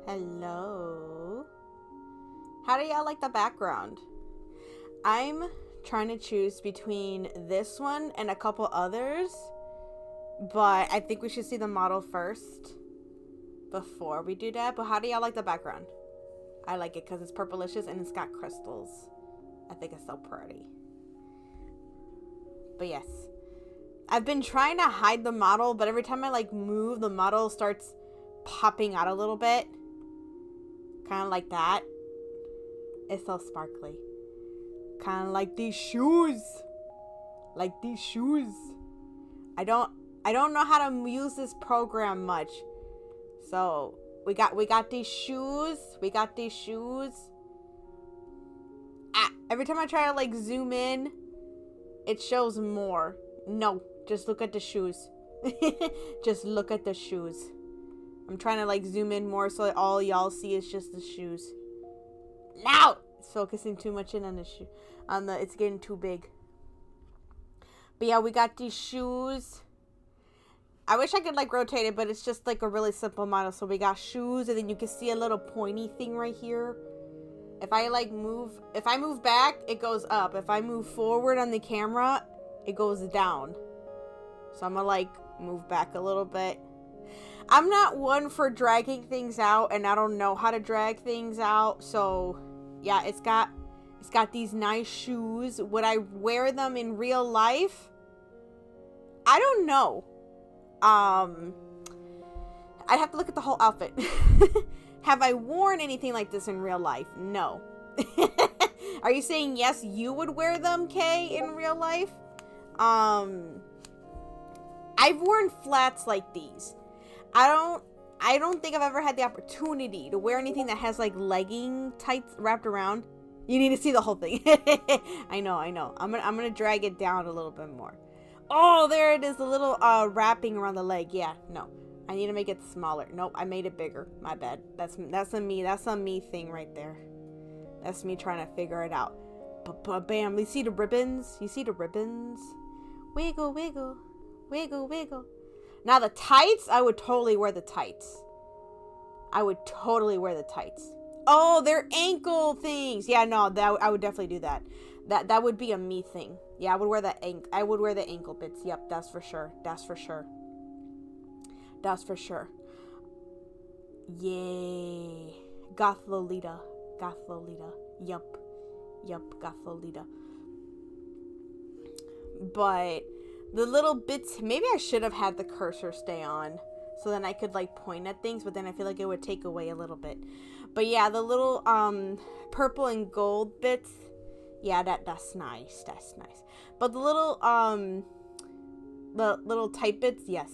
Hello. How do y'all like the background? I'm trying to choose between this one and a couple others, but I think we should see the model first before we do that. But how do y'all like the background? I like it because it's purplicious and it's got crystals. I think it's so pretty. But yes, I've been trying to hide the model, but every time I like move, the model starts popping out a little bit. Kind of like that. It's so sparkly. Kind of like these shoes. Like these shoes. I don't know how to use this program much. So we got these shoes. We got these shoes. Every time I try to like zoom in, it shows more. No, just look at the shoes. Just look at the shoes. I'm trying to like zoom in more so that all y'all see is just the shoes. Now it's focusing too much in on the shoe. It's getting too big. But yeah, we got these shoes. I wish I could like rotate it, but it's just like a really simple model. So we got shoes, and then you can see a little pointy thing right here. If I move back, it goes up. If I move forward on the camera, it goes down. So I'm gonna like move back a little bit. I'm not one for dragging things out, and I don't know how to drag things out. So yeah, it's got these nice shoes. Would I wear them in real life? I don't know. I'd have to look at the whole outfit. Have I worn anything like this in real life? No. Are you saying yes, you would wear them, Kay, in real life? I've worn flats like these. I don't think I've ever had the opportunity to wear anything that has like legging tights wrapped around. You need to see the whole thing. I know. I'm gonna drag it down a little bit more. Oh, there it is, the little wrapping around the leg. Yeah, no. I need to make it smaller. Nope, I made it bigger. My bad. That's a me thing right there. That's me trying to figure it out. Bam, you see the ribbons? You see the ribbons? Wiggle, wiggle. Wiggle, wiggle. Now the tights, I would totally wear the tights. I would totally wear the tights. Oh, they're ankle things. Yeah, no, I would definitely do that. That would be a me thing. Yeah, I would wear I would wear the ankle bits. Yep, that's for sure. That's for sure. That's for sure. Yay. Goth Lolita. Goth Lolita. Yup. Goth Lolita. But the little bits, maybe I should have had the cursor stay on so then I could like point at things, but then I feel like it would take away a little bit. But yeah, the little purple and gold bits, yeah, that's nice. That's nice. But the little tight bits, yes.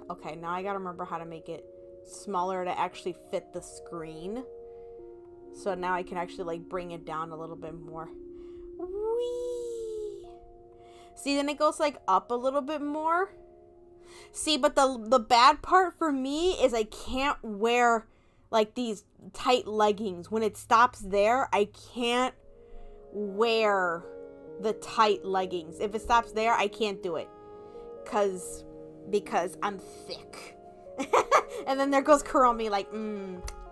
Okay, now I gotta remember how to make it smaller to actually fit the screen. So now I can actually like bring it down a little bit more. Whee! See, then it goes like up a little bit more. See, but the bad part for me is I can't wear like these tight leggings. When it stops there, I can't wear the tight leggings. If it stops there, I can't do it. Because I'm thick. And then there goes Kuromi like,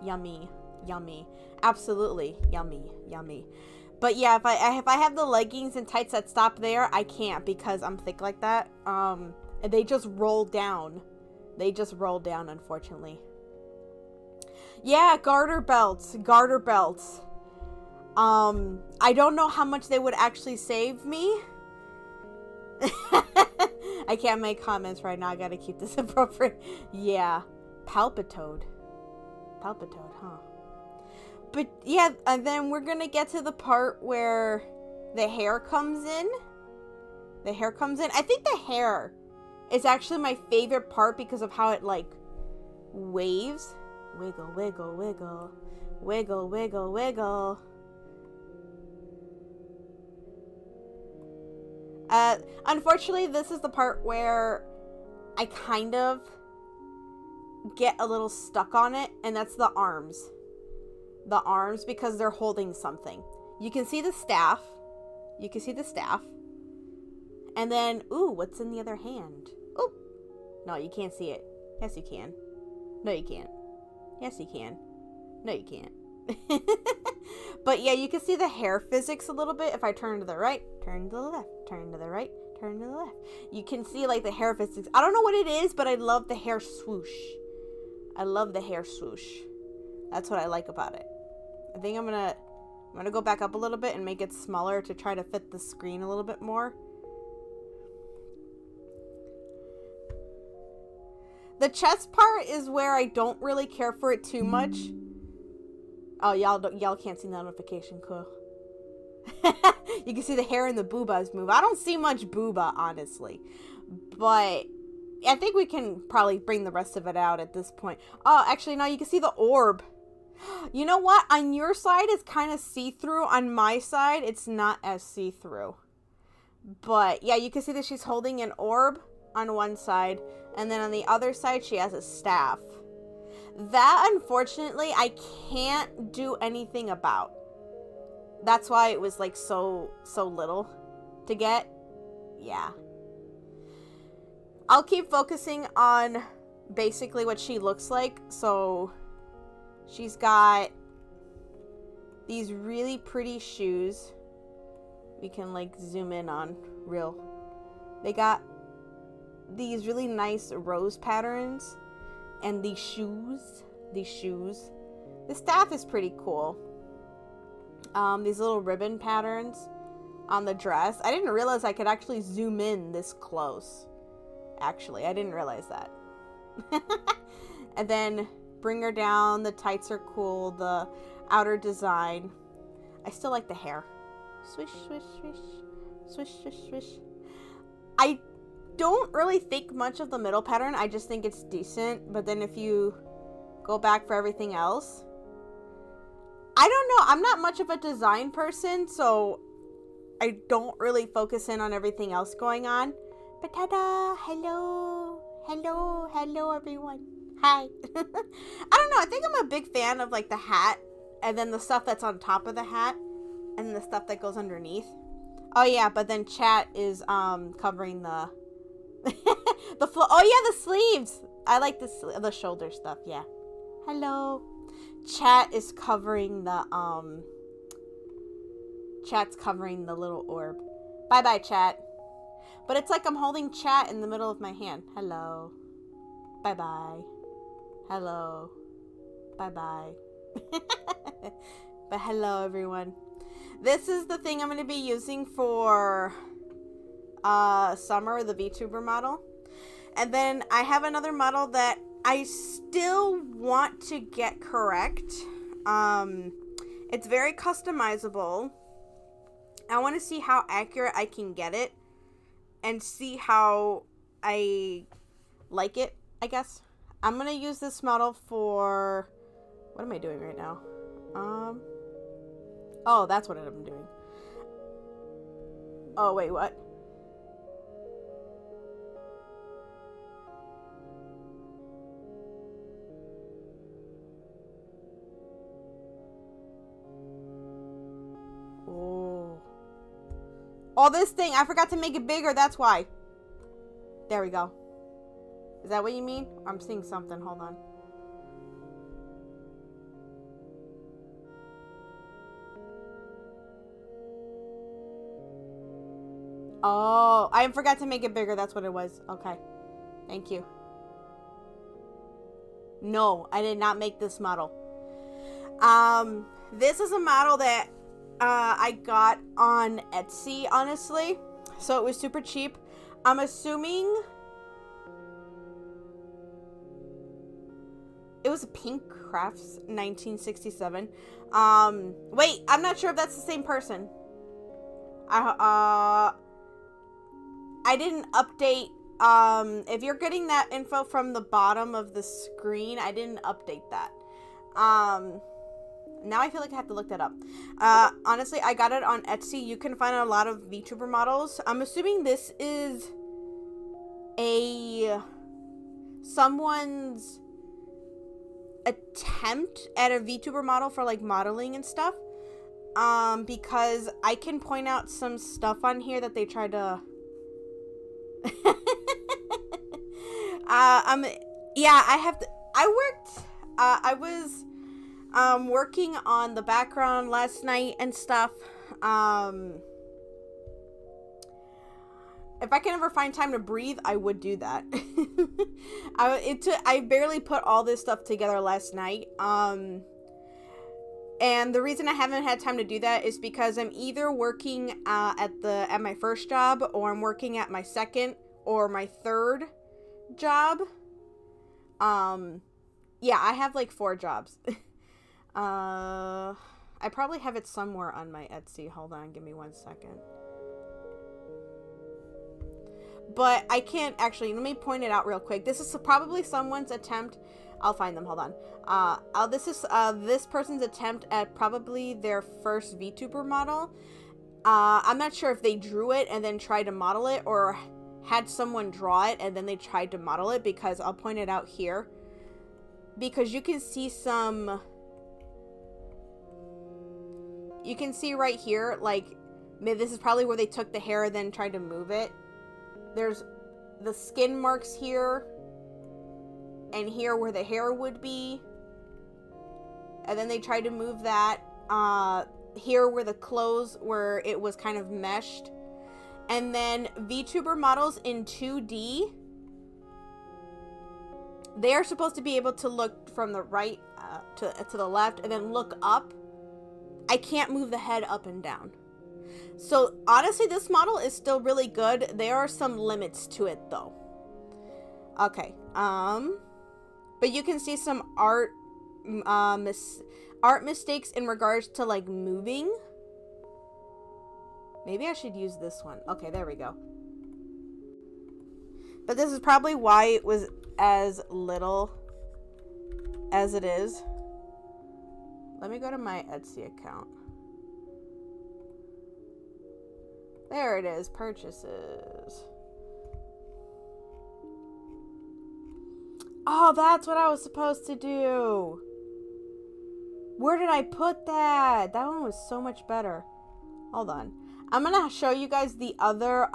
yummy. Absolutely yummy. But yeah, if I have the leggings and tights that stop there, I can't because I'm thick like that. And they just roll down. Unfortunately. Yeah, garter belts. I don't know how much they would actually save me. I can't make comments right now. I gotta keep this appropriate. Yeah. Palpitoad, huh? But yeah, and then we're gonna get to the part where the hair comes in. I think the hair is actually my favorite part because of how it like waves. Wiggle, wiggle, wiggle. Wiggle, wiggle, wiggle. Unfortunately, this is the part where I kind of get a little stuck on it, and that's the arms. The arms, because they're holding something. You can see the staff. And then, ooh, what's in the other hand? Oh, no, you can't see it. Yes, you can. No, you can't. Yes, you can. No, you can't. But yeah, you can see the hair physics a little bit. If I turn to the right, turn to the left, turn to the right, turn to the left. You can see like the hair physics. I don't know what it is, but I love the hair swoosh. I love the hair swoosh. That's what I like about it. I think I'm gonna go back up a little bit and make it smaller to try to fit the screen a little bit more. The chest part is where I don't really care for it too much. Oh, y'all can't see notification. Cool. You can see the hair and the boobas move. I don't see much booba, honestly. But I think we can probably bring the rest of it out at this point. Oh, actually, no, you can see the orb. You know what? On your side, it's kind of see-through. On my side, it's not as see-through. But, yeah, you can see that she's holding an orb on one side. And then on the other side, she has a staff. That, unfortunately, I can't do anything about. That's why it was, like, so little to get. Yeah. I'll keep focusing on basically what she looks like. So, she's got these really pretty shoes. We can, like, zoom in on real. They got these really nice rose patterns. And these shoes. The staff is pretty cool. These little ribbon patterns on the dress. I didn't realize I could actually zoom in this close. Actually, I didn't realize that. And then bring her down. The tights are cool. The outer design. I still like the hair. Swish, swish, swish. Swish, swish, swish. I don't really think much of the middle pattern. I just think it's decent. But then if you go back for everything else, I don't know. I'm not much of a design person, so I don't really focus in on everything else going on. But ta-da! Hello! Hello! Hello, everyone! Hi! I don't know. I think I'm a big fan of, like, the hat, and then the stuff that's on top of the hat, and the stuff that goes underneath. Oh, yeah, but then chat is covering the oh yeah, the sleeves. I like the shoulder stuff. Yeah. Hello. Chat is covering the chat's covering the little orb. Bye bye, chat. But it's like I'm holding chat in the middle of my hand. Hello. Bye bye. Hello. Bye bye. But hello, everyone. This is the thing I'm going to be using for Summer, the VTuber model. And then I have another model that I still want to get correct. It's very customizable. I want to see how accurate I can get it and see how I like it, I guess. I'm going to use this model for... What am I doing right now? Oh, that's what I'm doing. Oh, wait, what? Oh, this thing. I forgot to make it bigger. That's why. There we go. Is that what you mean? I'm seeing something. Hold on. Oh, I forgot to make it bigger. That's what it was. Okay. Thank you. No, I did not make this model. This is a model that I got on Etsy, honestly. So it was super cheap. I'm assuming it was a Pink Crafts 1967. Wait, I'm not sure if that's the same person. I didn't update. If you're getting that info from the bottom of the screen, I didn't update that. Now I feel like I have to look that up. Honestly, I got it on Etsy. You can find a lot of VTuber models. I'm assuming this is someone's attempt at a VTuber model for like modeling and stuff. Because I can point out some stuff on here that they tried to... yeah, I worked I was working on the background last night and stuff. If I can ever find time to breathe, I would do that. I barely put all this stuff together last night. And the reason I haven't had time to do that is because I'm either working at my first job, or I'm working at my second or my third job. Yeah, I have like 4 jobs. I probably have it somewhere on my Etsy. Hold on, give me 1 second. But I can't actually, let me point it out real quick. This is probably someone's attempt. I'll find them, hold on. This is this person's attempt at probably their first VTuber model. I'm not sure if they drew it and then tried to model it, or had someone draw it and then they tried to model it, because I'll point it out here. Because you can see some... You can see right here, like, this is probably where they took the hair and then tried to move it. There's the skin marks here, and here where the hair would be. And then they tried to move that. Here where the clothes, where it was kind of meshed. And then VTuber models in 2D, they are supposed to be able to look from the right to the left and then look up. I can't move the head up and down. So honestly, this model is still really good. There are some limits to it though. Okay. But you can see some art mistakes in regards to like moving. Maybe I should use this one. Okay, there we go. But this is probably why it was as little as it is. Let me go to my Etsy account. There it is, purchases. Oh, that's what I was supposed to do. Where did I put that? That one was so much better. Hold on. I'm gonna show you guys the other,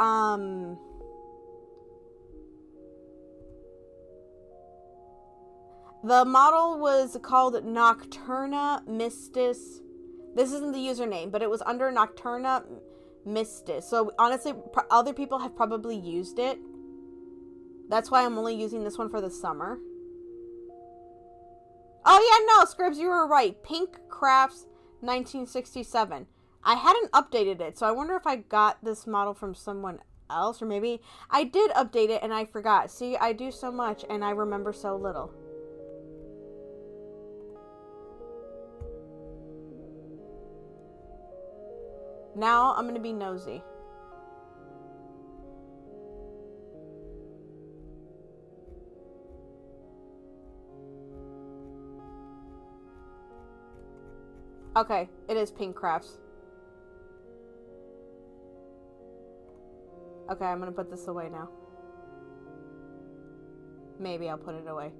the model was called Nocturna Mistis. This isn't the username, but it was under Nocturna Mistis. So honestly, other people have probably used it. That's why I'm only using this one for the summer. Oh yeah, no, Scribs, you were right. Pink Crafts 1967. I hadn't updated it, so I wonder if I got this model from someone else, or maybe I did update it and I forgot. See, I do so much and I remember so little. Now I'm gonna be nosy. Okay, it is Pink Crafts. Okay, I'm gonna put this away now. Maybe I'll put it away.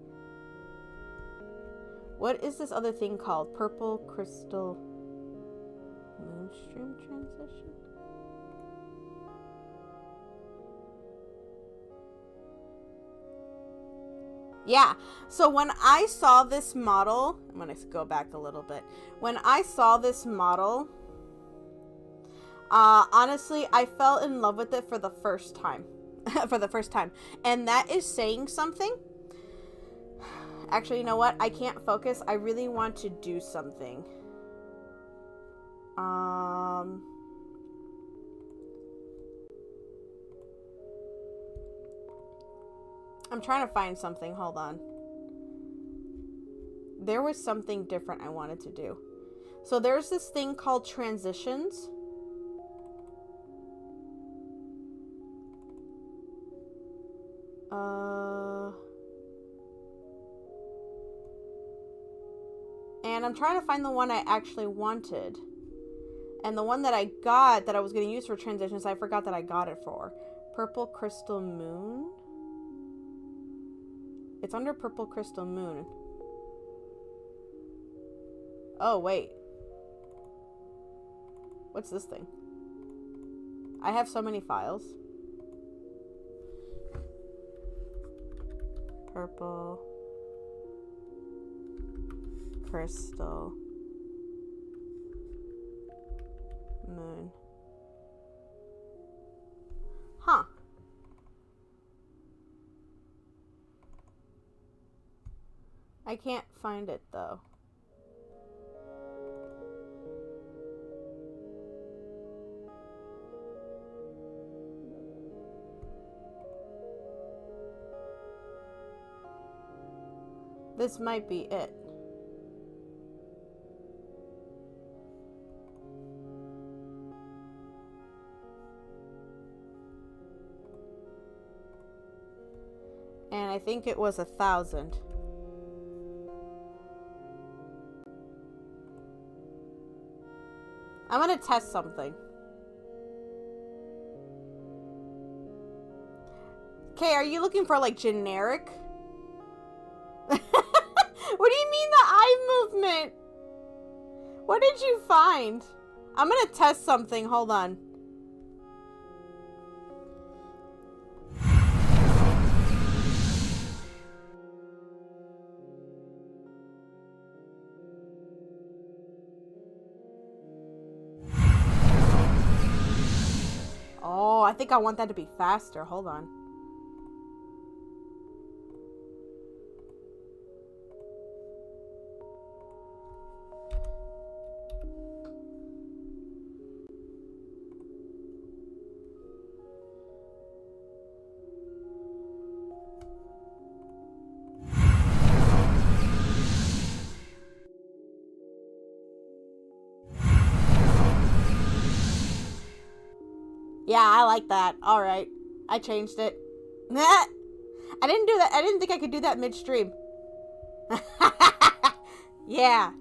What is this other thing called? Purple Crystal Moonstream Transition? Yeah, so when I saw this model, I'm gonna go back a little bit. When I saw this model, honestly, I fell in love with it for the first time. For the first time. And that is saying something. Actually, you know what? I can't focus. I really want to do something. I'm trying to find something. Hold on. There was something different I wanted to do. So there's this thing called transitions. And I'm trying to find the one I actually wanted. And the one that I got that I was going to use for transitions, I forgot that I got it for. Purple Crystal Moon. It's under Purple Crystal Moon. Oh, wait. What's this thing? I have so many files. Purple crystal. Moon. Huh. I can't find it though. This might be it. And I think it was 1,000. I'm gonna test something. Okay, are you looking for like generic? What do you mean the eye movement? What did you find? I'm gonna test something. Hold on. Oh, I think I want that to be faster. Hold on. Yeah, I like that. All right. I changed it. I didn't do that. I didn't think I could do that midstream. Yeah.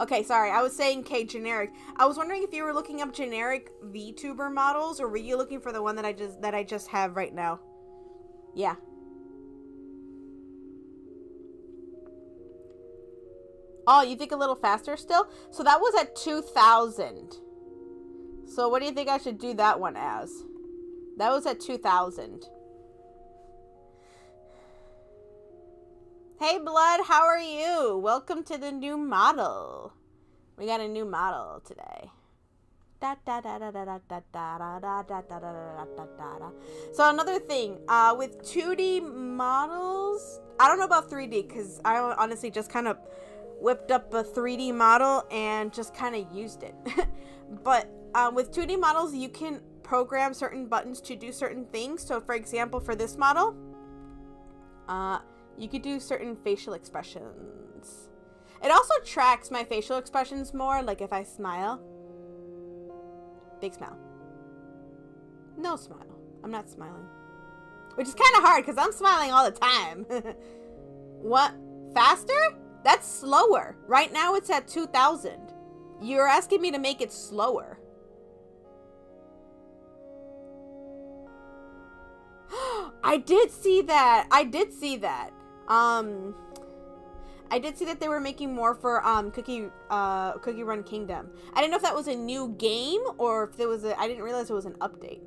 Okay, sorry. I was saying generic. I was wondering if you were looking up generic VTuber models, or were you looking for the one that I just have right now? Yeah. Oh, you think a little faster still? So that was at 2,000. So what do you think I should do that one as? That was at 2,000. Hey, Blood, how are you? Welcome to the new model. We got a new model today. So another thing, with 2D models, I don't know about 3D because I honestly just kind of whipped up a 3D model and just kind of used it. But with 2D models, you can program certain buttons to do certain things. So for example, for this model, you could do certain facial expressions. It also tracks my facial expressions more, like if I smile. Big smile. No smile. I'm not smiling. Which is kind of hard because I'm smiling all the time. What? Faster? That's slower. Right now it's at 2,000. You're asking me to make it slower. I did see that. I did see that they were making more for Cookie Run Kingdom. I didn't know if that was a new game or if there was I didn't realize it was an update.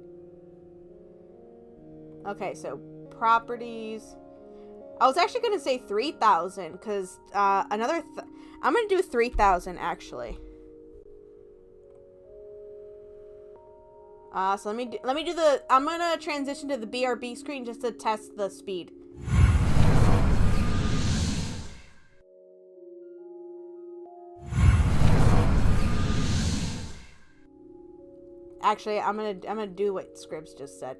Okay, so properties. I was actually gonna say 3,000 because I'm gonna do 3,000 actually. So let me do the. I'm gonna transition to the BRB screen just to test the speed. Actually, I'm gonna do what Scribs just said.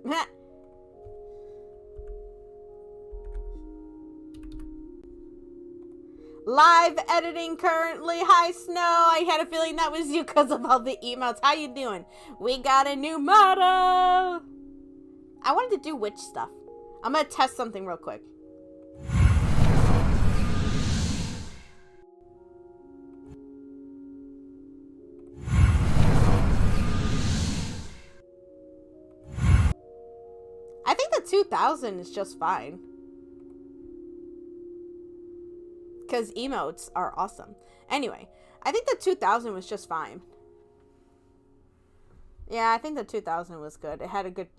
Live editing currently. Hi, Snow. I had a feeling that was you because of all the emails. How you doing? We got a new model. I wanted to do witch stuff. I'm gonna test something real quick. I think the 2,000 is just fine. Because emotes are awesome. Anyway, I think the 2,000 was just fine. Yeah, I think the 2,000 was good. It had a good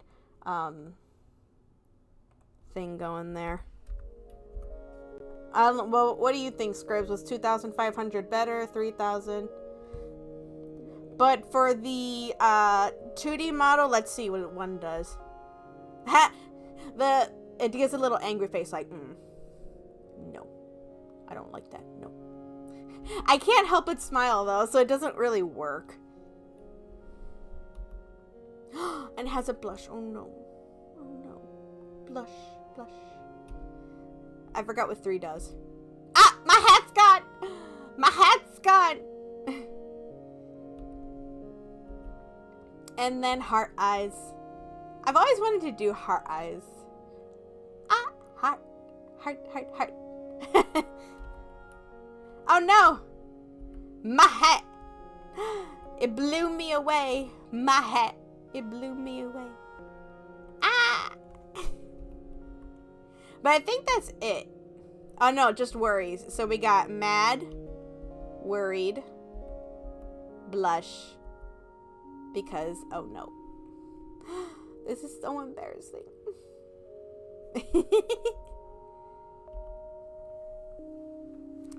thing going there. Well, what do you think, Scribs? Was 2,500 better? 3,000? But for the 2D model, let's see what one does. Ha! It gives a little angry face like, no. I don't like that. No. I can't help but smile though, so it doesn't really work. And it has a blush. Oh no. Oh no. Blush. Blush. I forgot what 3 does. Ah! My hat's gone! My hat's gone! And then heart eyes. I've always wanted to do heart eyes. Ah! Heart. Heart, heart, heart. Oh no! My hat! It blew me away. My hat. It blew me away. Ah! But I think that's it. Oh no, just worries. So we got mad, worried, blush, because, oh no. This is so embarrassing.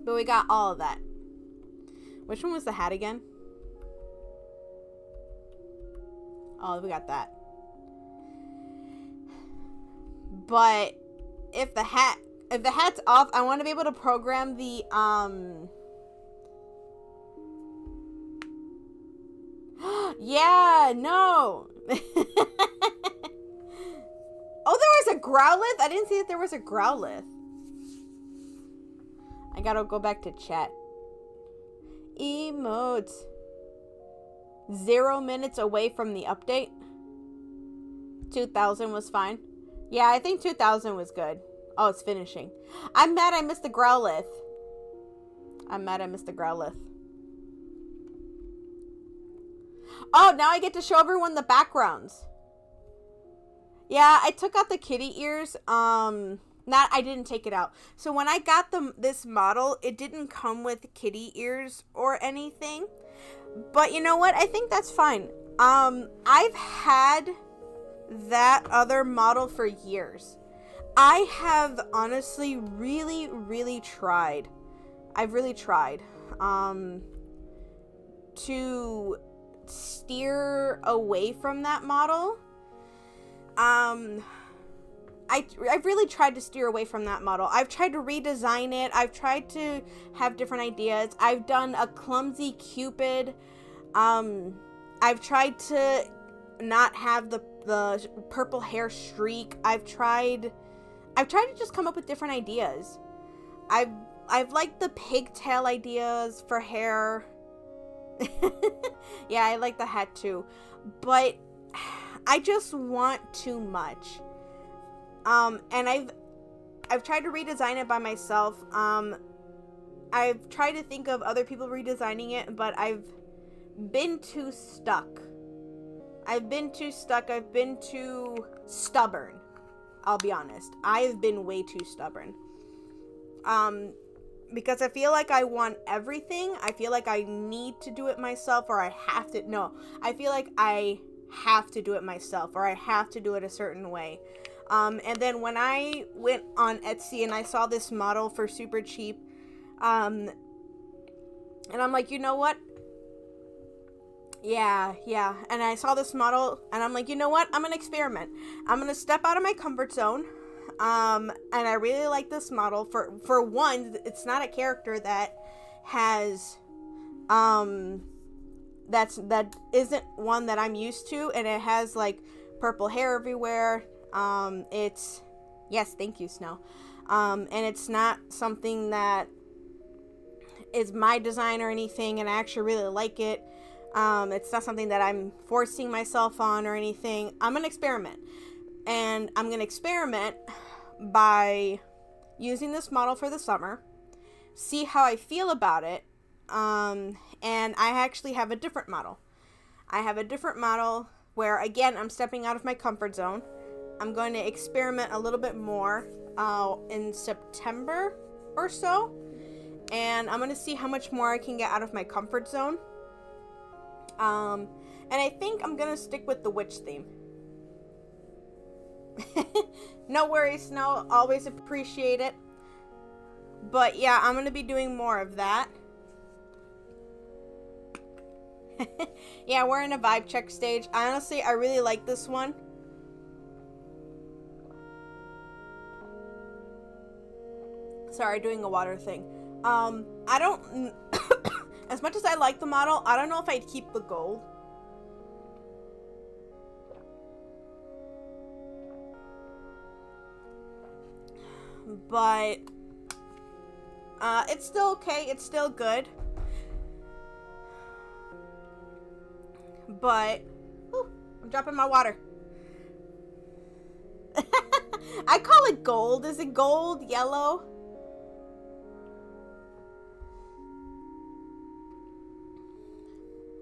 But we got all of that. Which one was the hat again? Oh, we got that. But if the hat's off, I want to be able to program the yeah, no. Oh, there was a Growlithe? I didn't see that there was a Growlithe. I gotta go back to chat. Emotes. 0 minutes away from the update. 2,000 was fine. Yeah, I think 2,000 was good. Oh, it's finishing. I'm mad I missed the Growlithe. I'm mad I missed the Growlithe. Oh, now I get to show everyone the backgrounds. Yeah, I took out the kitty ears. I didn't take it out. So when I got this model, it didn't come with kitty ears or anything. But you know what? I think that's fine. I've had that other model for years. I have honestly really, really tried. I've really tried to steer away from that model. I've really tried to steer away from that model. I've tried to redesign it. I've tried to have different ideas. I've done a clumsy Cupid. I've tried to not have the purple hair streak. I've tried to just come up with different ideas. I've liked the pigtail ideas for hair. Yeah, I like the hat too. But I just want too much. And I've tried to redesign it by myself. I've tried to think of other people redesigning it, but I've been too stuck. I've been too stubborn. I'll be honest. I've been way too stubborn. Because I feel like I want everything. I feel like I need to do it myself, or I have to. No, I feel like I have to do it myself, or I have to do it a certain way. And then when I went on Etsy and I saw this model for super cheap, and I'm like, you know what? Yeah. And I saw this model and I'm like, you know what? I'm going to experiment. I'm going to step out of my comfort zone. And I really like this model. For one, it's not a character that has, that isn't one that I'm used to, and it has like purple hair everywhere. It's, yes, thank you, Snow. And it's not something that is my design or anything, and I actually really like it. It's not something that I'm forcing myself on or anything. I'm gonna experiment, and I'm gonna experiment by using this model for the summer, see how I feel about it. And I actually have a different model. I have a different model where, again, I'm stepping out of my comfort zone. I'm going to experiment a little bit more in September or so, and I'm going to see how much more I can get out of my comfort zone. And I think I'm going to stick with the witch theme. No worries, Snow. Always appreciate it. But yeah, I'm going to be doing more of that. Yeah, we're in a vibe check stage. Honestly, I really like this one. Sorry, doing a water thing. I don't... As much as I like the model, I don't know if I'd keep the gold. But... it's still okay. It's still good. But... Whew, I'm dropping my water. I call it gold. Is it gold? Yellow?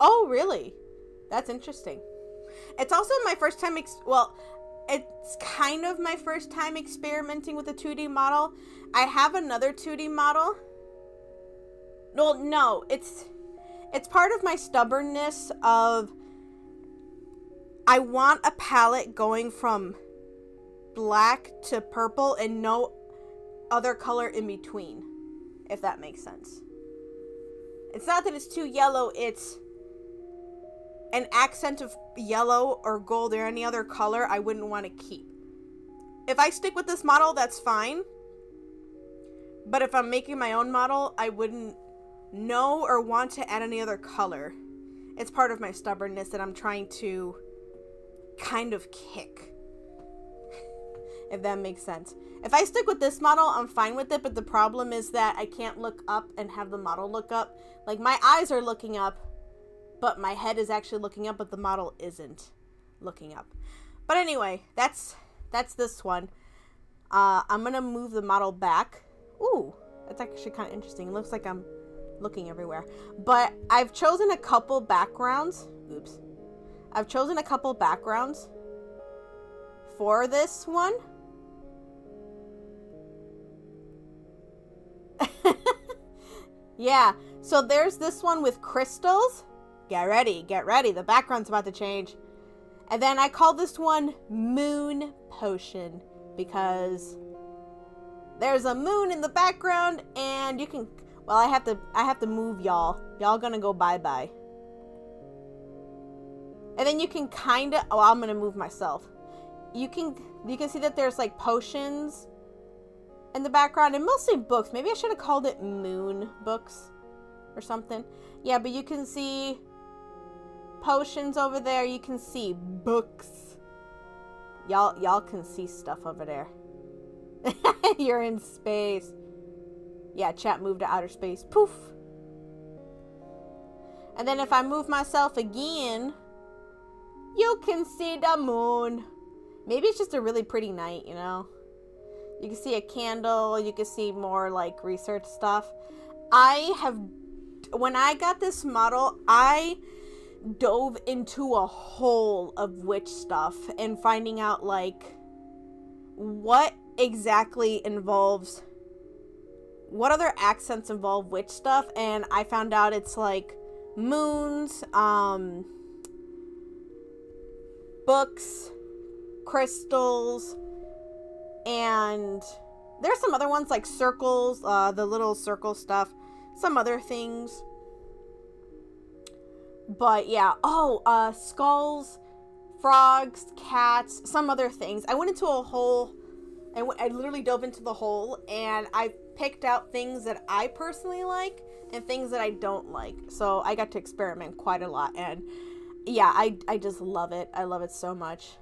Oh, really? That's interesting. It's also my first time... well, it's kind of my first time experimenting with a 2D model. I have another 2D model. Well, no. It's part of my stubbornness of... I want a palette going from black to purple and no other color in between, if that makes sense. It's not that it's too yellow, it's an accent of yellow or gold or any other color I wouldn't want to keep. If I stick with this model, that's fine. But if I'm making my own model, I wouldn't know or want to add any other color. It's part of my stubbornness that I'm trying to kind of kick. If that makes sense. If I stick with this model, I'm fine with it, but the problem is that I can't look up and have the model look up. Like, my eyes are looking up, but my head is actually looking up, but the model isn't looking up. But anyway, that's this one. I'm gonna move the model back. Ooh, that's actually kind of interesting. It looks like I'm looking everywhere. But I've chosen a couple backgrounds. Oops. I've chosen a couple backgrounds for this one. Yeah, so there's this one with crystals. Get ready, the background's about to change. And then I call this one Moon Potion because there's a moon in the background and you can, well, I have to move y'all. Y'all gonna go bye-bye. And then you can kinda, oh, I'm gonna move myself. You can see that there's like potions in the background and mostly books. Maybe I should have called it moon books or something. Yeah, but you can see potions over there. You can see books. Y'all can see stuff over there. You're in space. Yeah, chat moved to outer space. Poof. And then if I move myself again, you can see the moon. Maybe it's just a really pretty night, you know? You can see a candle. You can see more like research stuff. When I got this model, I dove into a hole of witch stuff and finding out like what exactly involves, what other accents involve witch stuff, and I found out it's like moons, books, crystals, and there's some other ones like circles, the little circle stuff, some other things. But yeah, skulls, frogs, cats, some other things. I went into a hole, and I literally dove into the hole, and I picked out things that I personally like and things that I don't like. So I got to experiment quite a lot, and yeah, I just love it. I love it so much.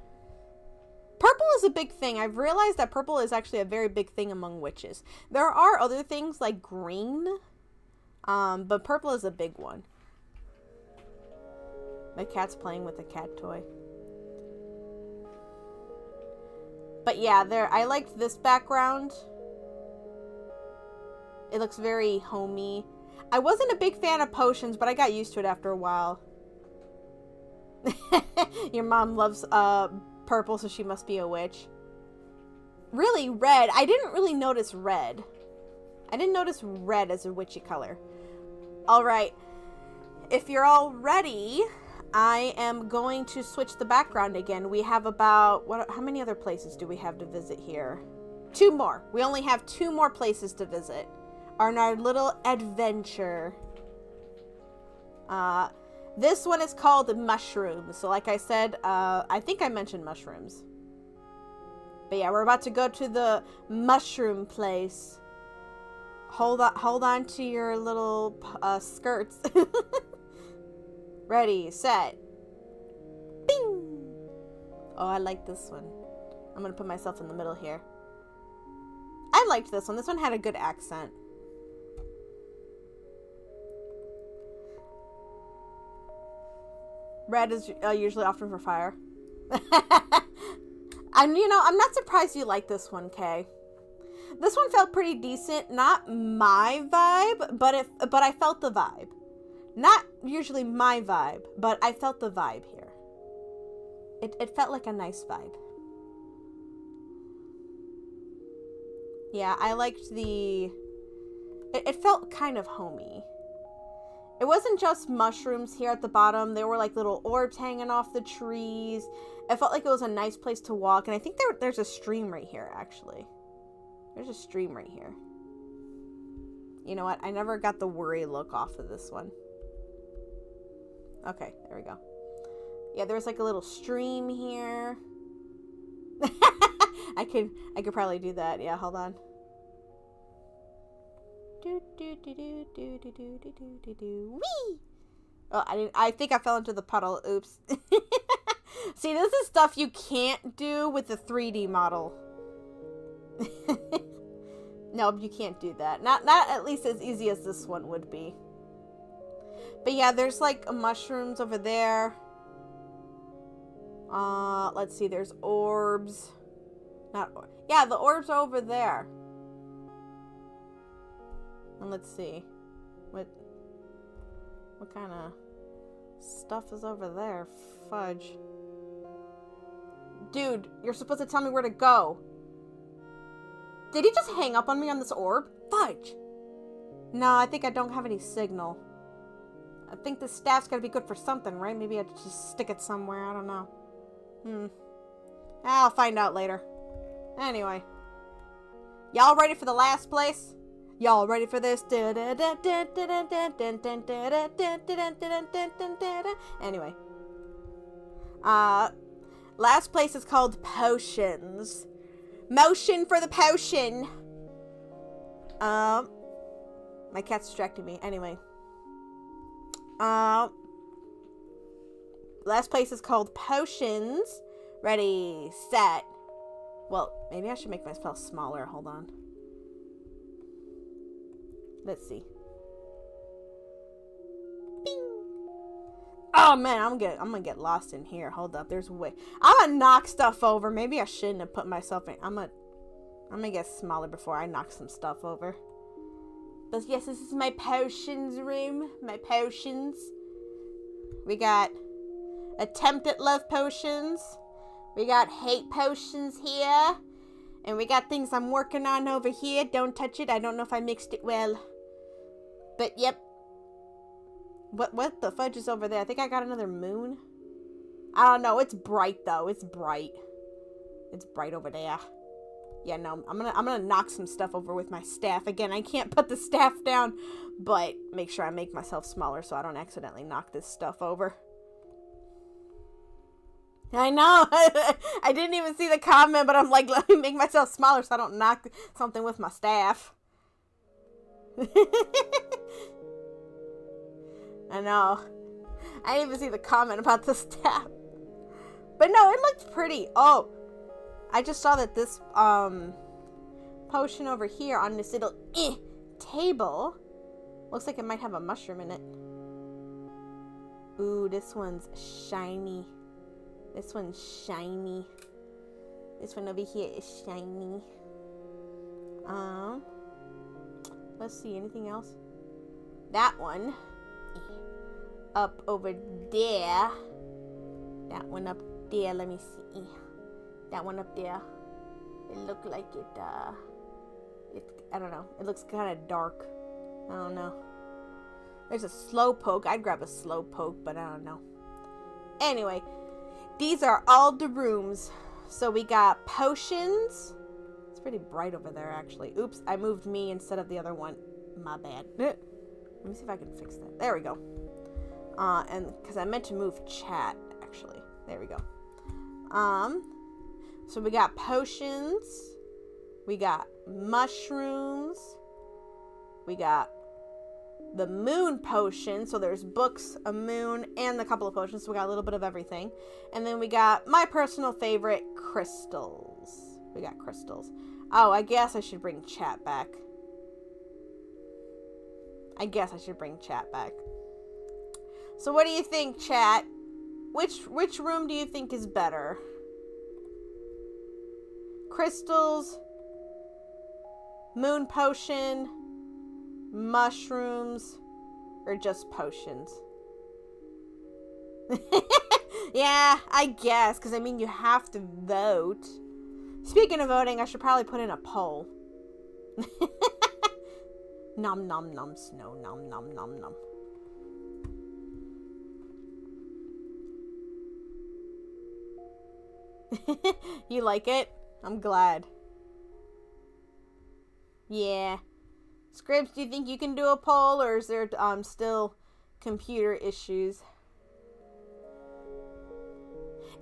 Purple is a big thing. I've realized that purple is actually a very big thing among witches. There are other things like green, but purple is a big one. My cat's playing with a cat toy. But yeah, I liked this background. It looks very homey. I wasn't a big fan of potions, but I got used to it after a while. Your mom loves purple, so she must be a witch. Really, red. I didn't really notice red. I didn't notice red as a witchy color. Alright. If you're all ready, I am going to switch the background again. We have about, how many other places do we have to visit here? 2 more. We only have 2 more places to visit. on our little adventure. This one is called mushrooms. So like I said, I think I mentioned mushrooms. But yeah, we're about to go to the mushroom place. Hold on to your little skirts. Ready, set. Bing! Oh, I like this one. I'm gonna put myself in the middle here. I liked this one. This one had a good accent. Red is usually often for fire. I'm not surprised you like this one, Kay. This one felt pretty decent. Not my vibe, but I felt the vibe. Not usually my vibe, but I felt the vibe here. It felt like a nice vibe. Yeah, I liked the... It felt kind of homey. It wasn't just mushrooms here at the bottom. There were like little orbs hanging off the trees. It felt like it was a nice place to walk. And I think there's a stream right here, actually. There's a stream right here. You know what? I never got the worry look off of this one. Okay, there we go. Yeah, there's like a little stream here. I could probably do that. Yeah, hold on. Whee! Oh, I think I fell into the puddle. Oops. See, this is stuff you can't do with the 3D model. Nope, you can't do that. Not at least as easy as this one would be. But yeah, there's like mushrooms over there. Let's see, there's orbs. Yeah, the orbs are over there. And let's see. What kind of stuff is over there? Fudge. Dude, you're supposed to tell me where to go. Did he just hang up on me on this orb? Fudge. No, I think I don't have any signal. I think this staff's gotta be good for something, right? Maybe I just stick it somewhere. I don't know. I'll find out later. Anyway. Y'all ready for the last place? Y'all ready for this? Anyway. Last place is called Potions. Motion for the potion. My cat's distracting me. Anyway. Last place is called Potions. Ready, set. Well, maybe I should make myself smaller. Hold on. Let's see. Bing. Oh man, I'm gonna get lost in here. Hold up, there's a way. I'm gonna knock stuff over. Maybe I shouldn't have put myself in. I'm gonna get smaller before I knock some stuff over. But yes, this is my potions room. My potions. We got attempt at love potions. We got hate potions here. And we got things I'm working on over here. Don't touch it. I don't know if I mixed it well. But yep. What the fudge is over there? I think I got another moon. I don't know. It's bright though. It's bright. It's bright over there. Yeah, no. I'm gonna knock some stuff over with my staff. Again, I can't put the staff down, but make sure I make myself smaller so I don't accidentally knock this stuff over. I know. I didn't even see the comment, but I'm like, let me make myself smaller so I don't knock something with my staff. I know. I didn't even see the comment about the staff. But no, it looked pretty. Oh, I just saw that this potion over here on this little table looks like it might have a mushroom in it. Ooh, this one's shiny. This one's shiny. This one over here is shiny. Let's see, anything else? That one. Up over there. That one up there, let me see. That one up there. It looked like I don't know. It looks kind of dark. I don't know. There's a slow poke. I'd grab a slow poke, but I don't know. Anyway. These are all the rooms. So we got potions. It's pretty bright over there, actually. Oops, I moved me instead of the other one. My bad. Let me see if I can fix that. There we go. And because I meant to move chat, actually. There we go. So we got potions. We got mushrooms. We got the moon potion. So there's books, a moon, and a couple of potions. So we got a little bit of everything. And then we got my personal favorite, crystals. We got crystals. Oh, I guess I should bring chat back. So what do you think, chat? Which room do you think is better? Crystals, moon potion, mushrooms, or just potions? Yeah, I guess, because I mean you have to vote. Speaking of voting, I should probably put in a poll. Nom nom nom snow, nom nom nom nom. You like it? I'm glad. Yeah. Scribs, do you think you can do a poll, or is there still computer issues?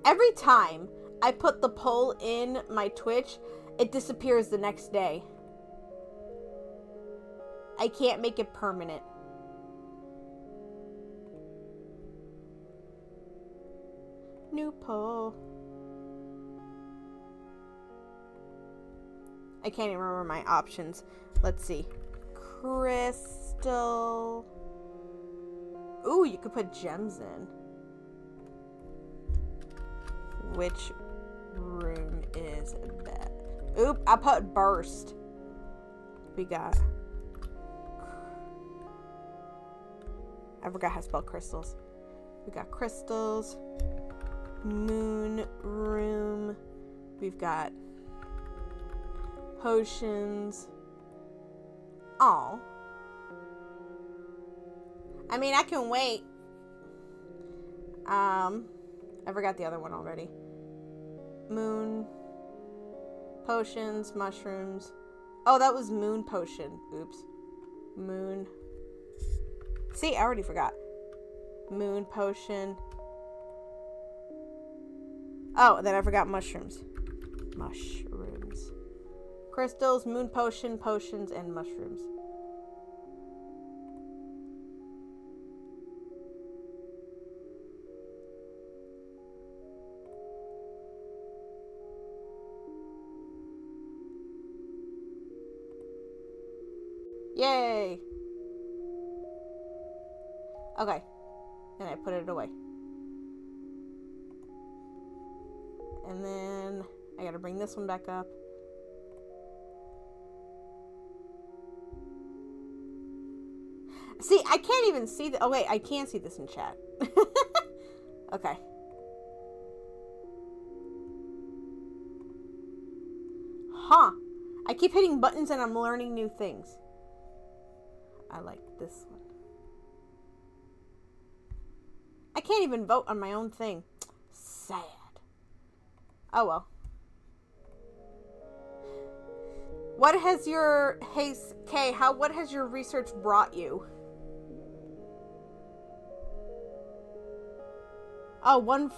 Every time I put the poll in my Twitch, it disappears the next day. I can't make it permanent. New poll. I can't even remember my options. Let's see. Crystal. Ooh, you could put gems in. Which room is that? Oop, I put burst. We got... I forgot how to spell crystals. We got crystals. Moon room. We've got potions. Oh. I mean, I can wait. I forgot the other one already. Moon. Potions, mushrooms. Oh, that was moon potion. Oops. Moon. See, I already forgot. Moon potion. Oh, then I forgot mushrooms. Mushrooms. Crystals, moon potion, potions, and mushrooms. Yay! Okay. And I put it away. And then I gotta bring this one back up. See, I can't even see the... Oh, wait. I can see this in chat. Okay. Huh. I keep hitting buttons and I'm learning new things. I like this one. I can't even vote on my own thing. Sad. Oh, well. What has your... Hey, Kay, what has your research brought you? Oh, one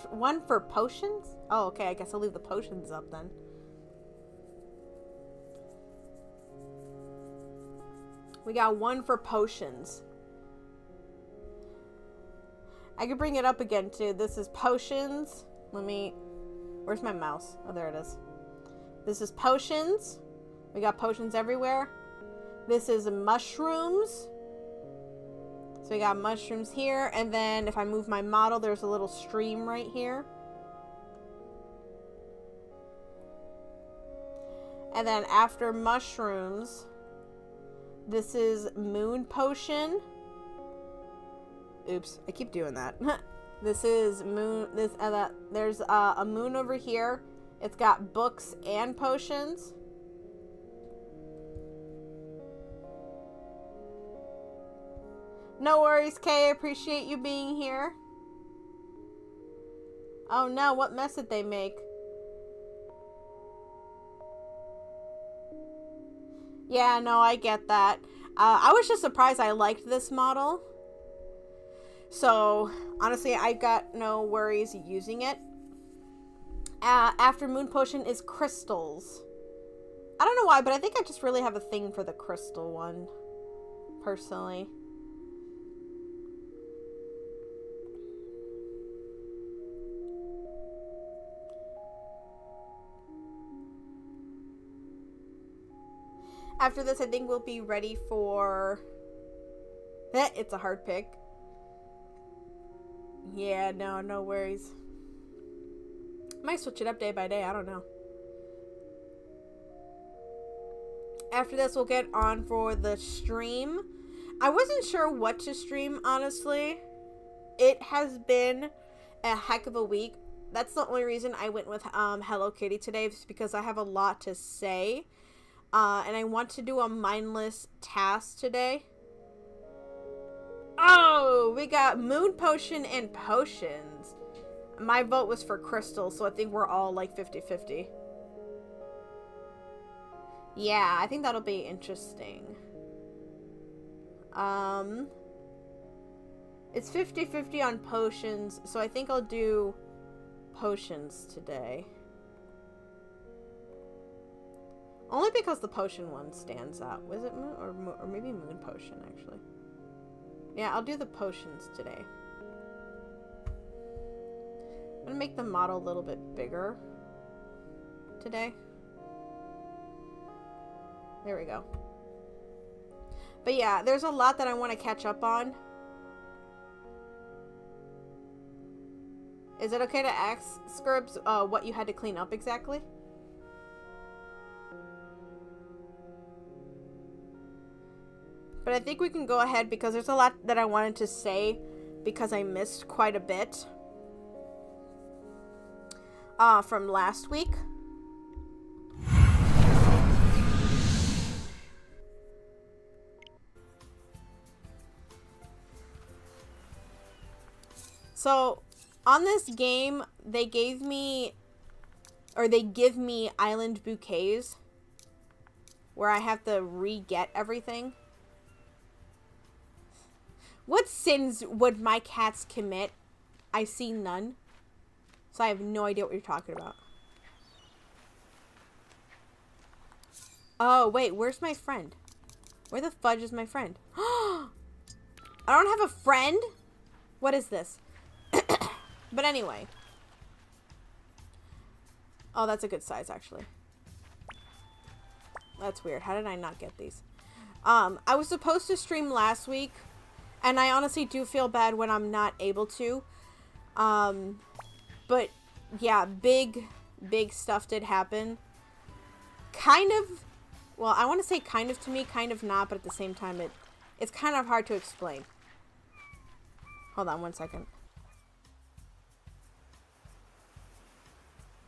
for potions? Oh, okay. I guess I'll leave the potions up then. We got one for potions. I can bring it up again, too. This is potions. Where's my mouse? Oh, there it is. This is potions. We got potions everywhere. This is mushrooms. So we got mushrooms here. And then if I move my model, there's a little stream right here. And then after mushrooms, this is moon potion. Oops, I keep doing that. This is moon. There's a moon over here. It's got books and potions. No worries, Kay. I appreciate you being here. Oh no, what mess did they make? Yeah, no, I get that. I was just surprised I liked this model. So, honestly, I got no worries using it. After Moon Potion is crystals. I don't know why, but I think I just really have a thing for the crystal one. Personally. After this, I think we'll be ready for... It's a hard pick. Yeah, no worries. Might switch it up day by day, I don't know. After this, we'll get on for the stream. I wasn't sure what to stream, honestly. It has been a heck of a week. That's the only reason I went with Hello Kitty today, is because I have a lot to say. And I want to do a mindless task today. Oh, we got Moon Potion and Potions. My vote was for Crystal, so I think we're all like 50-50. Yeah, I think that'll be interesting. It's 50-50 on Potions, so I think I'll do Potions today. Only because the Potion one stands out. Was it Moon or maybe Moon Potion, actually? Yeah, I'll do the Potions today. I'm gonna make the model a little bit bigger today. There we go. But yeah, there's a lot that I want to catch up on. Is it okay to ask Scurbs what you had to clean up exactly? But I think we can go ahead because there's a lot that I wanted to say because I missed quite a bit from last week. So, on this game, they give me island bouquets where I have to re-get everything. What sins would my cats commit? I see none. So I have no idea what you're talking about. Oh, wait, where's my friend? Where the fudge is my friend? I don't have a friend? What is this? But anyway. Oh, that's a good size, actually. That's weird. How did I not get these? I was supposed to stream last week, and I honestly do feel bad when I'm not able to. But, yeah, big stuff did happen. Kind of, well, I want to say kind of to me, kind of not, but at the same time, it's kind of hard to explain. Hold on one second.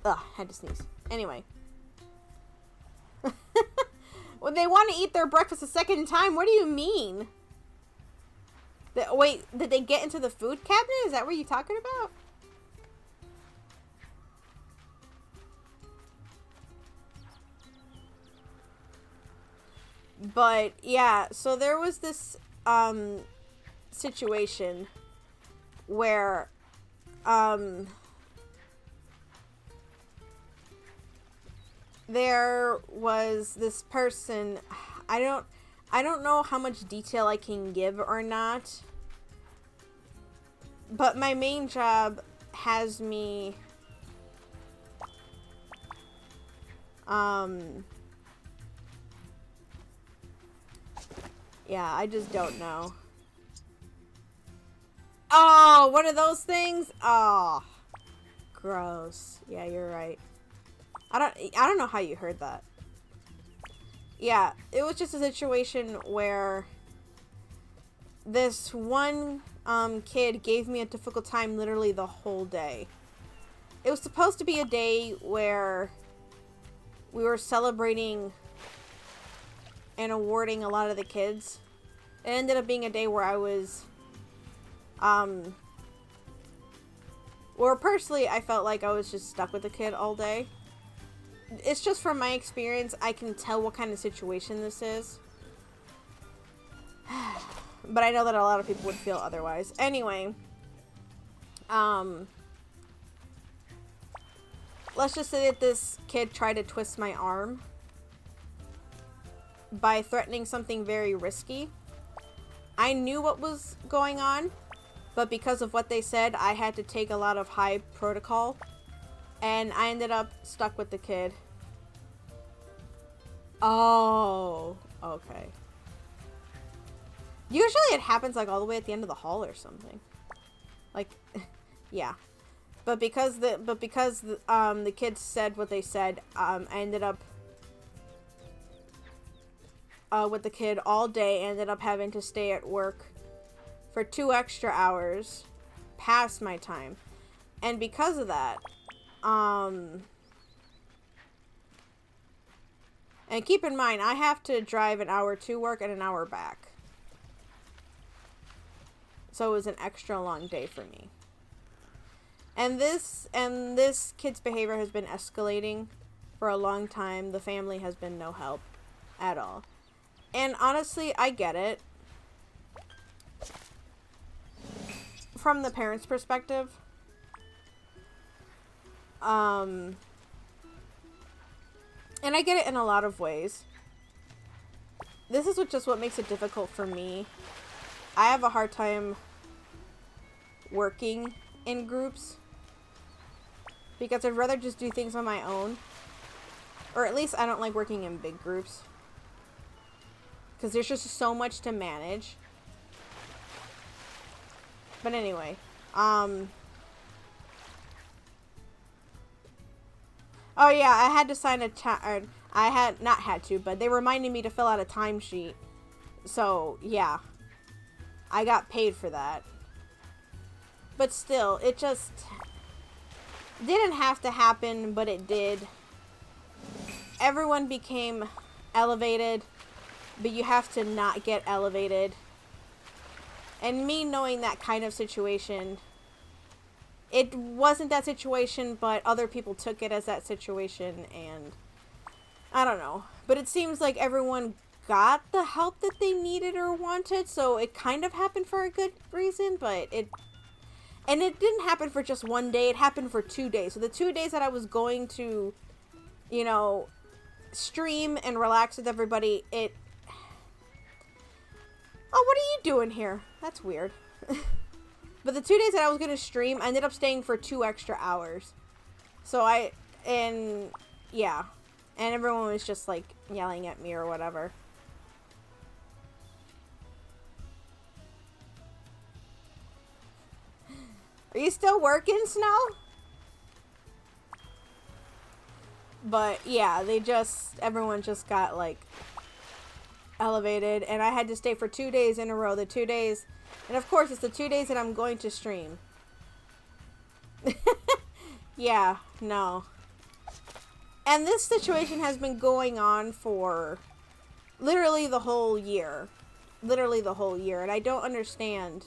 Ugh, had to sneeze. Anyway. When they want to eat their breakfast a second time, what do you mean? Wait, did they get into the food cabinet? Is that what you're talking about? But, yeah, so there was this, situation where, there was this person, I don't know how much detail I can give or not, but my main job has me, yeah, I just don't know. Oh, one of those things? Oh, gross. Yeah, you're right. I don't know how you heard that. Yeah, it was just a situation where this one kid gave me a difficult time literally the whole day. It was supposed to be a day where we were celebrating and awarding a lot of the kids. It ended up being a day where I was, or personally, I felt like I was just stuck with the kid all day. It's just from my experience, I can tell what kind of situation this is. But I know that a lot of people would feel otherwise. Anyway, let's just say that this kid tried to twist my arm by threatening something very risky. I knew what was going on, but because of what they said, I had to take a lot of high protocol, and I ended up stuck with the kid. Oh, okay. Usually it happens like all the way at the end of the hall or something. Like, yeah. But because the kids said what they said, I ended up with the kid all day. Ended up having to stay at work for 2 extra hours past my time. And because of that, and keep in mind, I have to drive an hour to work and an hour back. So it was an extra long day for me. And this kid's behavior has been escalating for a long time. The family has been no help at all. And honestly, I get it. From the parents' perspective. And I get it in a lot of ways. This is just what makes it difficult for me. I have a hard time working in groups because I'd rather just do things on my own, or at least I don't like working in big groups because there's just so much to manage. But anyway, oh yeah, I had to sign I had not had to, but they reminded me to fill out a timesheet. So yeah, I got paid for that. But still, it just didn't have to happen, but it did. Everyone became elevated, but you have to not get elevated. And me knowing that kind of situation, it wasn't that situation, but other people took it as that situation, and I don't know. But it seems like everyone got the help that they needed or wanted, so it kind of happened for a good reason, but it didn't happen for just one day, it happened for 2 days. So the 2 days that I was going to, you know, stream and relax with everybody, oh, what are you doing here? That's weird. But the 2 days that I was going to stream, I ended up staying for 2 extra hours. So yeah. And everyone was just, like, yelling at me or whatever. Are you still working, Snow? But, yeah, everyone just got, like, elevated. And I had to stay for 2 days in a row. The 2 days... And, of course, it's the 2 days that I'm going to stream. Yeah, no. And this situation has been going on for literally the whole year. Literally the whole year. And I don't understand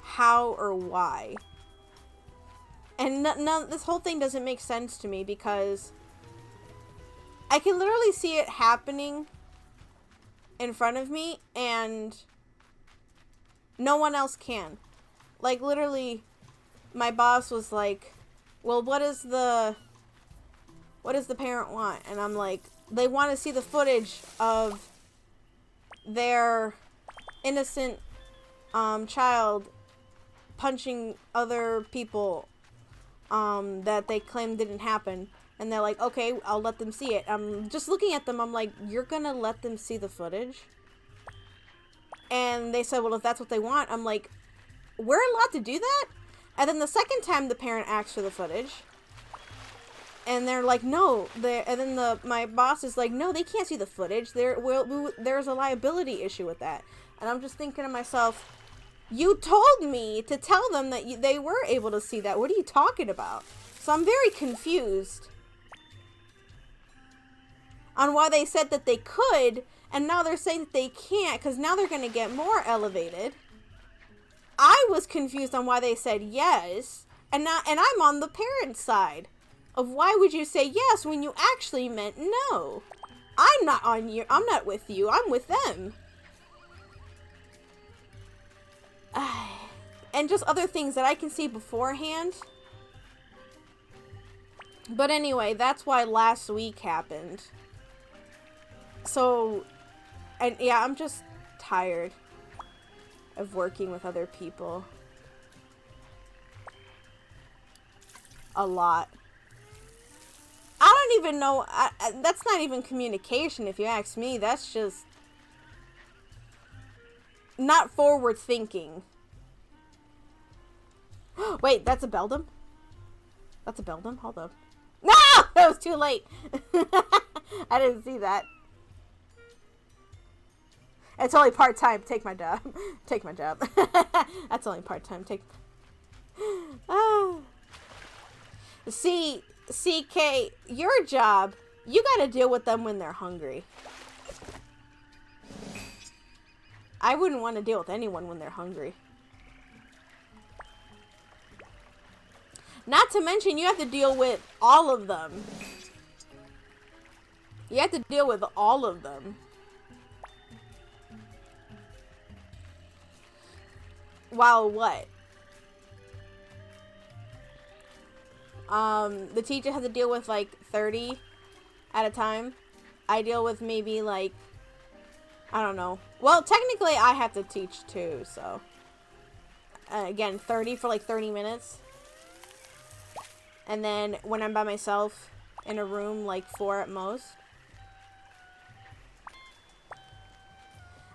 how or why. And this whole thing doesn't make sense to me because I can literally see it happening in front of me and no one else can. Like, literally, my boss was like, well, what does the parent want? And I'm like, they want to see the footage of their innocent child punching other people that they claim didn't happen. And they're like, okay, I'll let them see it. I'm just looking at them, I'm like, you're gonna let them see the footage? And they said, well, if that's what they want, I'm like, we're allowed to do that? And then the second time the parent asked for the footage, and they're like, no. And then my boss is like, no, they can't see the footage. There's a liability issue with that. And I'm just thinking to myself, you told me to tell them that they were able to see that. What are you talking about? So I'm very confused on why they said that they could, and now they're saying that they can't, because now they're going to get more elevated. I was confused on why they said yes, and I'm on the parent side of why would you say yes when you actually meant no. I'm not with you, I'm with them. And just other things that I can see beforehand. But anyway, that's why last week happened. So, and yeah, I'm just tired of working with other people. A lot. I don't even know. That's not even communication, if you ask me. That's just not forward thinking. Wait, that's a Beldum? That's a Beldum? Hold up. No! It was too late. I didn't see that. It's only part-time. Take my job. Take my job. That's only part-time. Take... See, CK, your job, you gotta deal with them when they're hungry. I wouldn't want to deal with anyone when they're hungry. Not to mention, you have to deal with all of them. You have to deal with all of them. While what? The teacher has to deal with like 30 at a time. I deal with maybe like, I don't know. Well, technically I have to teach too, so. Again, 30 for like 30 minutes. And then when I'm by myself in a room, like 4 at most.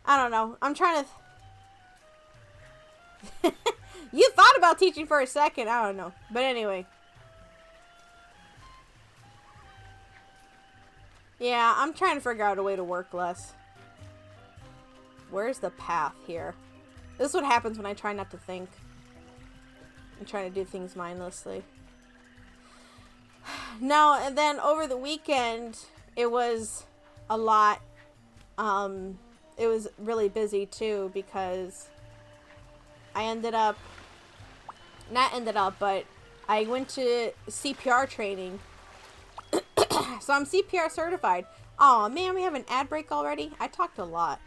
I don't know. I'm trying to... You thought about teaching for a second. I don't know. But anyway. Yeah, I'm trying to figure out a way to work less. Where's the path here? This is what happens when I try not to think. I'm trying to do things mindlessly. No, and then over the weekend, it was a lot. It was really busy too because I but I went to CPR training. So I'm CPR certified. Oh man, we have an ad break already? I talked a lot.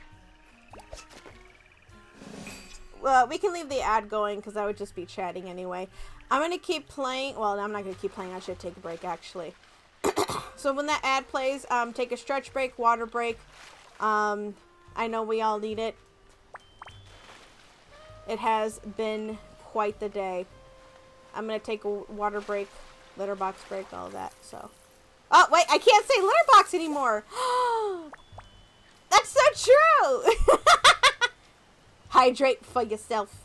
Well, we can leave the ad going because I would just be chatting anyway. I'm going to keep playing. Well, I'm not going to keep playing. I should take a break, actually. So when that ad plays, take a stretch break, water break. I know we all need it. It has been quite the day. I'm going to take a water break, litter box break, all of that. So, oh, wait, I can't say litter box anymore. That's so true. Hydrate for yourself.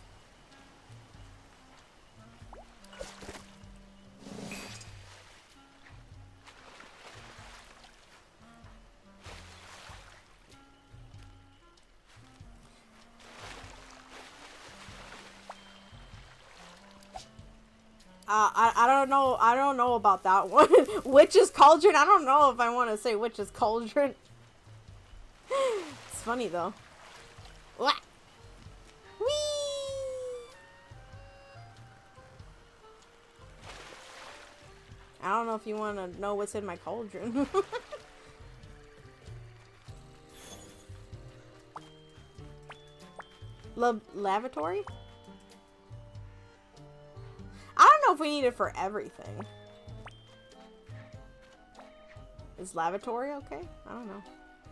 I don't know about that one. Witch's Cauldron? I don't know if I want to say Witch's Cauldron. It's funny though. What? Whee! I don't know if you want to know what's in my cauldron. Lavatory? I don't know if we need it for everything. Is lavatory okay? I don't know.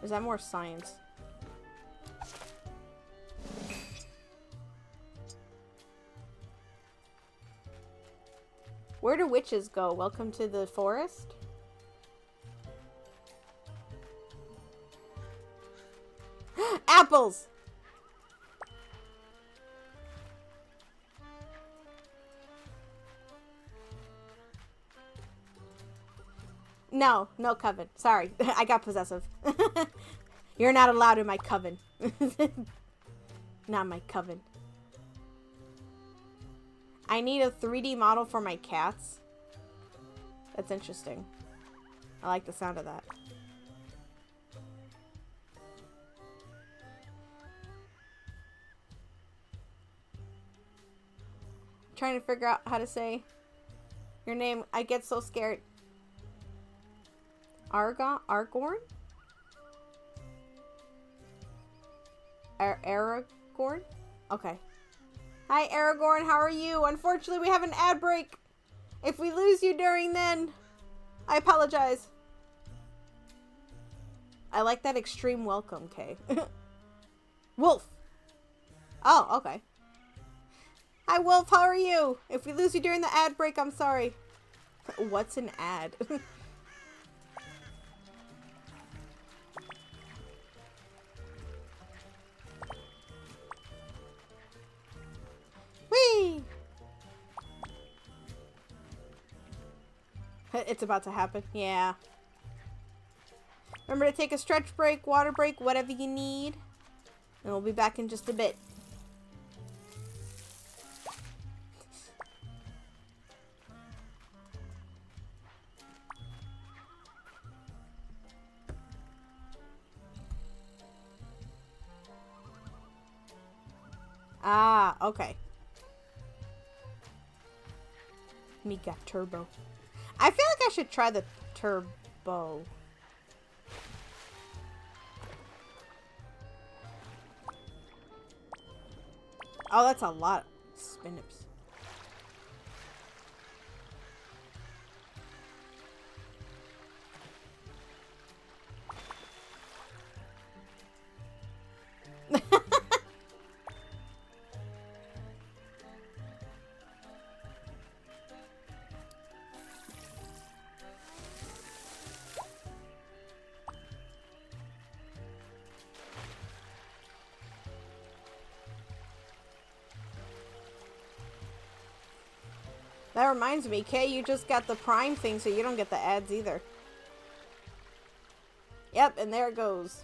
Is that more science? Where do witches go? Welcome to the forest? Apples! No, no coven. Sorry, I got possessive. You're not allowed in my coven. Not my coven. I need a 3D model for my cats. That's interesting. I like the sound of that. I'm trying to figure out how to say your name. I get so scared. Aragorn? Aragorn? Okay. Hi, Aragorn. How are you? Unfortunately, we have an ad break. If we lose you during then, I apologize. I like that extreme welcome, Kay. Wolf. Oh, okay. Hi, Wolf. How are you? If we lose you during the ad break, I'm sorry. What's an ad? Whee! It's about to happen. Yeah. Remember to take a stretch break, water break, whatever you need. And we'll be back in just a bit. Ah, okay. Me got turbo. I feel like I should try the turbo. Oh, that's a lot. Spinips. That reminds me, Kay, you just got the Prime thing, so you don't get the ads either. Yep, and there it goes.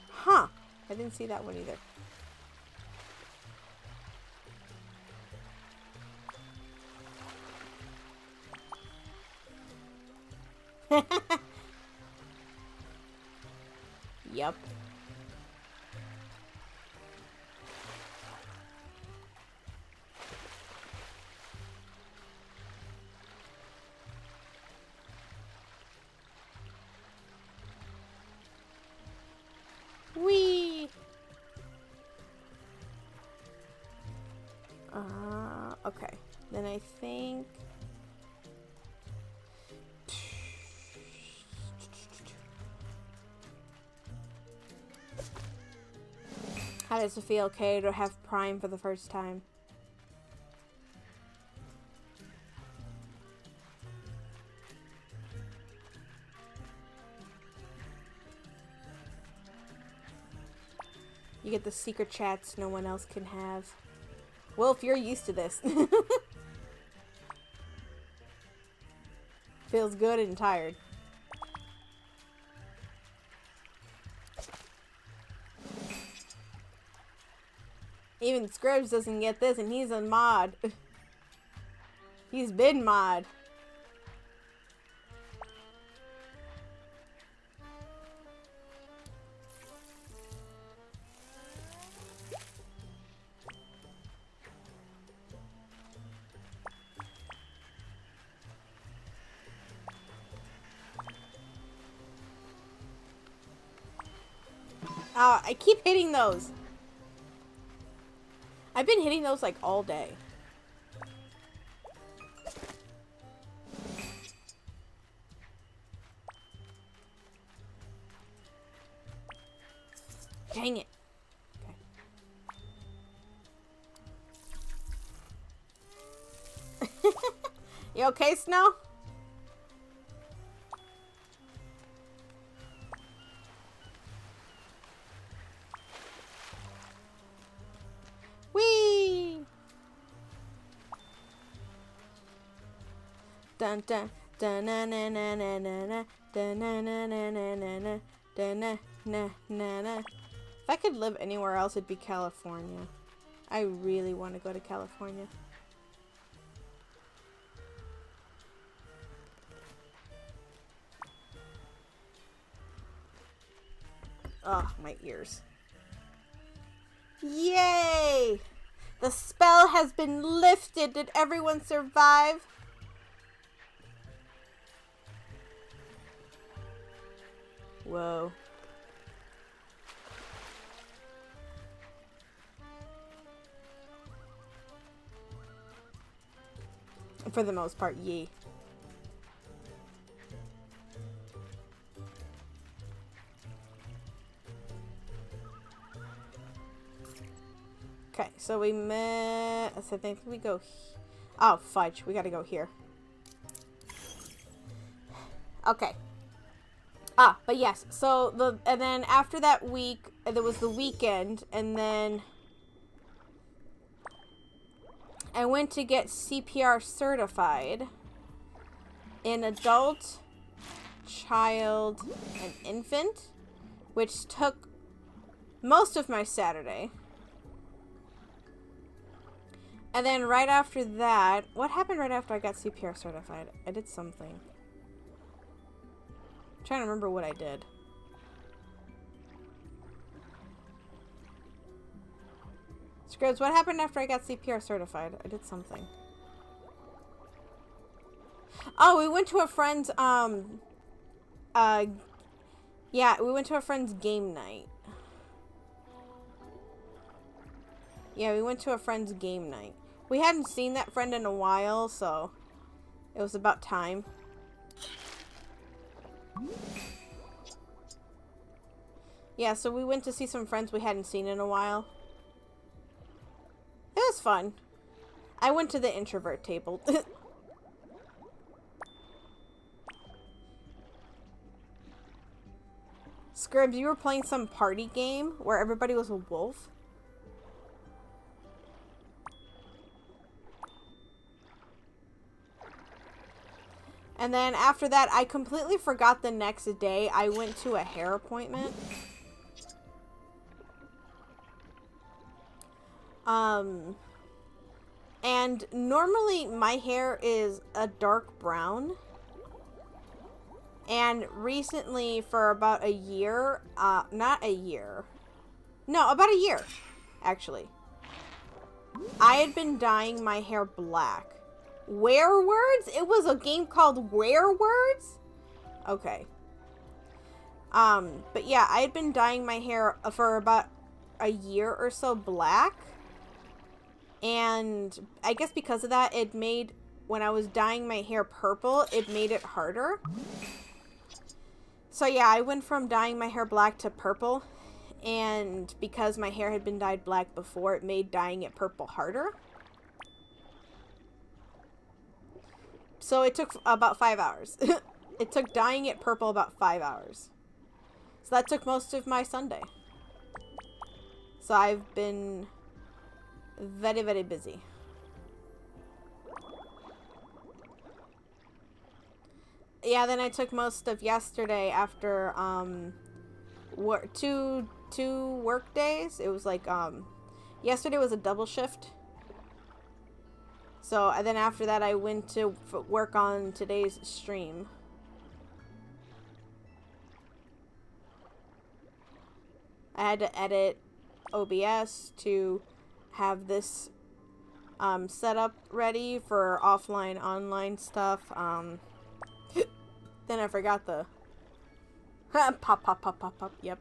Huh. I didn't see that one either. Yep. Whee! Okay. Then I think... How does it feel, okay, to have Prime for the first time? You get the secret chats no one else can have. Well, if you're used to this. Feels good and tired. Even Scribs doesn't get this, and he's a mod. He's been mod. I keep hitting those. I've been hitting those like all day. Dang it. Okay. You okay, Snow? Whee! Dun dun dun na na na na na na dun na na na na na na dun na na na na. If I could live anywhere else, it'd be California. I really want to go to California. Ugh, my ears. Yay! The spell has been lifted. Did everyone survive? Whoa. For the most part, yee. Okay, so we met. So I think we go. Oh, fudge. We gotta go here. Okay. Ah, but yes. So and then after that week, there was the weekend, and then I went to get CPR certified in adult, child, and infant, which took most of my Saturday. And then right after that, what happened right after I got CPR certified? I did something. I'm trying to remember what I did. Scrubs, what happened after I got CPR certified? I did something. Oh, we went to a friend's, yeah, we went to a friend's game night. Yeah, we went to a friend's game night. We hadn't seen that friend in a while, so it was about time. Yeah, so we went to see some friends we hadn't seen in a while. It was fun. I went to the introvert table. Scribs, you were playing some party game where everybody was a wolf? And then after that, I completely forgot the next day. I went to a hair appointment. And normally my hair is a dark brown. And recently, for about a year, not a year. No, about a year, actually. I had been dyeing my hair black. Werewords? It was a game called Werewords? Okay. But yeah, I had been dyeing my hair for about a year or so black. And I guess because of that, it made, when I was dyeing my hair purple, it made it harder. So yeah, I went from dyeing my hair black to purple. And because my hair had been dyed black before, it made dyeing it purple harder. So it took about 5 hours. It took dyeing it purple about 5 hours. So that took most of my Sunday. So I've been very, very busy. Yeah, then I took most of yesterday after two work days. It was like yesterday was a double shift. So, and then after that, I went to work on today's stream. I had to edit OBS to have this set up ready for offline, online stuff. Then I forgot the pop, pop, pop, pop, pop. Yep.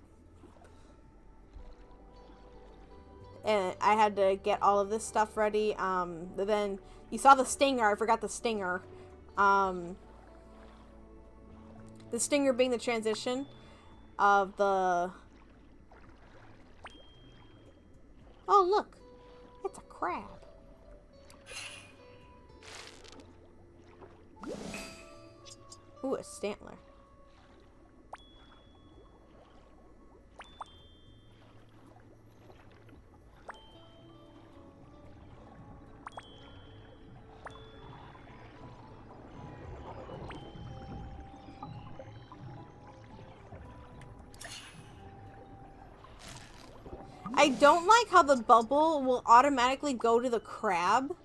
And I had to get all of this stuff ready. Then you saw the stinger. I forgot the stinger. The stinger being the transition of the... Oh, look. It's a crab. Ooh, a Stantler. I don't like how the bubble will automatically go to the crab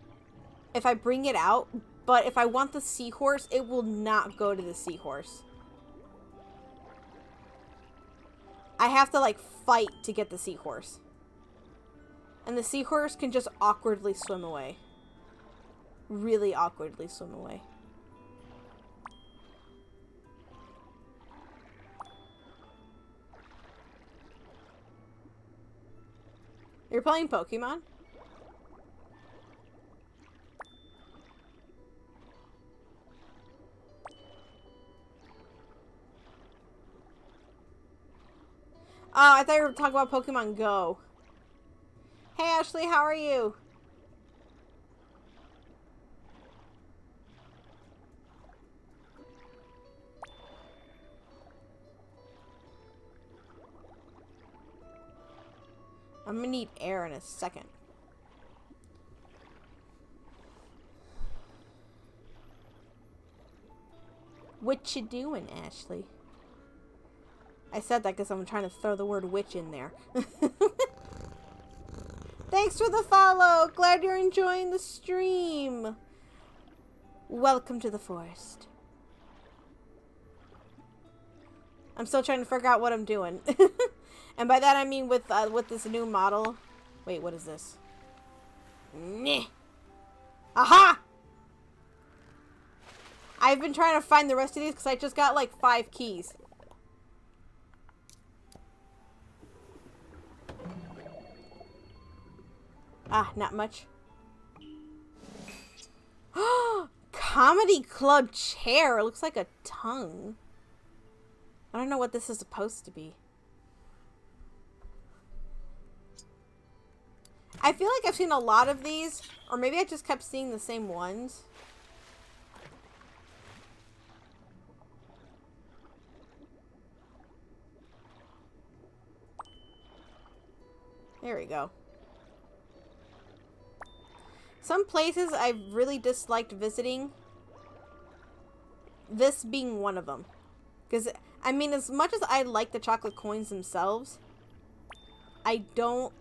if I bring it out, but if I want the seahorse, it will not go to the seahorse. I have to, like, fight to get the seahorse. And the seahorse can just awkwardly swim away. Really awkwardly swim away. You're playing Pokemon? Oh, I thought you were talking about Pokemon Go. Hey, Ashley, how are you? I'm gonna need air in a second. What you doing, Ashley? I said that because I'm trying to throw the word witch in there. Thanks for the follow. Glad you're enjoying the stream. Welcome to the forest. I'm still trying to figure out what I'm doing. And by that I mean with this new model. Wait, what is this? Nyeh. Aha! I've been trying to find the rest of these because I just got like 5 keys. Ah, not much. Comedy club chair. It looks like a tongue. I don't know what this is supposed to be. I feel like I've seen a lot of these, or maybe I just kept seeing the same ones. There we go. Some places I've really disliked visiting. This being one of them. Because, I mean, as much as I like the chocolate coins themselves, I don't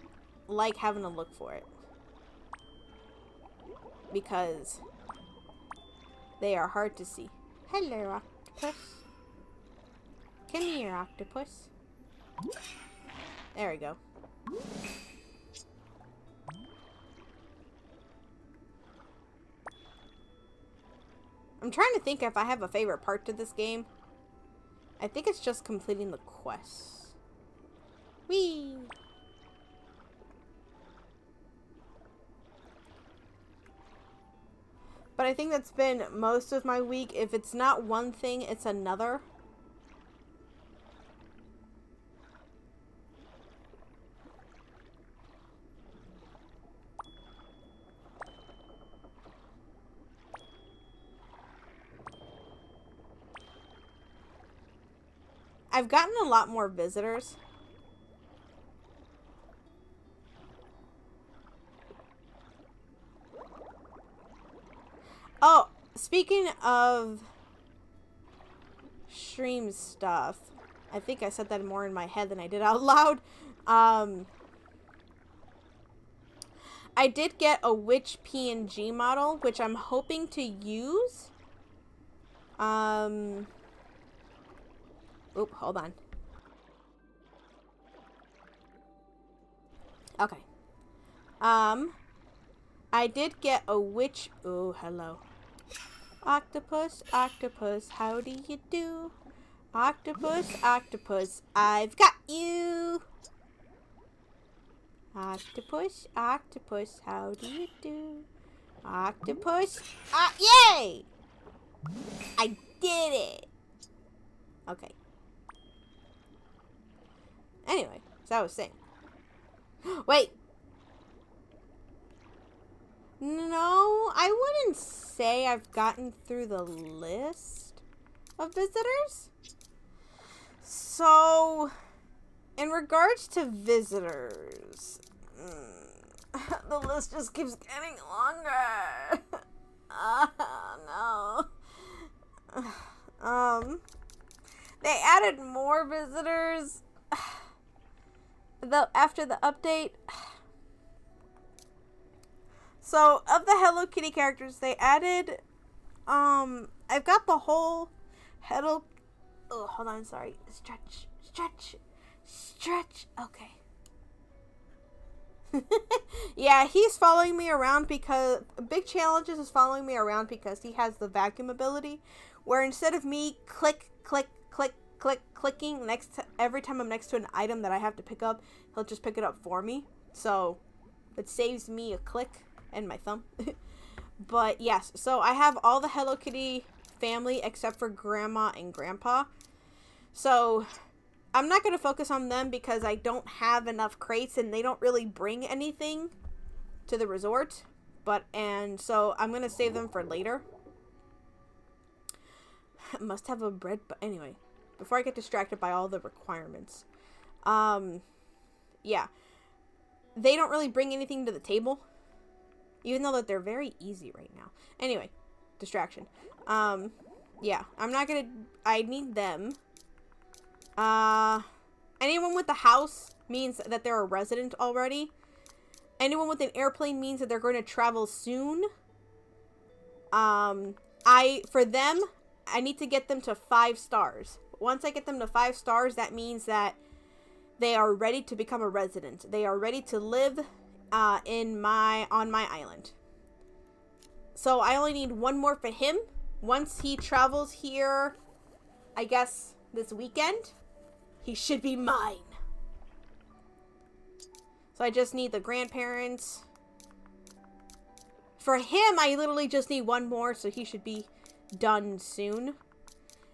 like having to look for it. Because they are hard to see. Hello, octopus. Come here, octopus. There we go. I'm trying to think if I have a favorite part to this game. I think it's just completing the quests. Whee! But I think that's been most of my week. If it's not one thing, it's another. I've gotten a lot more visitors. Oh, speaking of stream stuff, I think I said that more in my head than I did out loud. I did get a witch PNG model, which I'm hoping to use. Oop, hold on. Okay. I did get a witch. Oh, hello. Octopus, octopus, how do you do? Octopus, octopus, I've got you. Octopus, octopus, how do you do? Octopus, yay! I did it. Okay. Anyway, so I was saying. Wait. No, I wouldn't say I've gotten through the list of visitors. So, in regards to visitors, the list just keeps getting longer. No. They added more visitors after the update. So, of the Hello Kitty characters, they added, I've got the whole Hello, oh, hold on, sorry, stretch, okay. Yeah, he's following me around because, Big Challenges is following me around because he has the vacuum ability, where instead of me clicking next to, every time I'm next to an item that I have to pick up, he'll just pick it up for me. So it saves me a click and my thumb. But yes, so I have all the Hello Kitty family except for Grandma and Grandpa. So I'm not going to focus on them because I don't have enough crates and they don't really bring anything to the resort. And so I'm going to save them for later. Must have a bread, but anyway, before I get distracted by all the requirements. Yeah. They don't really bring anything to the table. Even though that they're very easy right now. Anyway, distraction. Yeah, I'm not gonna... I need them. Anyone with a house means that they're a resident already. Anyone with an airplane means that they're going to travel soon. For them, I need to get them to 5 stars. Once I get them to 5 stars, that means that they are ready to become a resident. They are ready to live on my island. So I only need 1 more for him. Once he travels here, I guess this weekend, he should be mine. So I just need the grandparents. For him, I literally just need 1 more, so he should be done soon.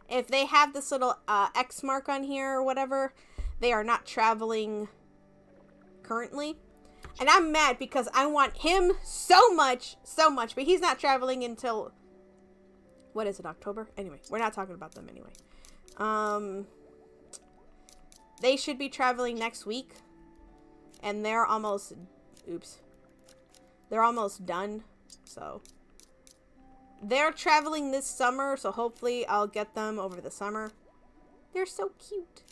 If they have this little X mark on here or whatever, they are not traveling currently. And I'm mad because I want him so much, but he's not traveling until, what is it, October? Anyway, we're not talking about them anyway. They should be traveling next week. And they're almost, they're almost done. So they're traveling this summer, so hopefully I'll get them over the summer. They're so cute.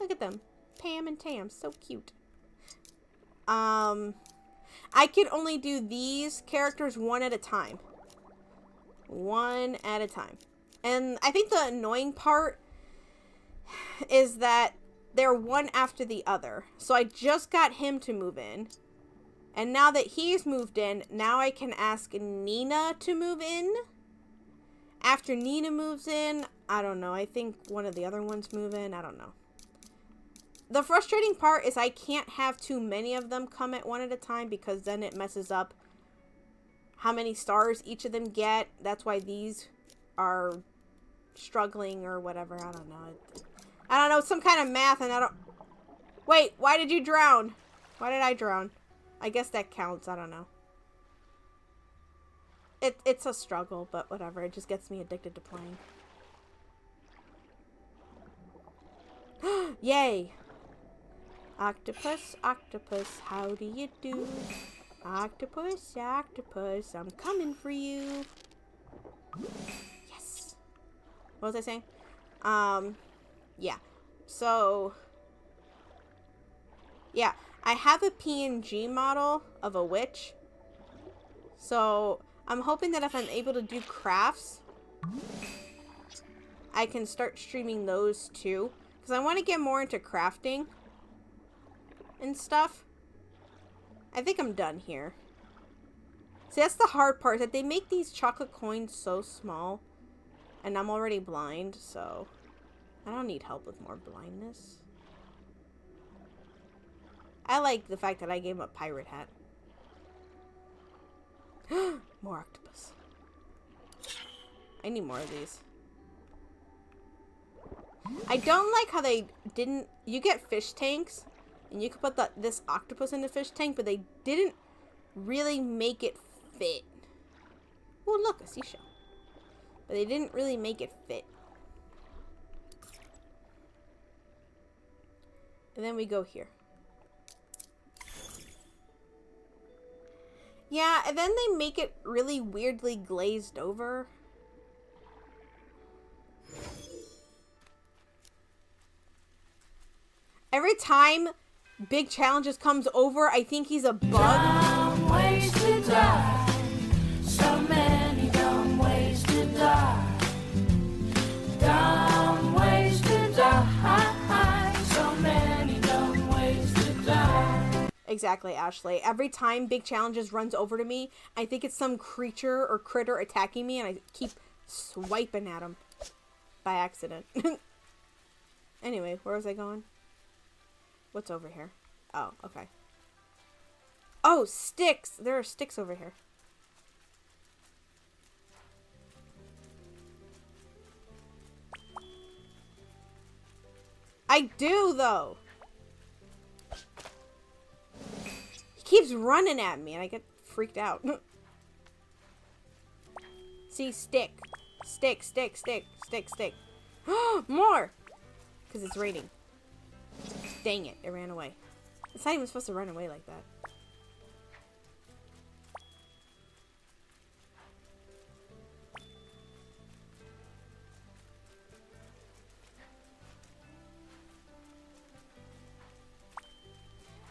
Look at them. Pam and Tam, so cute. I can only do these characters 1 at a time. 1 at a time. And I think the annoying part is that they're one after the other. So I just got him to move in. And now that he's moved in, now I can ask Nina to move in. After Nina moves in, I don't know. I think one of the other ones move in. I don't know. The frustrating part is I can't have too many of them come at 1 at a time because then it messes up how many stars each of them get. That's why these are struggling or whatever. I don't know. I don't know. Some kind of math and I don't... Wait, why did you drown? Why did I drown? I guess that counts. I don't know. It's a struggle, but whatever. It just gets me addicted to playing. Yay! Octopus, octopus, how do you do? Octopus, octopus, I'm coming for you. Yes. What was I saying? Yeah. So, yeah. I have a PNG model of a witch. So, I'm hoping that if I'm able to do crafts, I can start streaming those too. Because I want to get more into crafting and stuff. I think I'm done here. See, that's the hard part, that they make these chocolate coins so small. And I'm already blind, so I don't need help with more blindness. I like the fact that I gave him a pirate hat. More octopus. I need more of these. I don't like how they didn't... You get fish tanks, and you could put this octopus in the fish tank, but they didn't really make it fit. Oh, look, a seashell. But they didn't really make it fit. And then we go here. Yeah, and then they make it really weirdly glazed over. Every time Big Challenges comes over, I think he's a bug. Dumb ways to die. So many dumb ways to die. Dumb ways to die. So many dumb ways to die. Exactly, Ashley. Every time Big Challenges runs over to me, I think it's some creature or critter attacking me, and I keep swiping at him by accident. Anyway, where was I going? What's over here? Oh, okay. Oh, sticks! There are sticks over here. I do, though! He keeps running at me, and I get freaked out. See, stick. Stick, stick, stick, stick, stick. More! Because it's raining. Dang it, it ran away. It's not even supposed to run away like that.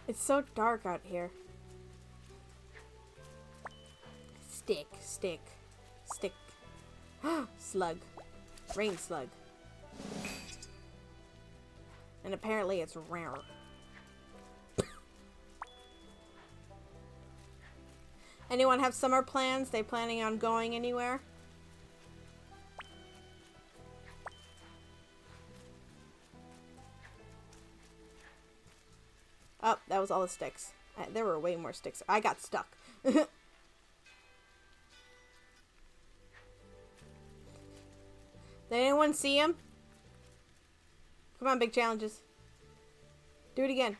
It's so dark out here. Stick, stick, stick. Slug. Rain slug. And apparently it's rare. Anyone have summer plans? They planning on going anywhere? Oh, that was all the sticks. There were way more sticks. I got stuck. Did anyone see him? Come on, big challenges. Do it again.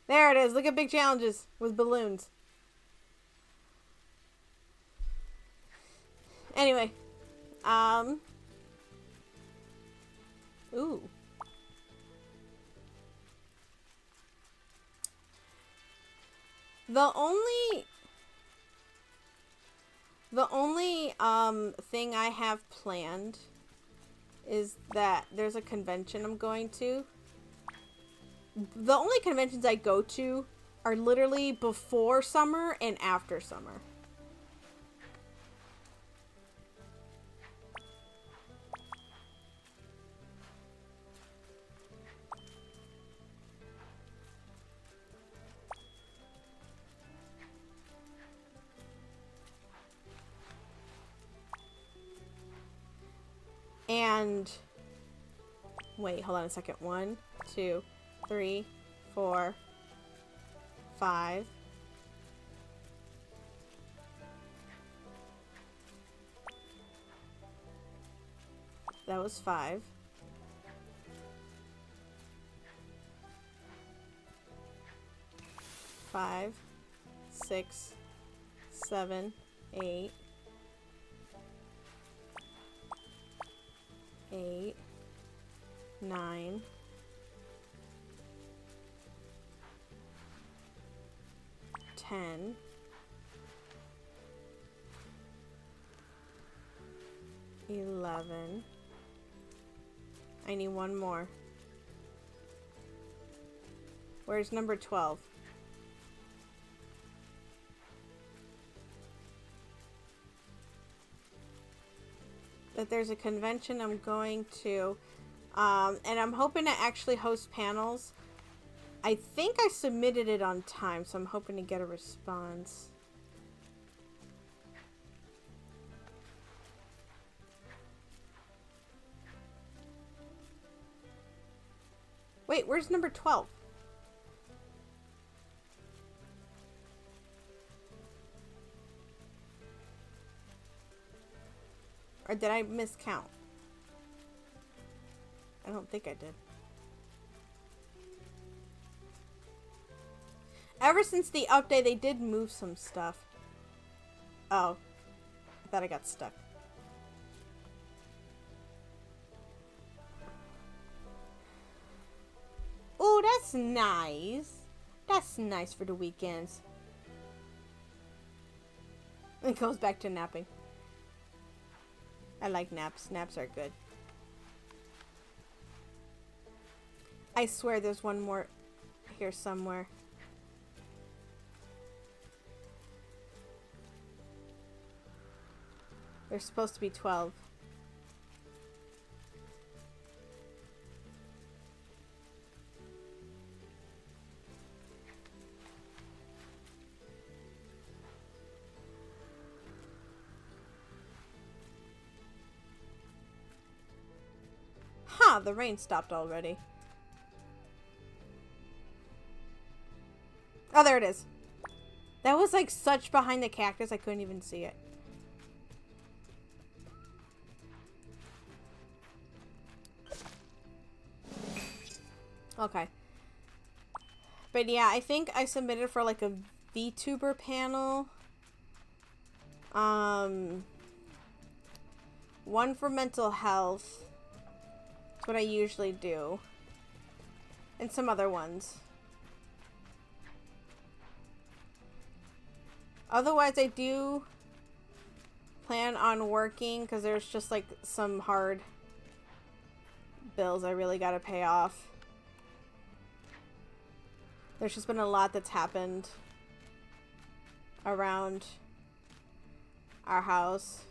There it is. Look at big challenges with balloons. Anyway. Ooh. The only thing I have planned is that there's a convention I'm going to. The only conventions I go to are literally before summer and after summer. And wait, hold on a second. 1, 2, 3, 4, 5. That was 5. 5, 6, 7, 8. 8, 9, 10, 11. I need one more. Where's number 12? That there's a convention I'm going to, and I'm hoping to actually host panels. I think I submitted it on time, so I'm hoping to get a response. Wait, where's number 12? Or did I miscount? I don't think I did. Ever since the update, they did move some stuff. Oh. I thought I got stuck. Oh, that's nice. That's nice for the weekends. It goes back to napping. I like naps. Naps are good. I swear there's one more here somewhere. There's supposed to be 12. Huh, the rain stopped already. Oh, there it is. That was like such behind the cactus, I couldn't even see it. Okay. But yeah, I think I submitted for like a VTuber panel. One for mental health. That's what I usually do. And some other ones. Otherwise, I do plan on working because there's just like some hard bills I really gotta pay off. There's just been a lot that's happened around our house.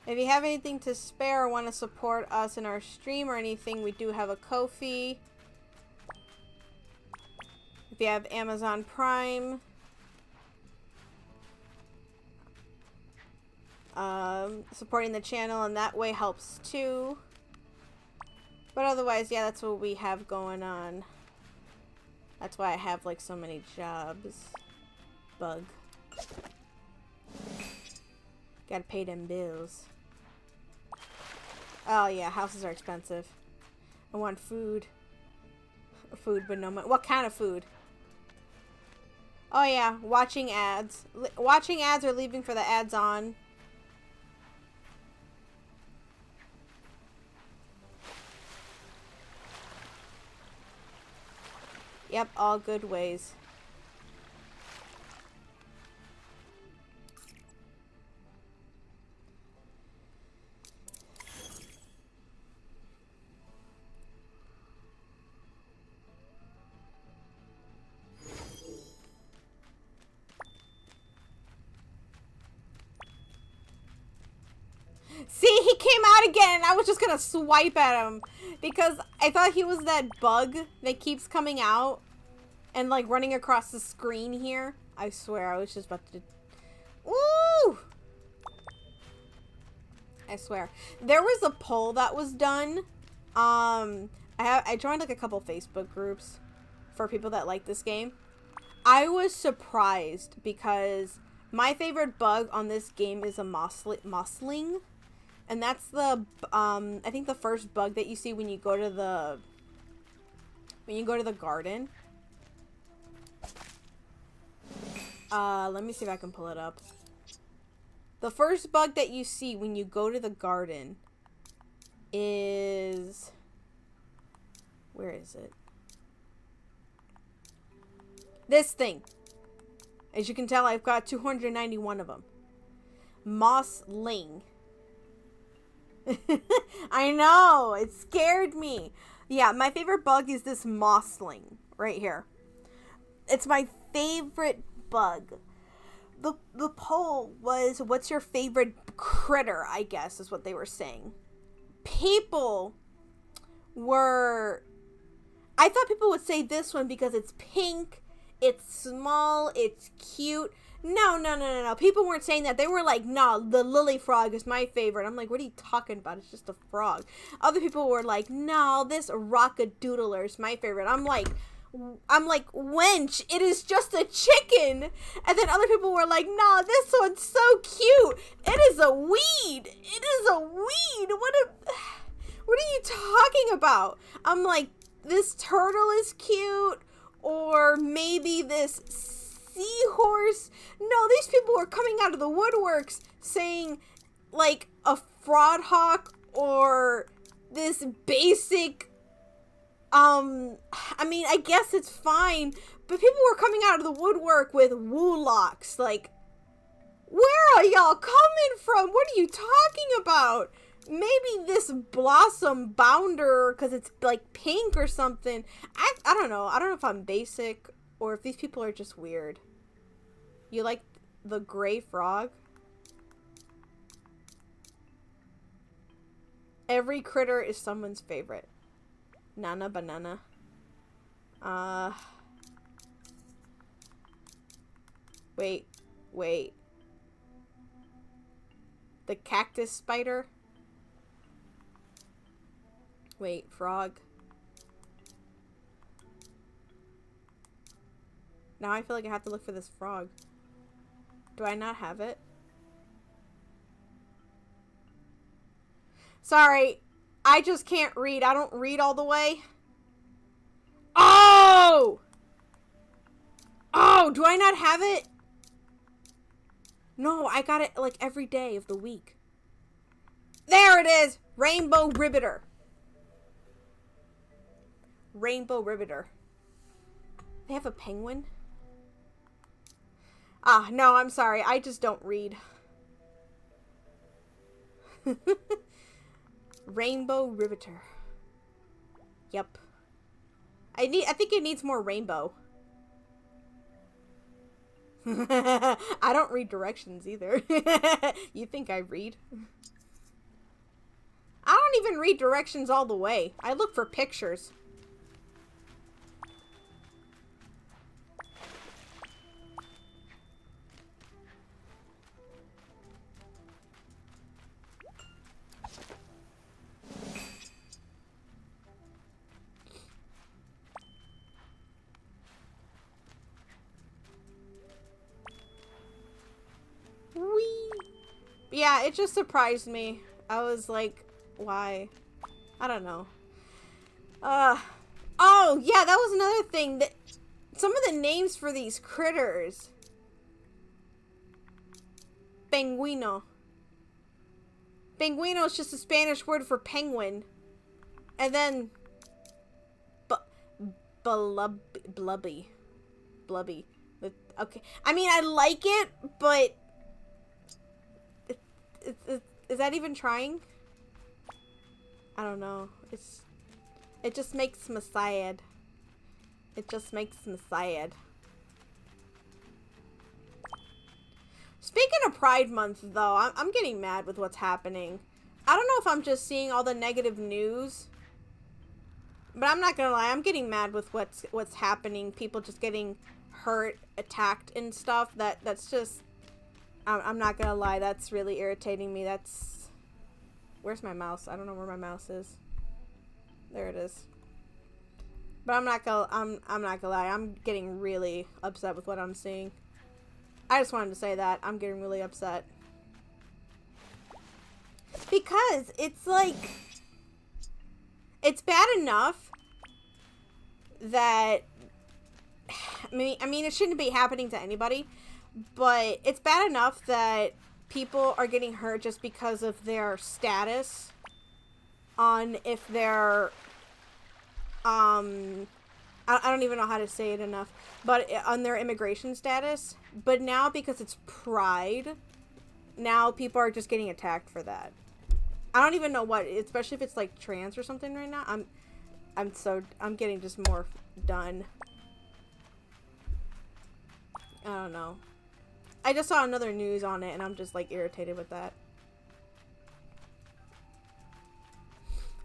If you have anything to spare or want to support us in our stream or anything, we do have a Ko-fi. If you have Amazon Prime, supporting the channel in that way helps too. But otherwise, yeah, that's what we have going on. That's why I have like so many jobs. Bug. Gotta pay them bills. Oh yeah, houses are expensive. I want food. Food, but no money. What kind of food? Oh yeah, watching ads. Watching ads or leaving for the ads on. Yep, all good ways. See, he came out again. I was just gonna swipe at him because I thought he was that bug that keeps coming out and like running across the screen here. I swear, I was just about to... Ooh! I swear. There was a poll that was done. I joined like a couple Facebook groups for people that like this game. I was surprised because my favorite bug on this game is a mossling. And that's the, I think the first bug that you see when you go to the, garden. Let me see if I can pull it up. The first bug that you see when you go to the garden is, where is it? This thing. As you can tell, I've got 291 of them. Mossling. I know, it scared me. Yeah, my favorite bug is this mossling right here. It's my favorite bug. The poll was, what's your favorite critter, I guess is what they were saying. People were, I thought people would say this one because it's pink, it's small, it's cute. No. People weren't saying that. They were like, no, the lily frog is my favorite. I'm like, what are you talking about? It's just a frog. Other people were like, no, this rockadoodler is my favorite. I'm like, wench, it is just a chicken. And then other people were like, no, this one's so cute. It is a weed. It is a weed. What are you talking about? I'm like, this turtle is cute. Or maybe this seahorse. No, these people were coming out of the woodworks saying like a fraud hawk or this basic, I mean, I guess it's fine, but people were coming out of the woodwork with woolocks. Like, where are y'all coming from? What are you talking about? Maybe this blossom bounder because it's like pink or something. I don't know. I don't know if I'm basic or if these people are just weird. You like the gray frog? Every critter is someone's favorite. Nana banana. Wait. The cactus spider? Wait, frog. Now I feel like I have to look for this frog. Do I not have it? Sorry. I just can't read. I don't read all the way. Oh! Oh, do I not have it? No, I got it like every day of the week. There it is! Rainbow Ribbeter. Rainbow Ribbeter. They have a penguin? Ah, no, I'm sorry. I just don't read. Rainbow Ribbeter. Yep. I think it needs more rainbow. I don't read directions either. You think I read? I don't even read directions all the way. I look for pictures. Whee! Yeah, it just surprised me. I was like, why? I don't know. Oh, yeah, that was another thing. That some of the names for these critters. Penguino. Penguino is just a Spanish word for penguin. And then... Blubby. Blubby. Okay. I mean, I like it, but... Is that even trying? I don't know. It just makes me sad. It just makes me sad. Speaking of Pride Month, though, I'm getting mad with what's happening. I don't know if I'm just seeing all the negative news, but I'm not gonna lie, I'm getting mad with what's happening. People just getting hurt, attacked, and stuff. That's just. I'm not gonna lie, that's really irritating me. That's... Where's my mouse? I don't know where my mouse is. There it is. But I'm not gonna lie, I'm getting really upset with what I'm seeing. I just wanted to say that. I'm getting really upset. Because it's like... It's bad enough that... I mean, it shouldn't be happening to anybody. But it's bad enough that people are getting hurt just because of their status on if they're, I don't even know how to say it enough, but on their immigration status. But now because it's Pride, now people are just getting attacked for that. I don't even know what, especially if it's like trans or something right now. I'm getting just more done. I don't know. I just saw another news on it, and I'm just, like, irritated with that.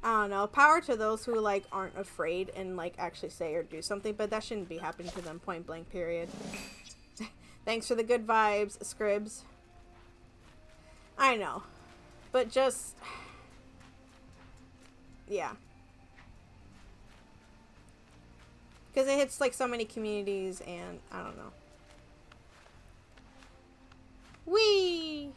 I don't know. Power to those who, like, aren't afraid and, like, actually say or do something, but that shouldn't be happening to them, point blank, period. Thanks for the good vibes, Scribs. I know. But just... Yeah. Because it hits, like, so many communities, and I don't know. Whee!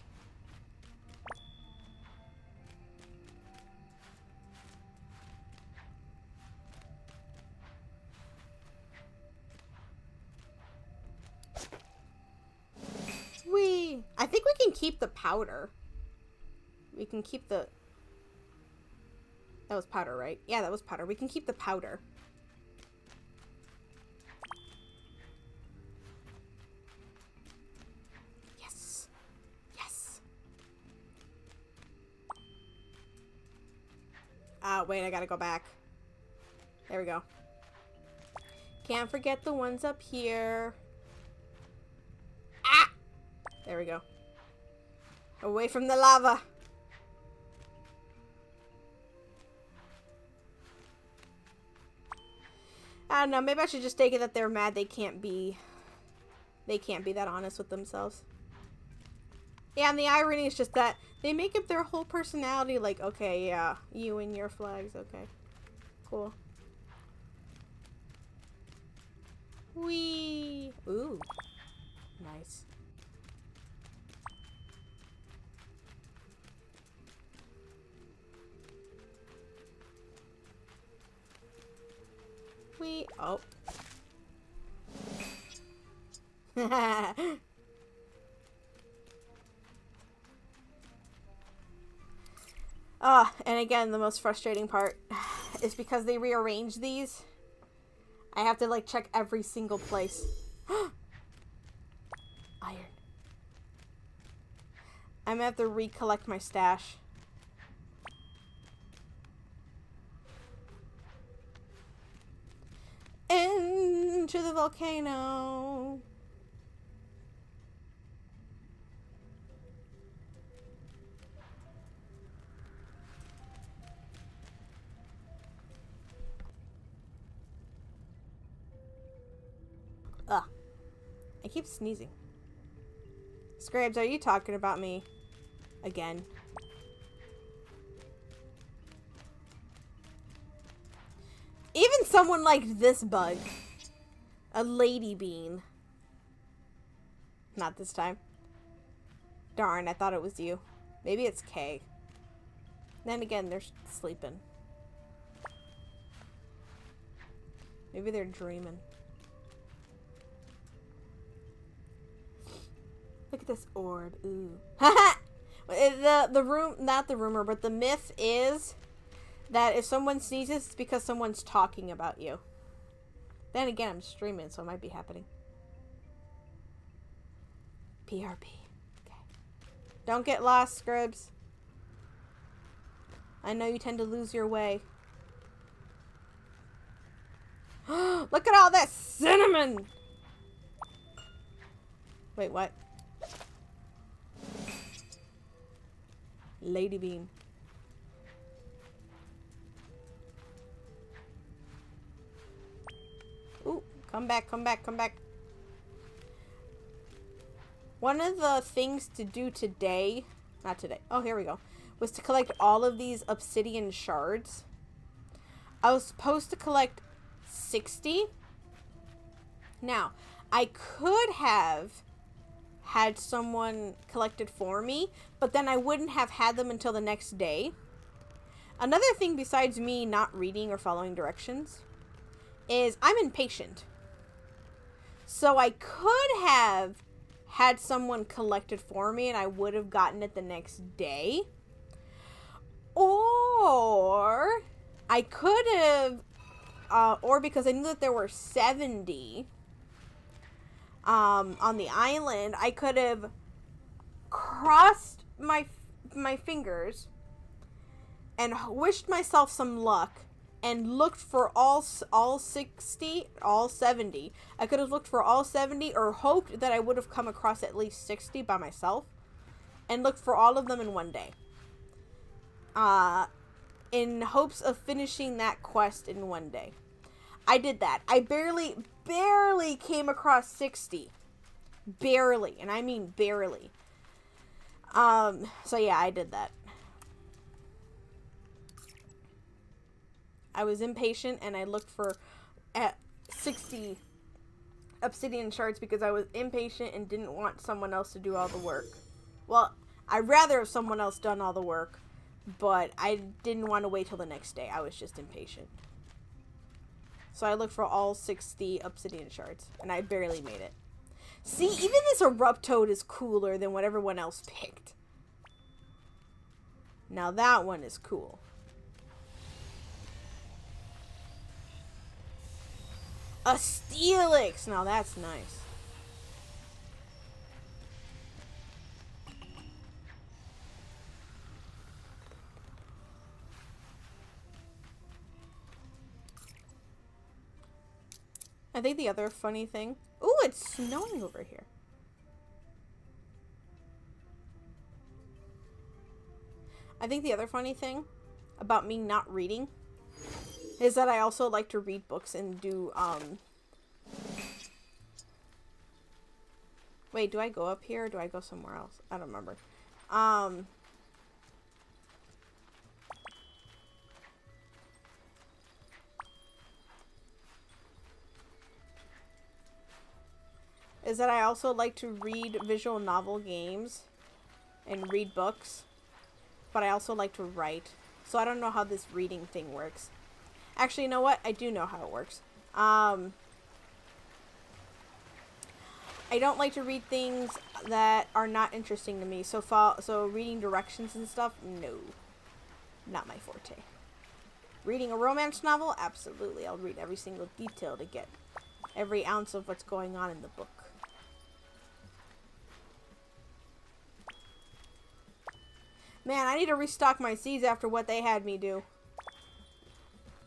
Whee! I think we can keep the powder. We can keep the... That was powder, right? Yeah, that was powder. We can keep the powder. Wait, I gotta go back. There we go. Can't forget the ones up here. Ah! There we go. Away from the lava. I don't know, maybe I should just take it that they're mad they can't be that honest with themselves. Yeah, and the irony is just that they make up their whole personality like, okay, yeah, you and your flags, okay. Cool. Whee! Ooh. Nice. Whee! Oh. And again, the most frustrating part is because they rearrange these. I have to, like, check every single place. Iron. I'm gonna have to recollect my stash. Into the volcano. Ugh. I keep sneezing. Scrabs, are you talking about me? Again. Even someone like this bug. A lady bean. Not this time. Darn, I thought it was you. Maybe it's Kay. Then again, they're sleeping. Maybe they're dreaming. Look at this orb. Ooh. the room, not the rumor, but the myth is that if someone sneezes, it's because someone's talking about you. Then again, I'm streaming, so it might be happening. PRP. Okay. Don't get lost, Scribs. I know you tend to lose your way. Look at all that cinnamon! Wait, what? Lady bean. Ooh, come back, come back, come back. One of the things to do today, not today, oh, here we go, was to collect all of these obsidian shards. I was supposed to collect 60. Now, I could have had someone collect it for me, but then I wouldn't have had them until the next day. Another thing besides me not reading or following directions is I'm impatient. So I could have had someone collect it for me and I would have gotten it the next day. Or I could have, or because I knew that there were 70 on the island, I could have crossed my fingers and wished myself some luck and looked for all 60, all 70. I could have looked for all 70 or hoped that I would have come across at least 60 by myself and looked for all of them in one day. In hopes of finishing that quest in one day. I did that. I barely came across 60. Barely. And I mean barely. So yeah, I did that. I was impatient and I looked for 60 obsidian shards because I was impatient and didn't want someone else to do all the work. Well, I'd rather have someone else done all the work, but I didn't want to wait till the next day. I was just impatient. So I looked for all 60 obsidian shards, and I barely made it. See, even this Eruptoad is cooler than what everyone else picked. Now that one is cool. A Steelix! Now that's nice. I think the other funny thing... Ooh, it's snowing over here. I think the other funny thing about me not reading is that I also like to read books and do, Wait, do I go up here or do I go somewhere else? I don't remember. is that I also like to read visual novel games and read books, but I also like to write. So I don't know how this reading thing works. Actually, you know what? I do know how it works. I don't like to read things that are not interesting to me. So reading directions and stuff, no. Not my forte. Reading a romance novel, absolutely. I'll read every single detail to get every ounce of what's going on in the book. Man, I need to restock my seeds after what they had me do.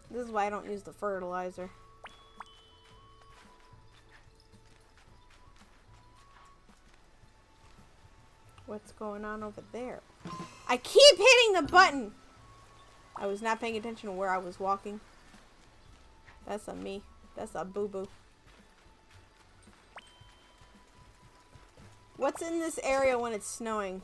This is why I don't use the fertilizer. What's going on over there? I keep hitting the button! I was not paying attention to where I was walking. That's a me. That's a boo-boo. What's in this area when it's snowing?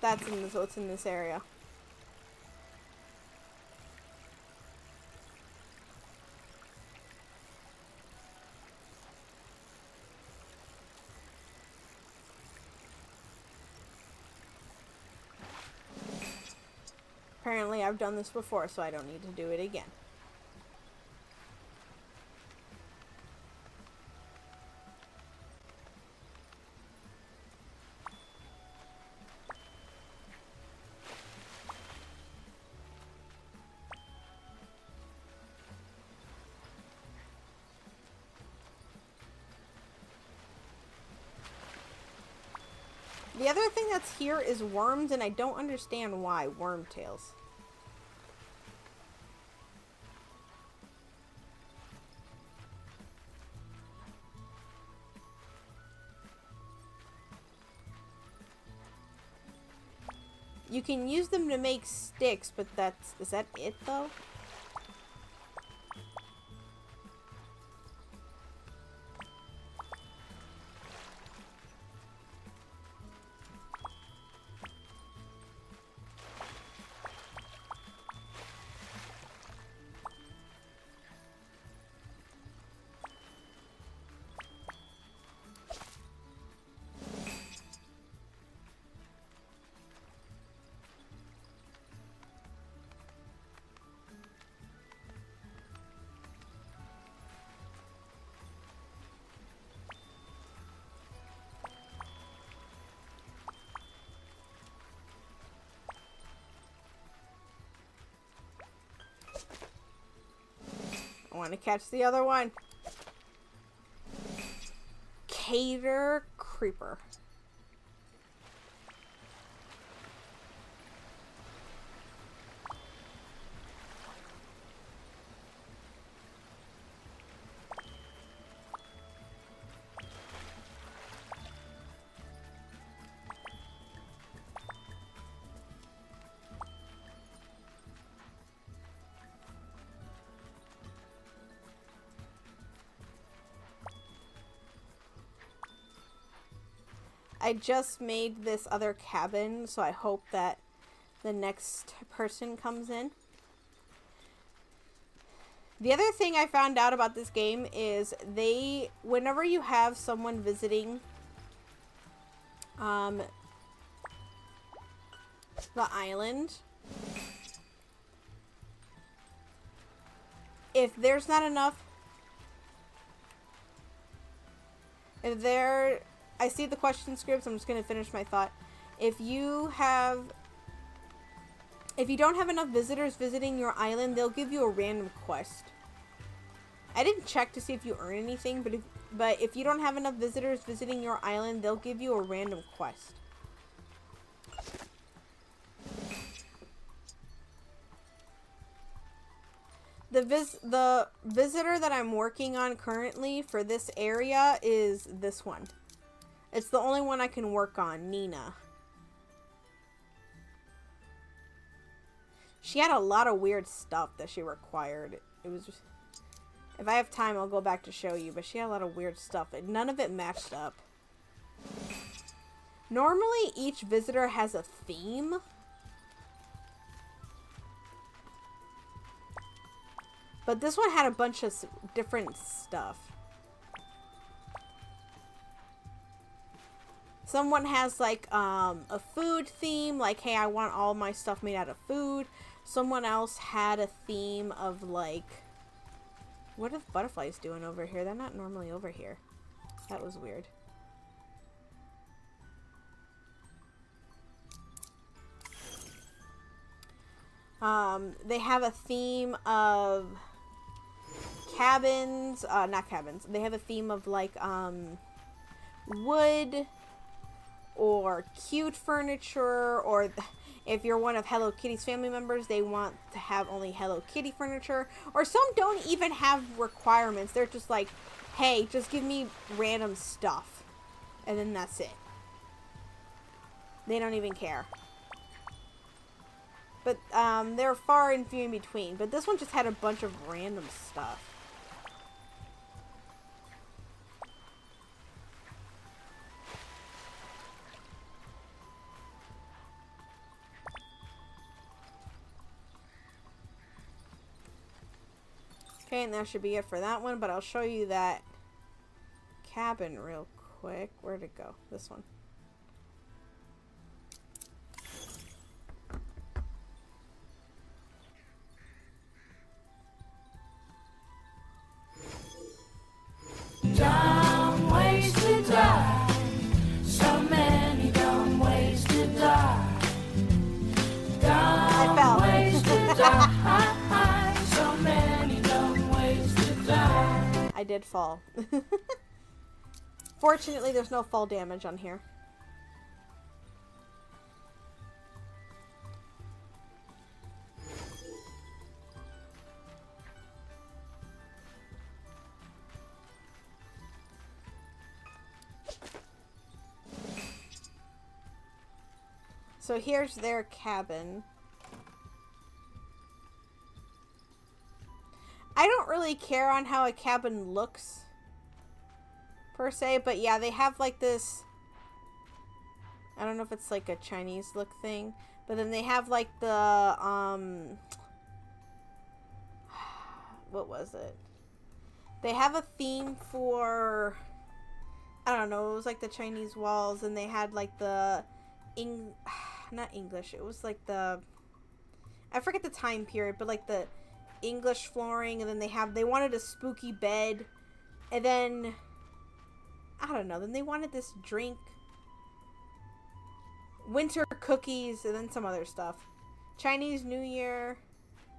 That's in this, what's in this area. Apparently I've done this before, so I don't need to do it again. The other thing that's here is worms, and I don't understand why. Worm tails. You can use them to make sticks, but is that it though? I want to catch the other one. Cater creeper. I just made this other cabin, so I hope that the next person comes in. The other thing I found out about this game is whenever you have someone visiting the island, if there's not enough, I see the question scripts. I'm just going to finish my thought. If you don't have enough visitors visiting your island, they'll give you a random quest. I didn't check to see if you earn anything, but if you don't have enough visitors visiting your island, they'll give you a random quest. The visitor that I'm working on currently for this area is this one. It's the only one I can work on, Nina. She had a lot of weird stuff that she required. It was just, if I have time, I'll go back to show you, but she had a lot of weird stuff, and none of it matched up. Normally, each visitor has a theme. But this one had a bunch of different stuff. Someone has like a food theme, like, hey, I want all my stuff made out of food. Someone else had a theme of like, what are the butterflies doing over here? They're not normally over here. That was weird. They have a theme of cabins, not cabins. They have a theme of like wood or cute furniture, or if you're one of Hello Kitty's family members, they want to have only Hello Kitty furniture, or some don't even have requirements. They're just like, hey, just give me random stuff, and then that's it. They don't even care. But they're far and few in between. But this one just had a bunch of random stuff. Okay, and that should be it for that one, but I'll show you that cabin real quick. Where'd it go? This one. Dumb ways to die. So many dumb ways to die. I Dumb fell. ways to die. So many dumb ways to die. I did fall. Fortunately, there's no fall damage on here. So here's their cabin. I don't really care on how a cabin looks, per se, but yeah, they have like this, I don't know if it's like a Chinese look thing, but then they have like the, what was it? They have a theme for, I don't know, it was like the Chinese walls, and they had like the, not English, it was like the, I forget the time period, but like the English flooring, and then they wanted a spooky bed, and then I don't know, then they wanted this drink, winter cookies, and then some other stuff. Chinese New Year,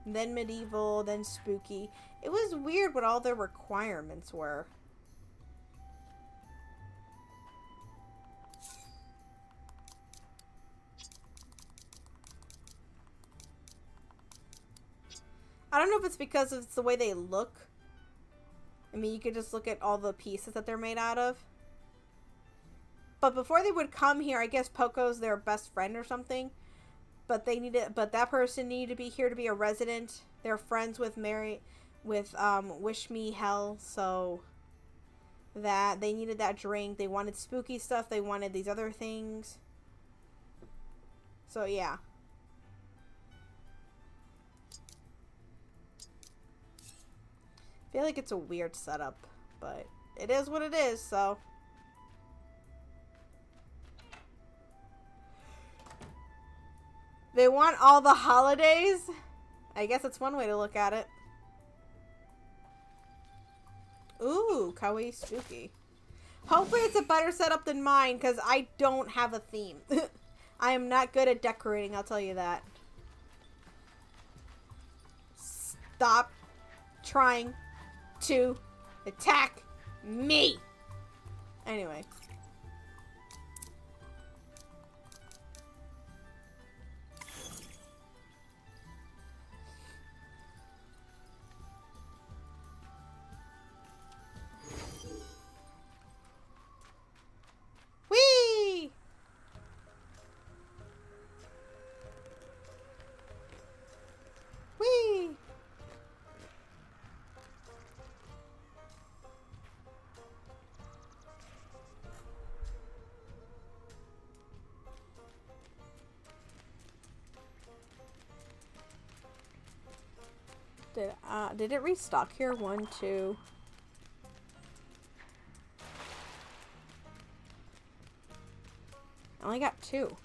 then medieval, then spooky. It was weird what all their requirements were. I don't know if it's because it's the way they look. I mean, you could just look at all the pieces that they're made out of. But before they would come here, I guess Poco's their best friend or something. But that person needed to be here to be a resident. They're friends with Wish Me Hell, so that they needed that drink. They wanted spooky stuff. They wanted these other things. So yeah. I feel like it's a weird setup, but it is what it is, so. They want all the holidays? I guess it's one way to look at it. Ooh, kawaii spooky. Hopefully it's a better setup than mine, because I don't have a theme. I am not good at decorating, I'll tell you that. Stop trying to attack me. Anyway. Whee! Whee! Did it restock here? 1, 2. I only got 2.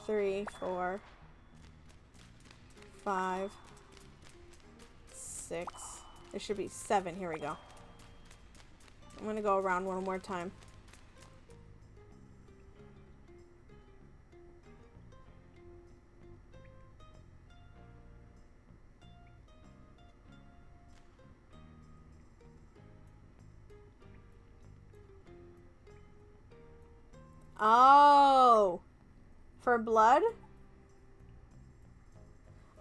3, 4, 5, 6. There should be 7. Here we go. I'm gonna go around one more time. Oh, for blood?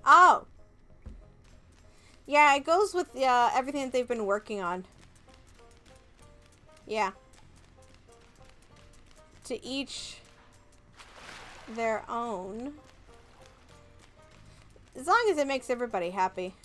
Oh. Yeah, it goes with everything that they've been working on. Yeah. To each their own. As long as it makes everybody happy.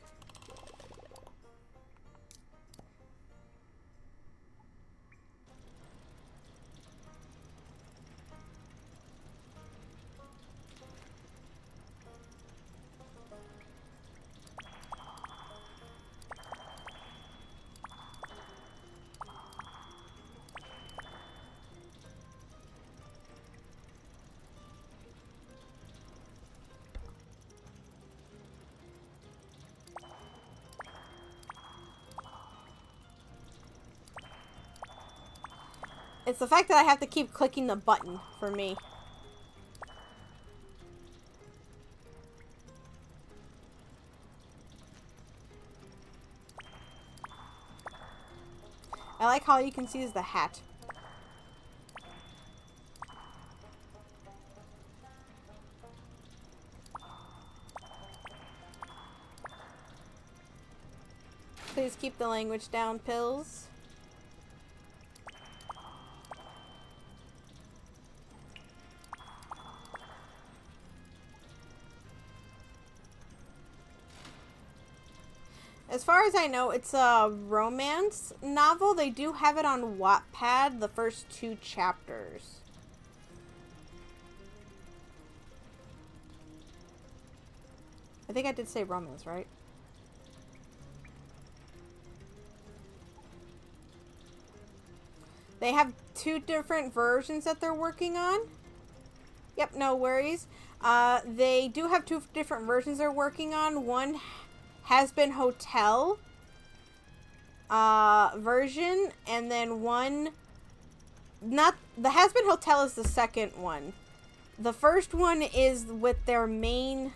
It's the fact that I have to keep clicking the button for me. I like how all you can see is the hat. Please keep the language down, pills. As far as I know, it's a romance novel. They do have it on Wattpad, the first 2 chapters. I think I did say romance, right? They have 2 different versions that they're working on. Yep, no worries. They do have 2 different versions they're working on. One has been hotel version, and then one not the has been hotel is the second one. The first one is with their main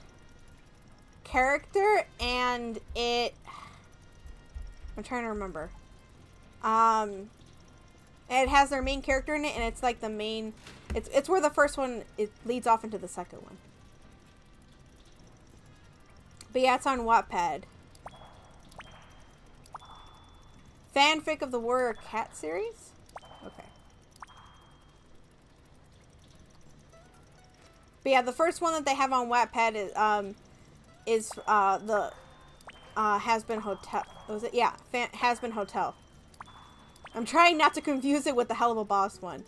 character, and I'm trying to remember. It has their main character in it, and it's like the main it's where the first one it leads off into the second one. But yeah, it's on Wattpad. Fanfic of the Warrior Cat series? Okay. But yeah, the first one that they have on Wattpad is the Has Been Hotel. Was it? Yeah, Has Been Hotel. I'm trying not to confuse it with the Hell of a Boss one.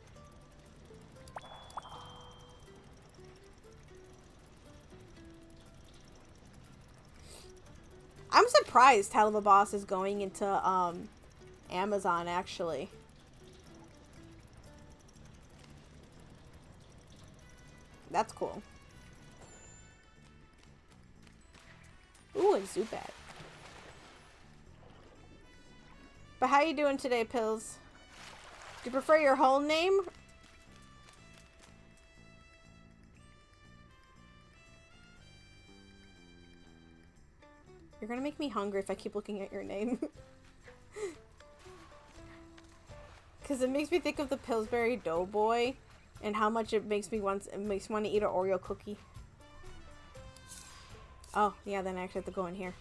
I'm surprised Hell of a Boss is going into Amazon, actually. That's cool. Ooh, a Zubat. But how you doing today, Pills? Do you prefer your whole name? You're gonna make me hungry if I keep looking at your name. Because it makes me think of the Pillsbury Doughboy and how much it makes me want to eat an Oreo cookie. Oh, yeah, then I actually have to go in here.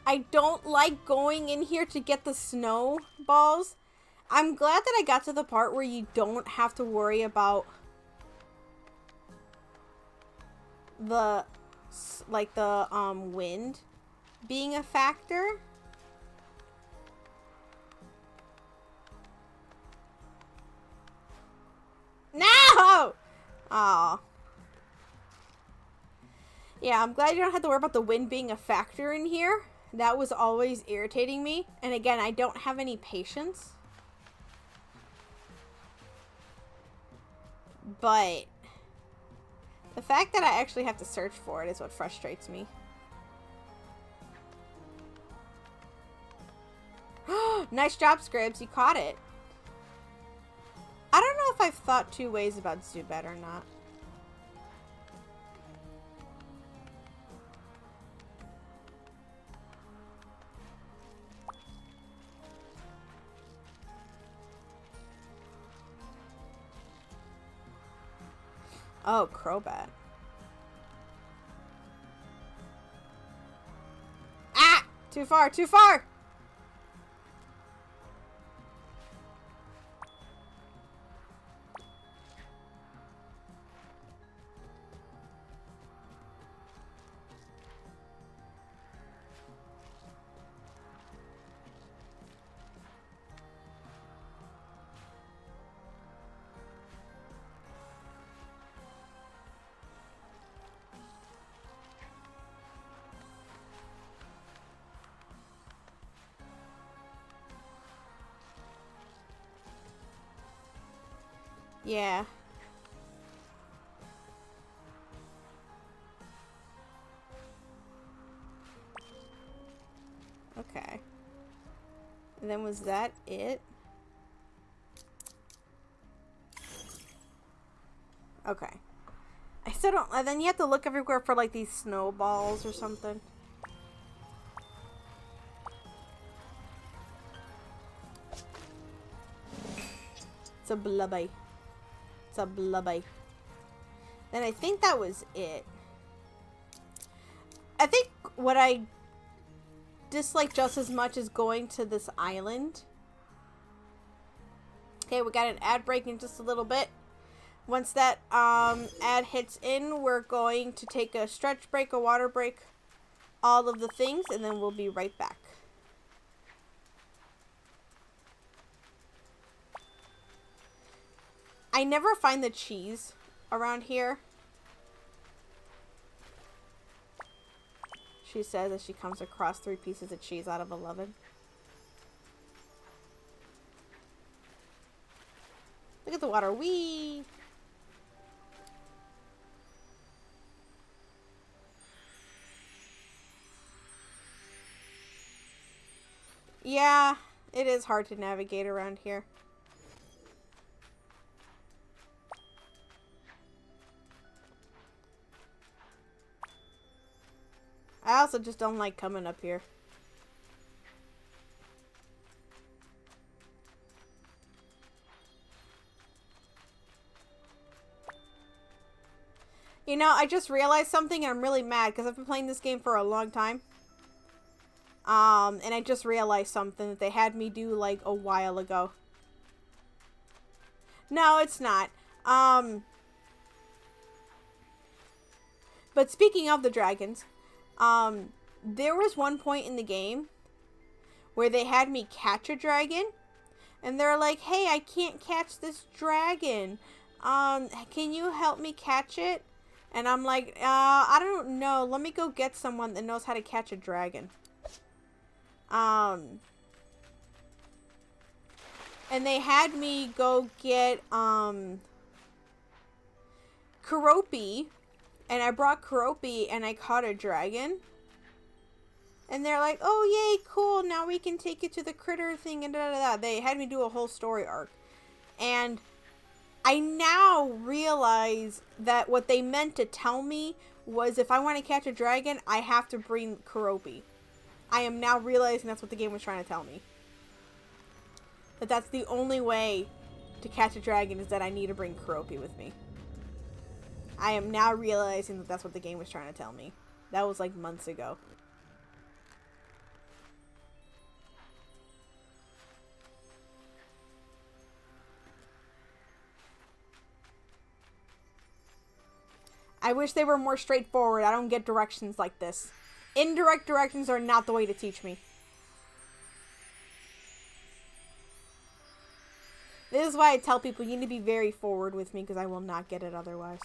I don't like going in here to get the snowballs. I'm glad that I got to the part where you don't have to worry about the wind being a factor. Nah! Aw. Yeah, I'm glad you don't have to worry about the wind being a factor in here. That was always irritating me. And again, I don't have any patience. But the fact that I actually have to search for it is what frustrates me. Nice job, Scribs. You caught it. I don't know if I've thought two ways about Zubat or not. Oh, Crobat. Ah! Too far, too far! Yeah. Okay. And then was that it? Okay. I still don't... And then you have to look everywhere for, like, these snowballs or something. It's a blubby. It's a blubby. And I think that was it. I think what I dislike just as much is going to this island. Okay, we got an ad break in just a little bit. Once that ad hits in, we're going to take a stretch break, a water break, all of the things, and then we'll be right back. I never find the cheese around here. She says as she comes across 3 pieces of cheese out of 11. Look at the water. Whee! Yeah, it is hard to navigate around here. I also just don't like coming up here. You know, I just realized something and I'm really mad because I've been playing this game for a long time. And I just realized something that they had me do like a while ago. No, it's not. But speaking of the dragons, there was one point in the game where they had me catch a dragon, and they're like, "Hey, I can't catch this dragon. Can you help me catch it?" And I'm like, I don't know. Let me go get someone that knows how to catch a dragon. And they had me go get, Keroppi, and I brought Keroppi, and I caught a dragon. And they're like, "Oh, yay, cool, now we can take you to the critter thing," and da-da-da. They had me do a whole story arc. And I now realize that what they meant to tell me was if I want to catch a dragon, I have to bring Keroppi. I am now realizing that's what the game was trying to tell me. That that's the only way to catch a dragon is that I need to bring Keroppi with me. I am now realizing that that's what the game was trying to tell me. That was like months ago. I wish they were more straightforward. I don't get directions like this. Indirect directions are not the way to teach me. This is why I tell people you need to be very forward with me because I will not get it otherwise.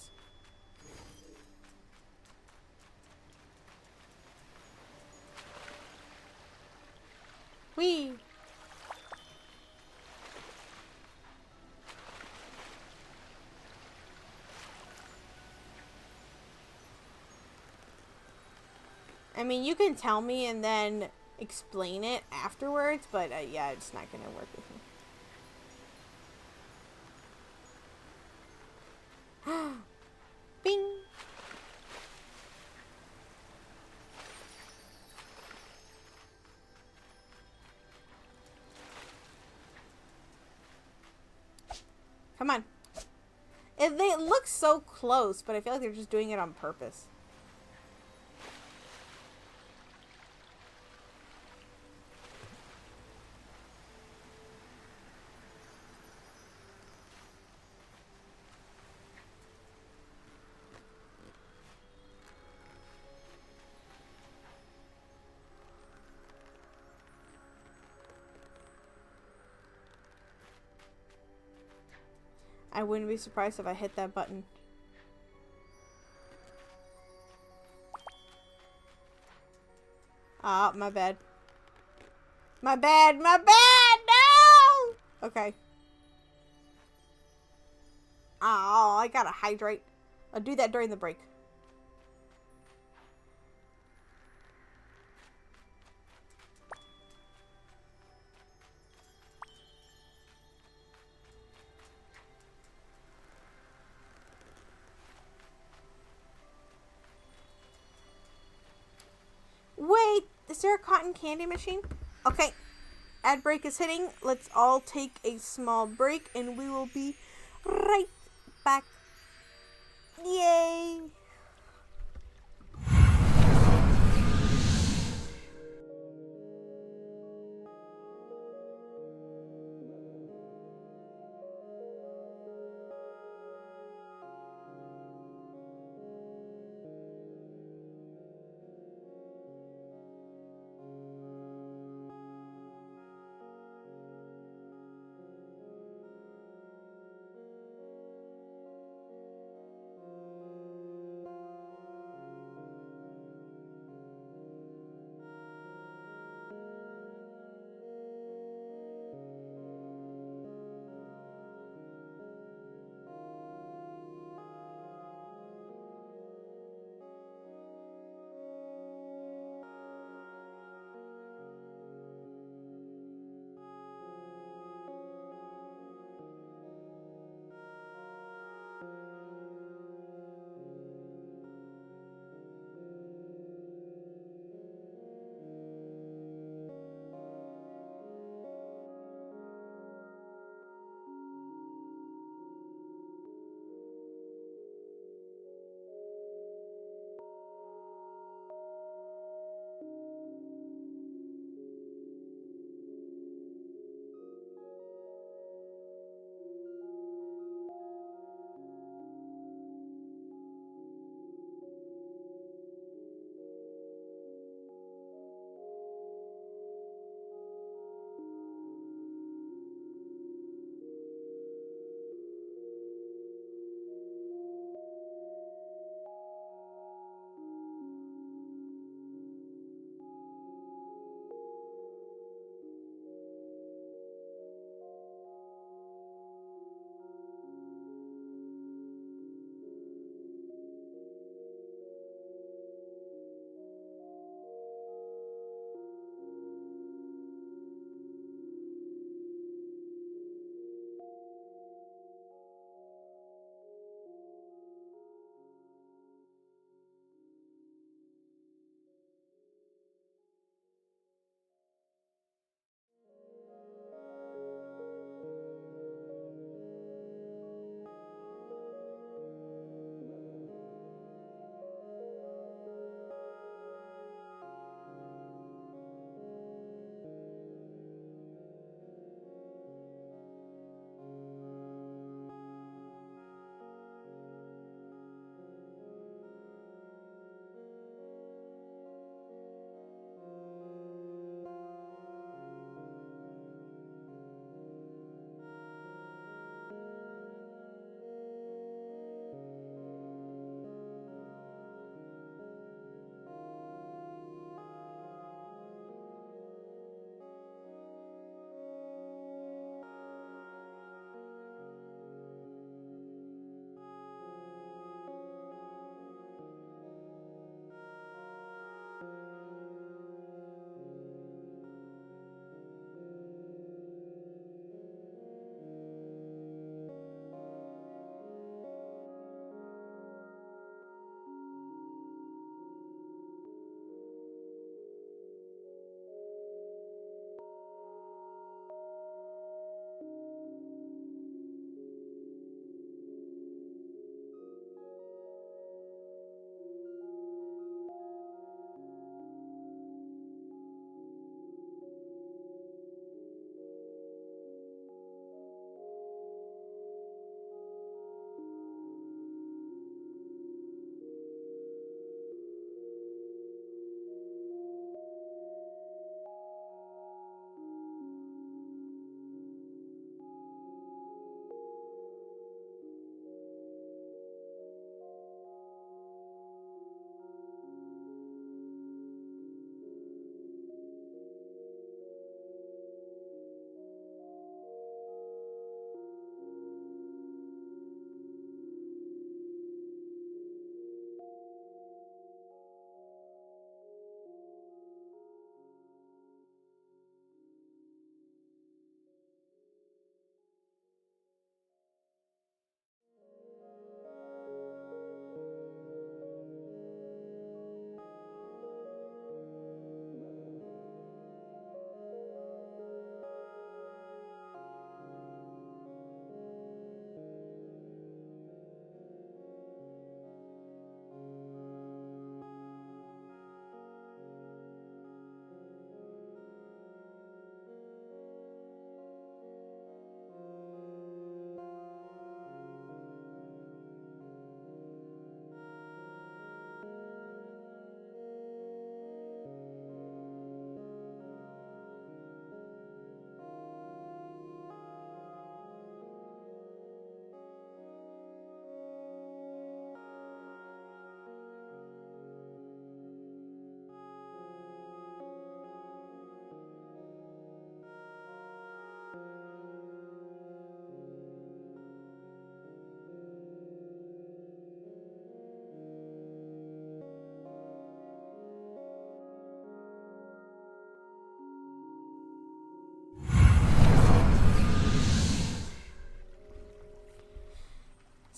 Whee! I mean, you can tell me and then explain it afterwards, but yeah, it's not gonna work with me. Bing! Come on. They look so close, but I feel like they're just doing it on purpose. I wouldn't be surprised if I hit that button. Ah, my bad. My bad, my bad, no! Okay. Oh, I gotta hydrate. I'll do that during the break. Wait, is there a cotton candy machine? Okay, ad break is hitting. Let's all take a small break and we will be right back. Yay!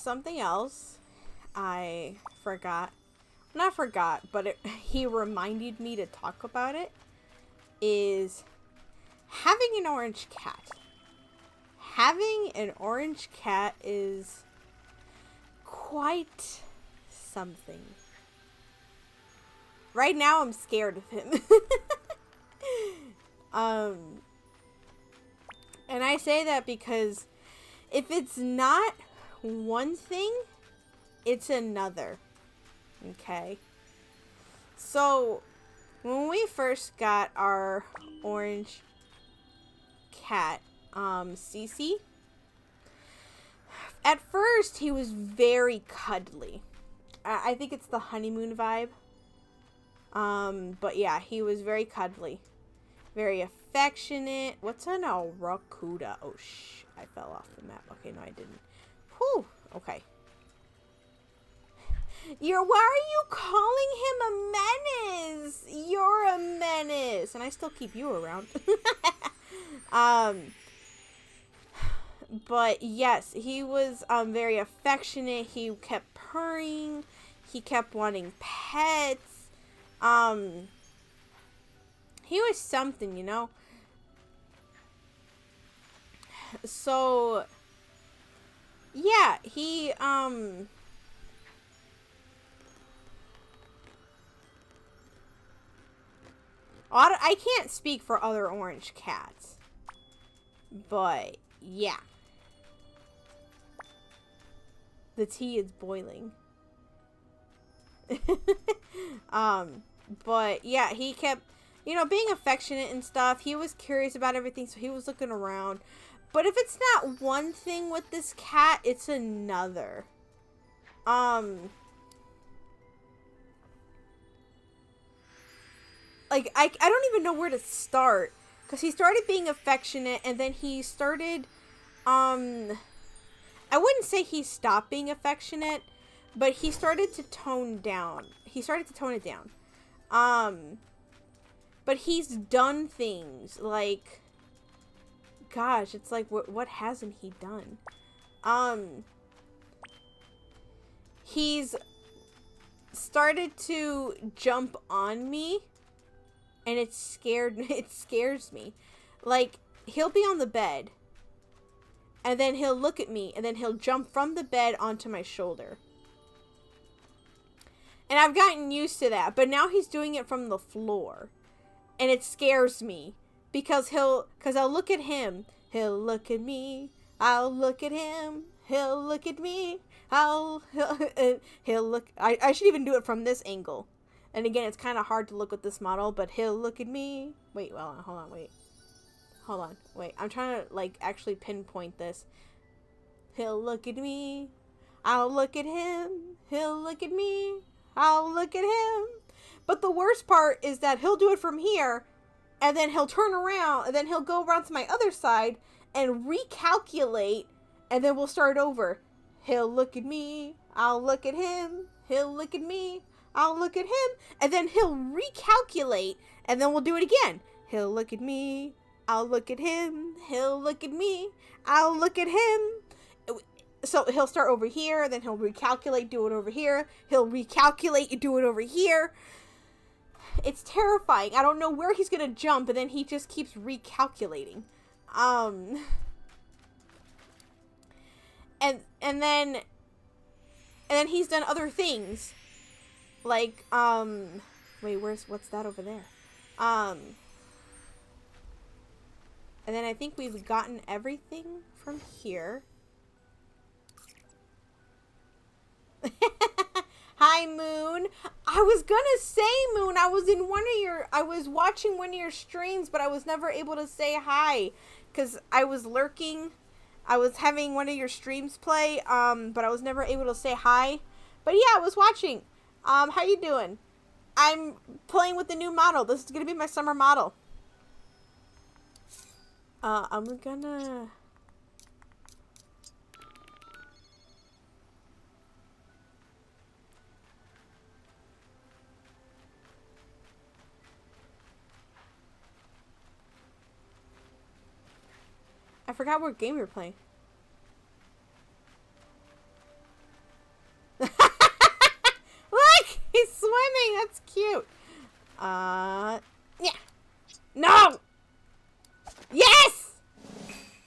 something else I forgot. Not forgot, but he reminded me to talk about it. Is having an orange cat. Having an orange cat is quite something. Right now, I'm scared of him. And I say that because if it's not one thing, it's another. Okay? So, when we first got our orange cat, Cece, at first he was very cuddly. I think it's the honeymoon vibe. But yeah, he was very cuddly. Very affectionate. What's an Aracuda? Oh, I fell off the map. Okay, no, I didn't. Whew. Okay. Why are you calling him a menace? You're a menace. And I still keep you around. But yes, he was, very affectionate. He kept purring. He kept wanting pets. He was something, you know? So, yeah, I can't speak for other orange cats. But, yeah. The tea is boiling. But, yeah, he kept, you know, being affectionate and stuff. He was curious about everything, so he was looking around. But if it's not one thing with this cat, it's another. Like, I don't even know where to start. Because he started being affectionate, and then he started, I wouldn't say he stopped being affectionate, but he started to tone down. He started to tone it down. But he's done things, like, gosh, it's like, what hasn't he done? He's started to jump on me, and it scares me. Like, he'll be on the bed, and then he'll look at me, and then he'll jump from the bed onto my shoulder. And I've gotten used to that, but now he's doing it from the floor. And it scares me. Because I'll look at him. He'll look at me. I'll look at him. He'll look at me. He'll look. I should even do it from this angle. And again, it's kind of hard to look with this model, but he'll look at me. Wait, well, hold on, wait. I'm trying to, like, actually pinpoint this. He'll look at me. I'll look at him. He'll look at me. I'll look at him. But the worst part is that he'll do it from here, and then he'll turn around, and then he'll go around to my other side and recalculate, and then we'll start over. He'll look at me. I'll look at him. He'll look at me. I'll look at him. And then he'll recalculate, and then we'll do it again. He'll look at me. I'll look at him. He'll look at me. I'll look at him. So he'll start over here, then he'll recalculate, do it over here. He'll recalculate, do it over here. It's terrifying. I don't know where he's gonna jump, and then he just keeps recalculating. And then he's done other things. Like, wait, what's that over there? And then I think we've gotten everything from here. Hi, Moon. I was gonna say, Moon, I was watching one of your streams, but I was never able to say hi, because I was lurking. I was having one of your streams play, but I was never able to say hi. But yeah, I was watching. How you doing? I'm playing with the new model. This is gonna be my summer model. I'm gonna... I forgot what game we were playing. he's swimming. That's cute. Yeah. No! Yes!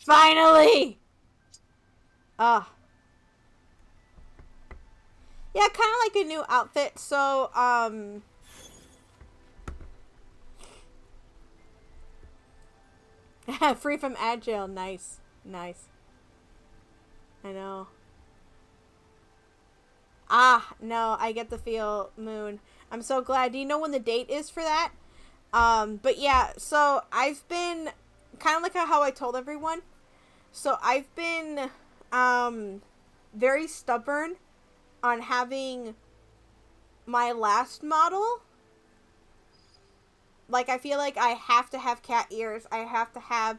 Finally! Yeah, kind of like a new outfit. So, free from agile. Nice. Nice. I know. Ah, no, I get the feel, Moon. I'm so glad. Do you know when the date is for that? But yeah, so I've been kind of like how I told everyone. So I've been, very stubborn on having my last model. Like, I feel like I have to have cat ears. I have to have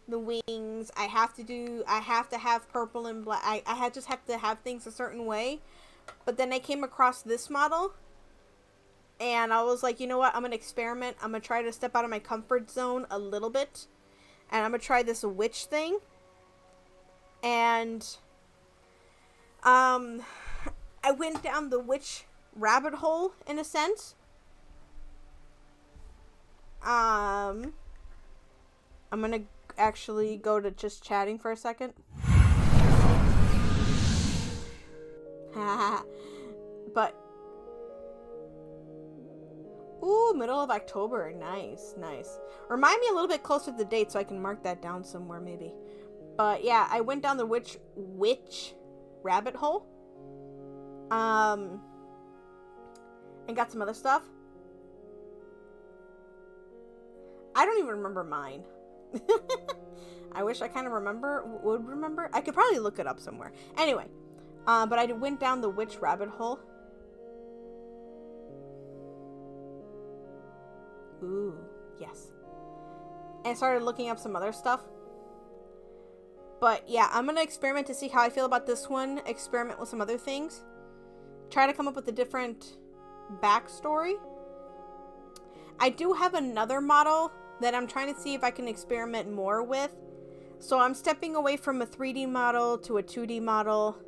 the wings. I have to have purple and black. Just have to have things a certain way. But then I came across this model. And I was like, you know what? I'm going to experiment. I'm going to try to step out of my comfort zone a little bit. And I'm going to try this witch thing. And, I went down the witch rabbit hole, in a sense. I'm going to actually go to just chatting for a second. But, ooh, middle of October. Nice, nice. Remind me a little bit closer to the date so I can mark that down somewhere, maybe. But yeah, I went down the witch rabbit hole. And got some other stuff. I don't even remember mine. I wish I kind of would remember. I could probably look it up somewhere. Anyway, but I went down the witch rabbit hole. Ooh, yes. And started looking up some other stuff. But yeah, I'm going to experiment to see how I feel about this one. Experiment with some other things. Try to come up with a different backstory. I do have another model that I'm trying to see if I can experiment more with. So I'm stepping away from a 3D model to a 2D model.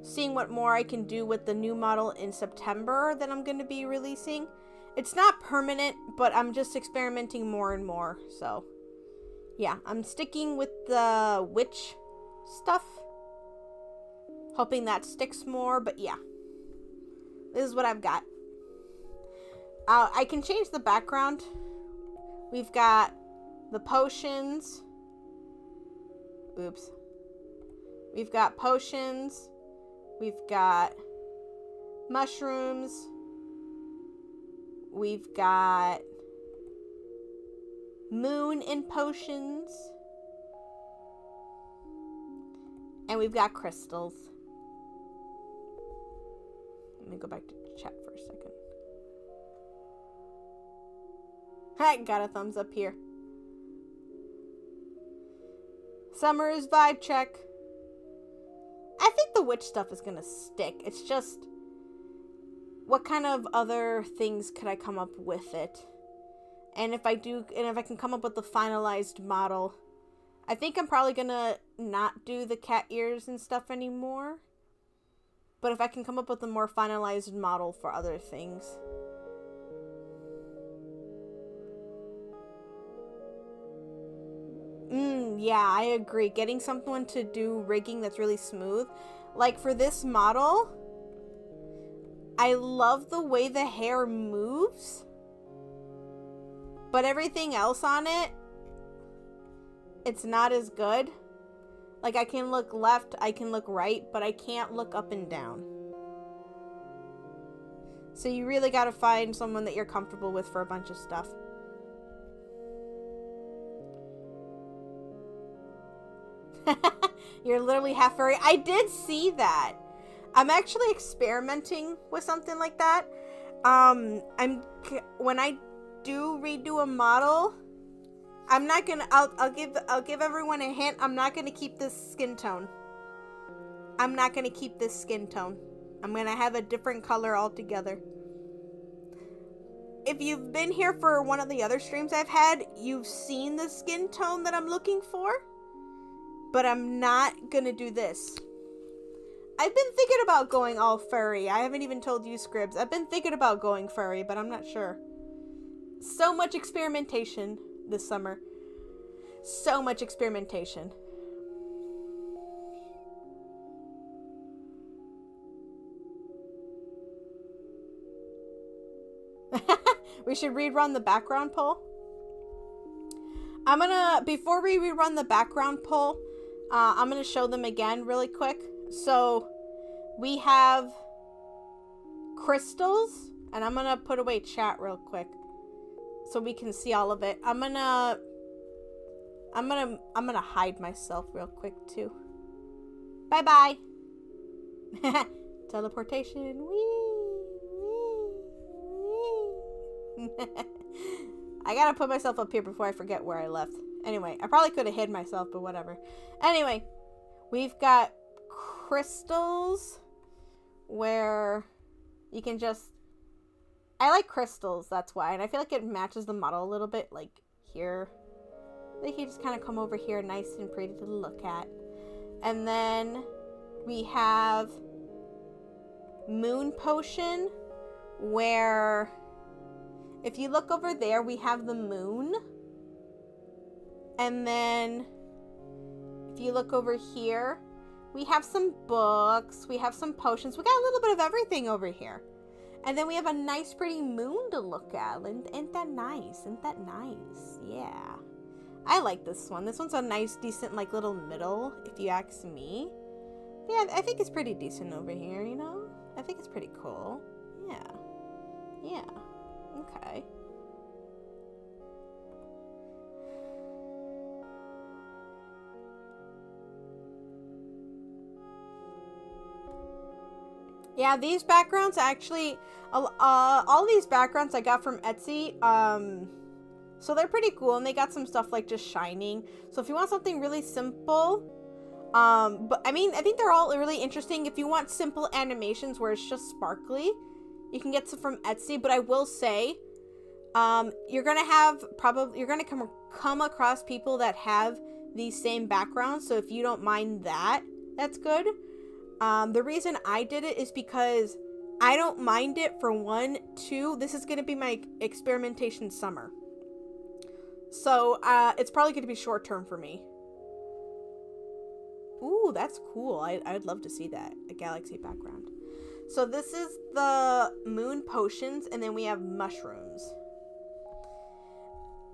Seeing what more I can do with the new model in September that I'm going to be releasing. It's not permanent, but I'm just experimenting more and more. So yeah, I'm sticking with the witch stuff. Hoping that sticks more, but yeah. This is what I've got. I can change the background. We've got the potions. Oops. We've got potions. We've got mushrooms. We've got moon and potions. And we've got crystals. Let me go back to chat for a second. I got a thumbs up here. Summer's vibe check. I think the witch stuff is gonna stick. It's just, what kind of other things could I come up with it? And if I can come up with the finalized model, I think I'm probably gonna not do the cat ears and stuff anymore. But if I can come up with a more finalized model for other things. Yeah, I agree. Getting someone to do rigging that's really smooth. Like for this model, I love the way the hair moves. But everything else on it, it's not as good. Like I can look left, I can look right, but I can't look up and down. So you really gotta find someone that you're comfortable with for a bunch of stuff. You're literally half furry. I did see that. I'm actually experimenting with something like that. When I do redo a model, I'm not gonna. I'll give everyone a hint. I'm not gonna keep this skin tone. I'm not gonna keep this skin tone. I'm gonna have a different color altogether. If you've been here for one of the other streams I've had, you've seen the skin tone that I'm looking for. But I'm not gonna do this. I've been thinking about going all furry. I haven't even told you, Scribs. I've been thinking about going furry, but I'm not sure. So much experimentation this summer. So much experimentation. We should rerun the background poll. Before we rerun the background poll, I'm gonna show them again really quick. So, we have crystals, and I'm gonna put away chat real quick so we can see all of it. I'm gonna hide myself real quick too. Bye bye. Teleportation. Wee. I gotta put myself up here before I forget where I left. Anyway, I probably could have hid myself, but whatever. Anyway, we've got crystals where you can just... I like crystals, that's why. And I feel like it matches the model a little bit, like here. They can just kind of come over here, nice and pretty to look at. And then we have Moon Potion, where... if you look over there, we have the moon. And then if you look over here, we have some books. We have some potions. We got a little bit of everything over here. And then we have a nice pretty moon to look at. Isn't that nice? Isn't that nice? Yeah. I like this one. This one's a nice, decent, like, little middle, if you ask me. Yeah, I think it's pretty decent over here, you know? I think it's pretty cool. Yeah. Yeah. Okay. Yeah, these backgrounds actually, all these backgrounds I got from Etsy, so they're pretty cool, and they got some stuff like just shining. So if you want something really simple, but I mean, I think they're all really interesting. If you want simple animations where it's just sparkly, you can get some from Etsy. But I will say, you're gonna come across people that have these same backgrounds. So if you don't mind that, that's good. The reason I did it is because I don't mind it for 1, 2. This is gonna be my experimentation summer. So, it's probably gonna be short term for me. Ooh, that's cool. I'd love to see that. A galaxy background. So this is the moon potions, and then we have mushrooms.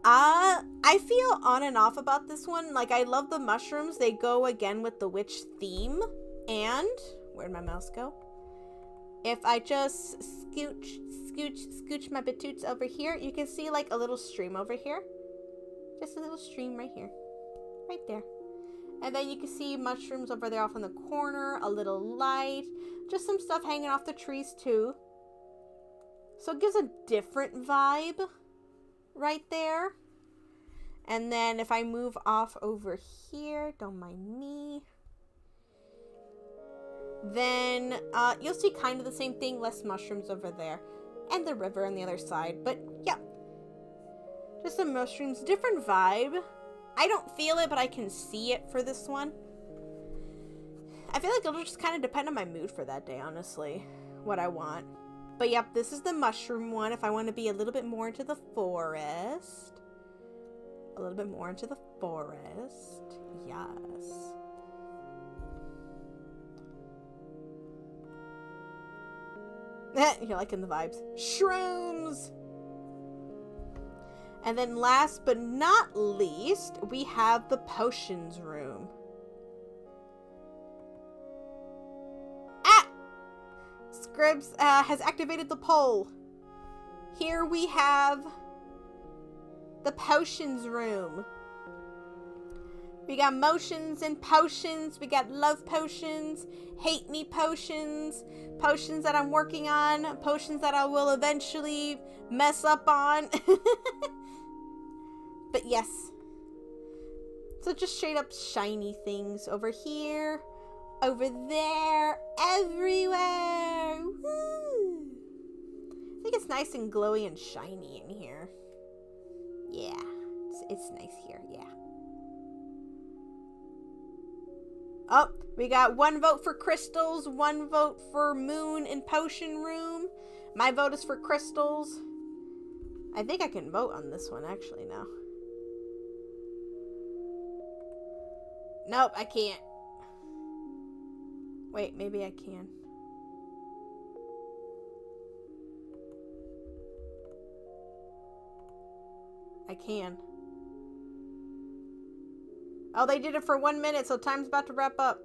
I feel on and off about this one. Like, I love the mushrooms. They go again with the witch theme. And, where'd my mouse go? If I just scooch my batoots over here, you can see like a little stream over here. Just a little stream right here. Right there. And then you can see mushrooms over there off in the corner, a little light, just some stuff hanging off the trees too. So it gives a different vibe right there. And then if I move off over here, don't mind me, then you'll see kind of the same thing, less mushrooms over there. And the river on the other side. But yeah, just some mushrooms, different vibe. I don't feel it, but I can see it for this one. I feel like it'll just kind of depend on my mood for that day, honestly, what I want. But yep, this is the mushroom one if I want to be a little bit more into the forest. A little bit more into the forest. Yes. You're liking the vibes. Shrooms! And then last but not least, we have the potions room. Ah! Scribs has activated the poll. Here we have the potions room. We got motions and potions. We got love potions, hate me potions, potions that I'm working on, potions that I will eventually mess up on. But yes. So just straight up shiny things over here, over there, everywhere. Woo! I think it's nice and glowy and shiny in here. Yeah, it's nice here, yeah. Oh, we got 1 vote for crystals, 1 vote for moon and potion room. My vote is for crystals. I think I can vote on this one actually now. Nope, I can't. Wait, maybe I can. I can. Oh, they did it for 1 minute, so time's about to wrap up.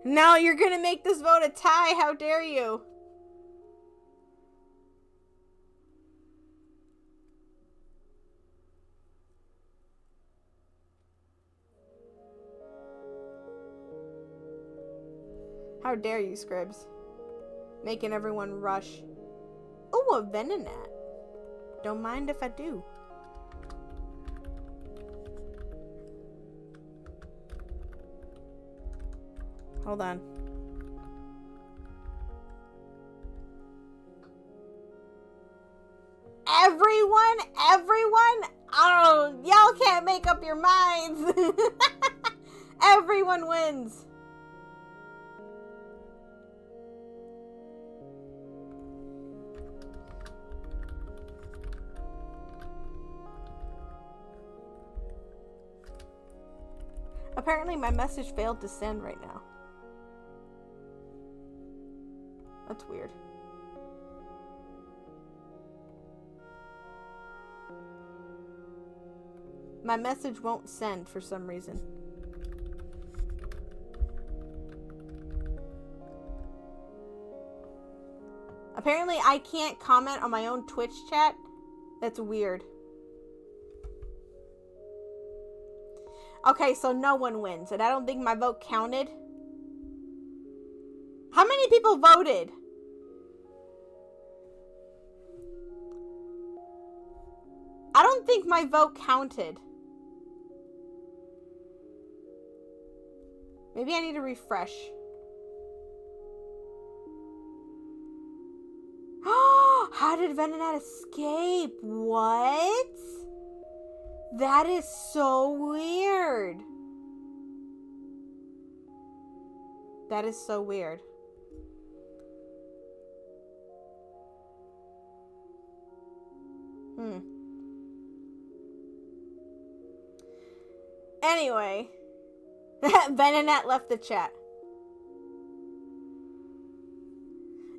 No, you're gonna make this vote a tie. How dare you? How dare you, Scribs? Making everyone rush. Oh, a Venonat. Don't mind if I do. Hold on. Everyone? Oh, y'all can't make up your minds. Everyone wins. Apparently my message failed to send right now. That's weird. My message won't send for some reason. Apparently I can't comment on my own Twitch chat. That's weird. Okay, so no one wins, and I don't think my vote counted. How many people voted? I don't think my vote counted. Maybe I need to refresh. How did Venonat escape? What? That is so weird. That is so weird. Anyway, Venonat left the chat.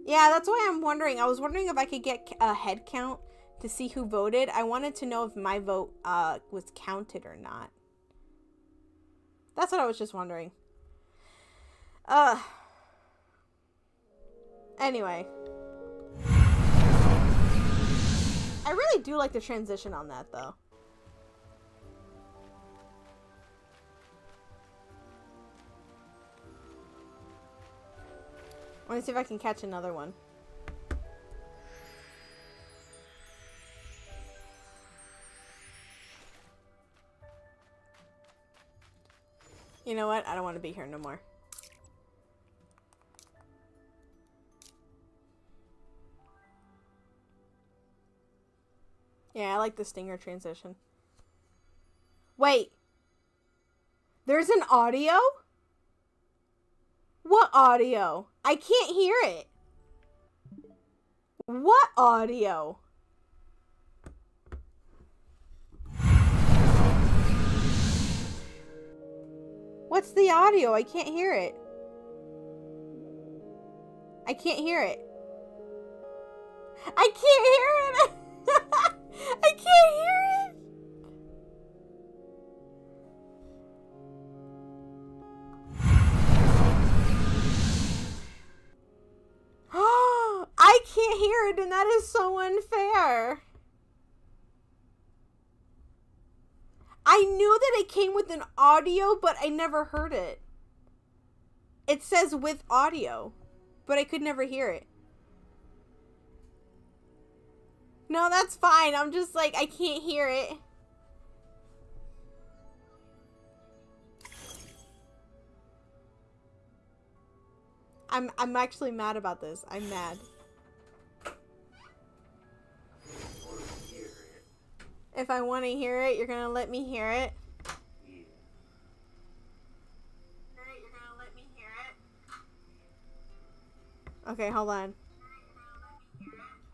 Yeah, that's why I'm wondering. I was wondering if I could get a head count to see who voted. I wanted to know if my vote was counted or not. That's what I was just wondering. Anyway. I really do like the transition on that, though. I want to see if I can catch another one. You know what? I don't want to be here no more. Yeah, I like the stinger transition. Wait. There's an audio? What audio? I can't hear it. What audio? What's the audio? I can't hear it. I can't hear it. I can't hear it. I can't hear it. I can't hear it, and that is so unfair. I knew that it came with an audio, but I never heard it. It says with audio, but I could never hear it. No, that's fine. I'm just like, I can't hear it. I'm actually mad about this. I'm mad. If I want to hear it, you're gonna let me hear it. Okay, hold on.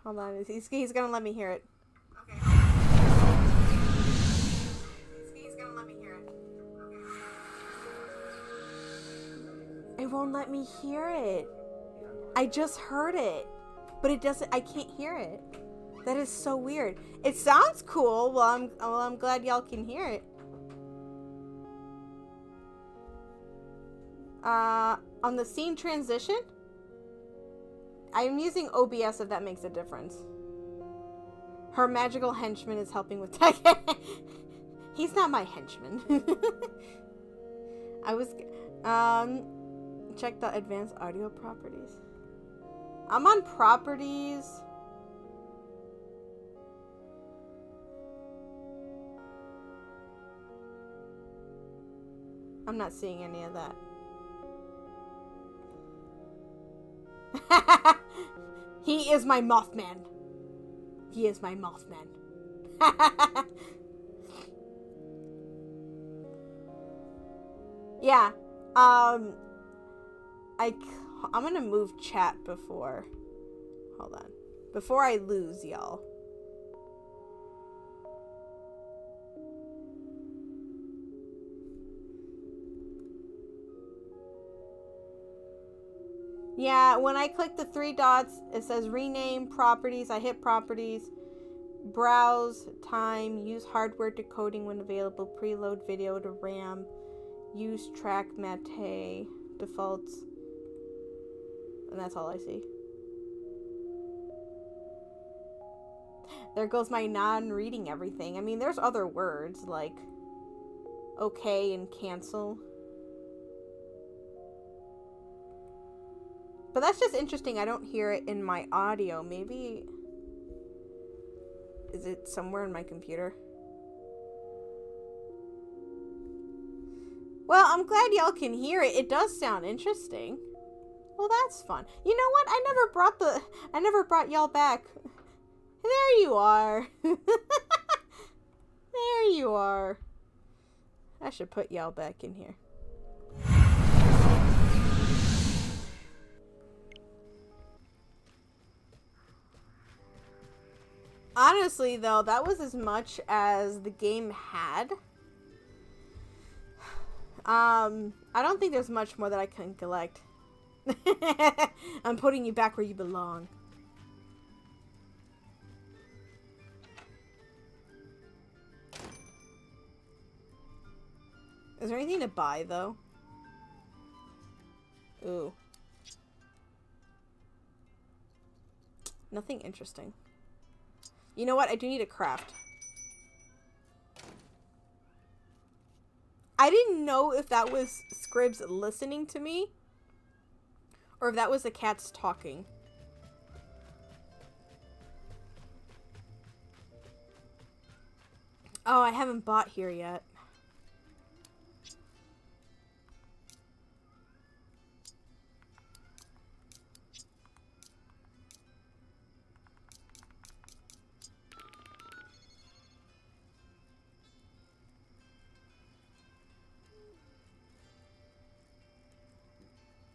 Hold on. He's gonna let me hear it. Okay. He's gonna let me hear it. It won't let me hear it. I just heard it, but it doesn't. I can't hear it. That is so weird. It sounds cool. Well, I'm glad y'all can hear it. On the scene transition, I'm using OBS if that makes a difference. Her magical henchman is helping with tech. He's not my henchman. I was check the advanced audio properties. I'm on properties. I'm not seeing any of that. He is my Mothman. He is my Mothman. Yeah. I'm gonna move chat before. Hold on. Before I lose y'all. Yeah, when I click the three dots, it says rename properties. I hit properties, browse, time, use hardware decoding when available, preload video to RAM, use track mate, defaults, and that's all I see. There goes my non-reading everything. I mean, there's other words like okay and cancel. But that's just interesting. I don't hear it in my audio. Maybe... Is it somewhere in my computer? Well, I'm glad y'all can hear it. It does sound interesting. Well, that's fun. You know what? I never brought y'all back. There you are. There you are. I should put y'all back in here. Honestly, though, that was as much as the game had. I don't think there's much more that I can collect. I'm putting you back where you belong. Is there anything to buy, though? Ooh. Nothing interesting. You know what? I do need a craft. I didn't know if that was Scribs listening to me or if that was the cats talking. Oh, I haven't bought here yet.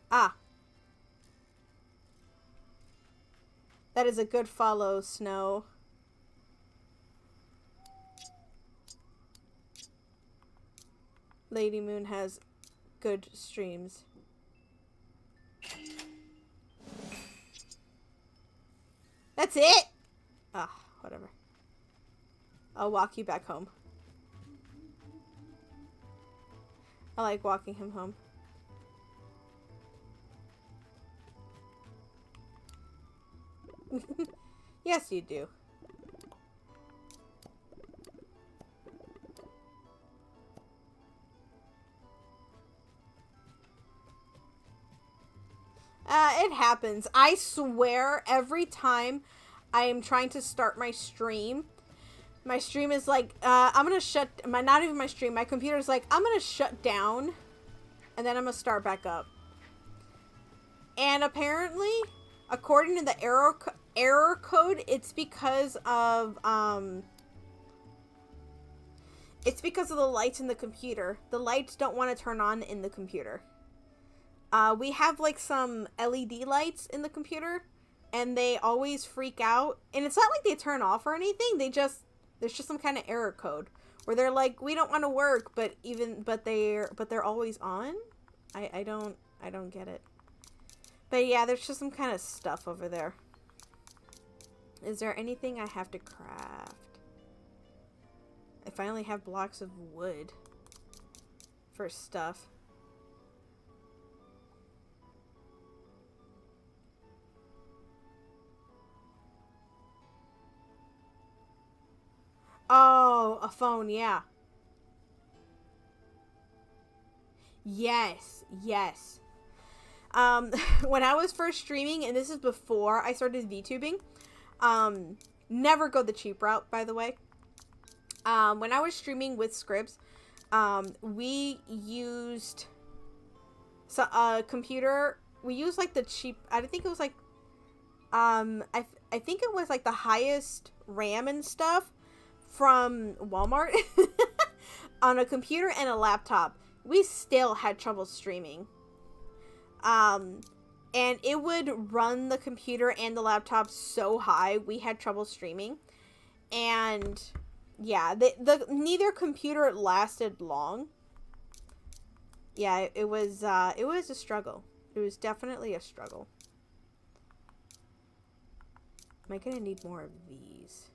Ah. That is a good follow, Snow. Lady Moon has good streams. That's it? Ah, whatever. I'll walk you back home. I like walking him home. Yes, you do. It happens. I swear every time I am trying to start my stream is like, I'm gonna shut, not even my stream, my computer's like, I'm gonna shut down and then I'm gonna start back up. And apparently, according to the error code, it's because of, It's because of the lights in the computer. The lights don't want to turn on in the computer. We have like some LED lights in the computer, and they always freak out. And it's not like they turn off or anything. There's just some kind of error code where they're like, we don't want to work, but they're always on. I don't get it. But yeah, there's just some kind of stuff over there. Is there anything I have to craft? I finally have blocks of wood for stuff. Oh, a phone, yeah. Yes, yes. When I was first streaming, and this is before I started VTubing, never go the cheap route, by the way. When I was streaming with Scribs, we used a computer. We used like the cheap. I think it was like, I think it was like the highest RAM and stuff from Walmart on a computer and a laptop. We still had trouble streaming. And it would run the computer and the laptop so high, we had trouble streaming. And yeah, neither computer lasted long. Yeah, it was a struggle. It was definitely a struggle. Am I gonna need more of these?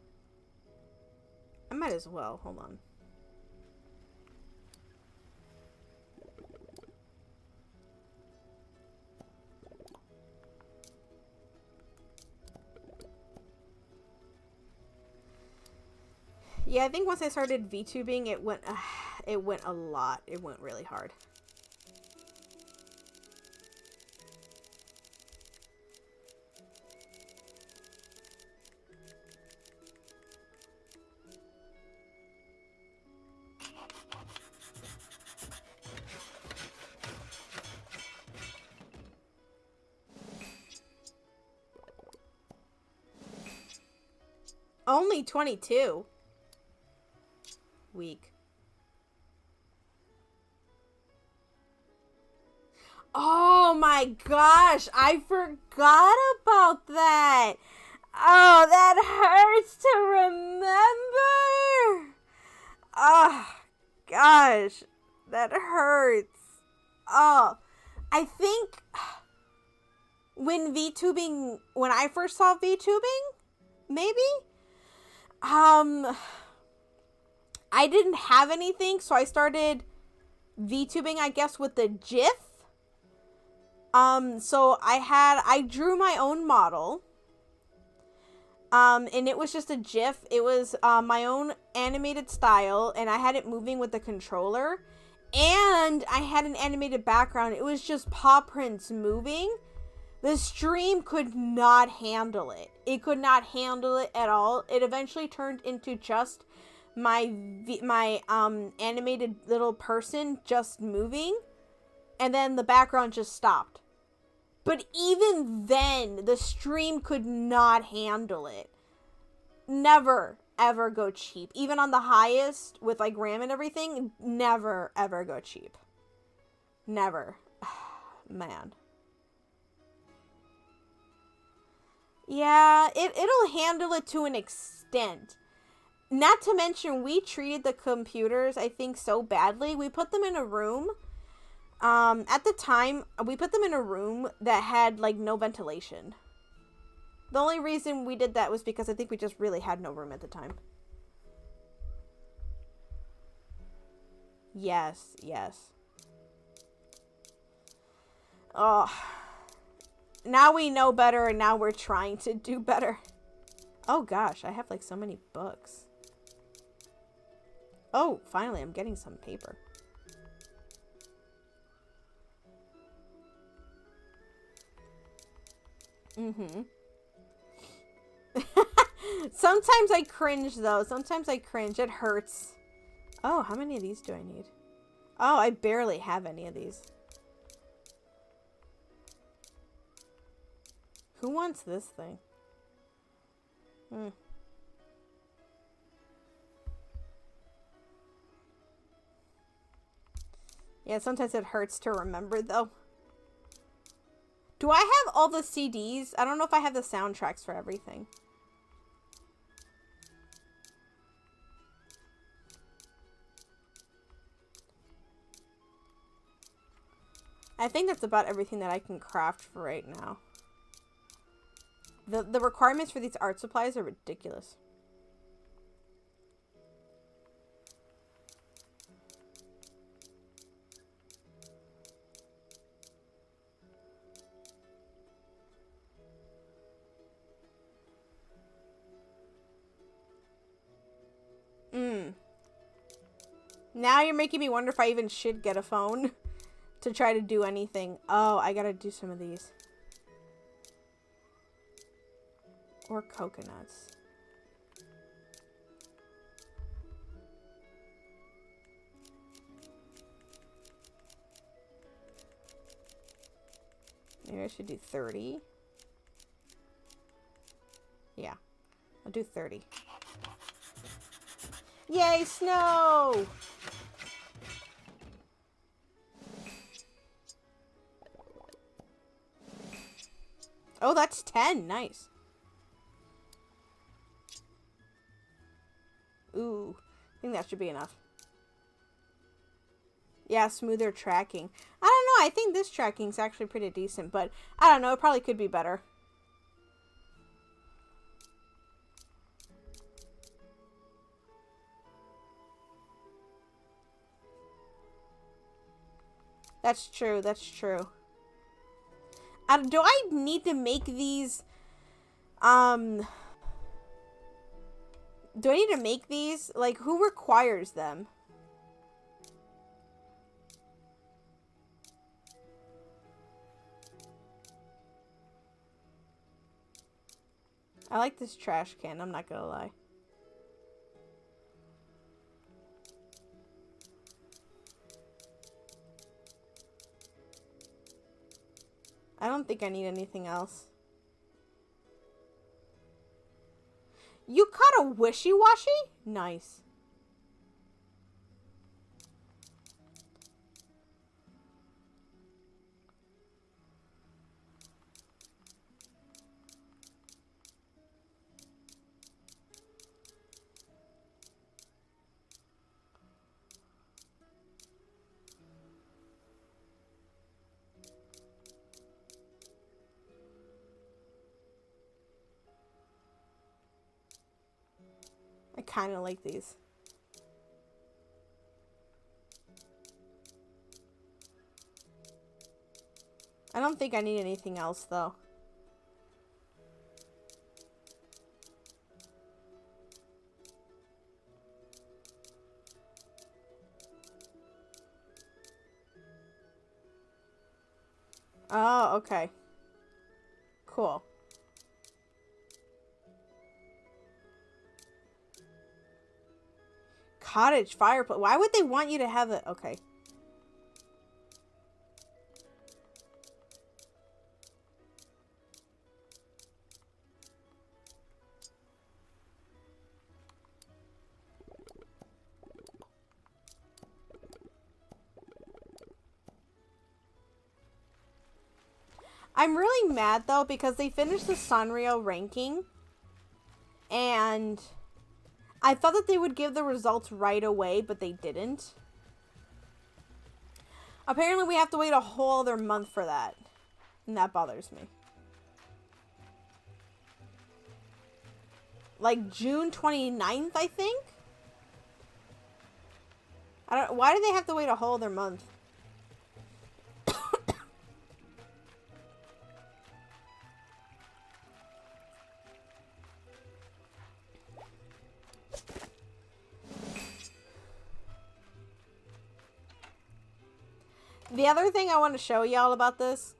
I might as well. Hold on. Yeah, I think once I started VTubing, it went a lot. It went really hard. Only 22. Weak. Oh my gosh, I forgot about that. Oh, that hurts to remember. Oh, gosh, that hurts. Oh, I think when I first saw VTubing, maybe, I didn't have anything, so I started VTubing, I guess, with the GIF. So I drew my own model. And it was just a GIF. It was, my own animated style, and I had it moving with the controller. And I had an animated background. It was just paw prints moving. The stream could not handle it. It could not handle it at all. It eventually turned into just my animated little person just moving, and then the background just stopped. But even then, the stream could not handle it. Never ever go cheap. Even on the highest with like RAM and everything, never ever go cheap. Never. Man. Yeah, it'll handle it to an extent. Not to mention, we treated the computers, I think, so badly. We put them in a room. At the time, we put them in a room that had, like, no ventilation. The only reason we did that was because I think we just really had no room at the time. Yes, yes. Oh. Now we know better, and now we're trying to do better. Oh gosh, I have like so many books. Oh, finally, I'm getting some paper. Mm-hmm. Sometimes I cringe, though. Sometimes I cringe. It hurts. Oh, how many of these do I need? Oh, I barely have any of these. Who wants this thing? Yeah, sometimes it hurts to remember, though. Do I have all the CDs? I don't know if I have the soundtracks for everything. I think that's about everything that I can craft for right now. The requirements for these art supplies are ridiculous. Now you're making me wonder if I even should get a phone to try to do anything. Oh, I gotta do some of these. Or coconuts. Maybe I should do 30. Yeah, I'll do 30. Yay, snow! Oh, that's 10. Nice. Ooh, I think that should be enough. Yeah, smoother tracking. I don't know. I think this tracking's actually pretty decent, but I don't know. It probably could be better. That's true. That's true. Do I need to make these? Do I need to make these? Like, who requires them? I like this trash can, I'm not gonna lie. I don't think I need anything else. You cut a wishy-washy? Nice. I kind of like these. I don't think I need anything else, though. Oh, okay. Cool. Cottage fireplace. Why would they want you to have it? Okay. I'm really mad, though, because they finished the Sanrio ranking. And I thought that they would give the results right away, but they didn't. Apparently, we have to wait a whole other month for that. And that bothers me. Like June 29th, I think? Why do they have to wait a whole other month? The other thing I want to show y'all about this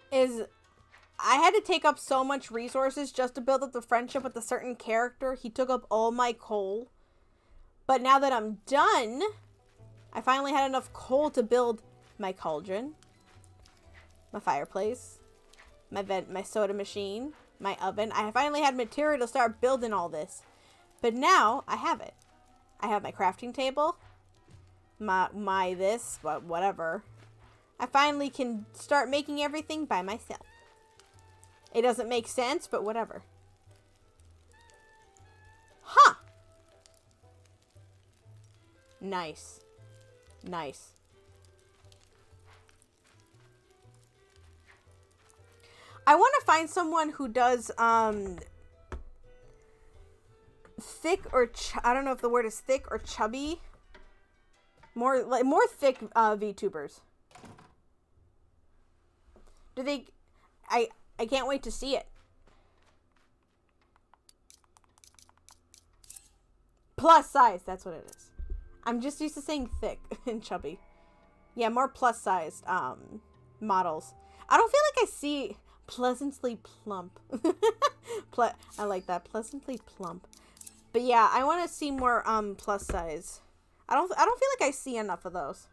is I had to take up so much resources just to build up the friendship with a certain character. He took up all my coal. But now that I'm done, I finally had enough coal to build my cauldron, my fireplace, my soda machine, my oven. I finally had material to start building all this. But now I have it. I have my crafting table. my this, but whatever. I finally can start making everything by myself. It doesn't make sense, but whatever. Huh. Nice. Nice. I want to find someone who does, thick or, I don't know if the word is thick or chubby. More thick, VTubers. Do they, I can't wait to see it. Plus size, that's what it is. I'm just used to saying thick and chubby. Yeah, more plus sized, models. I don't feel like I see pleasantly plump. I like that, pleasantly plump. But yeah, I want to see more plus size. I don't feel like I see enough of those.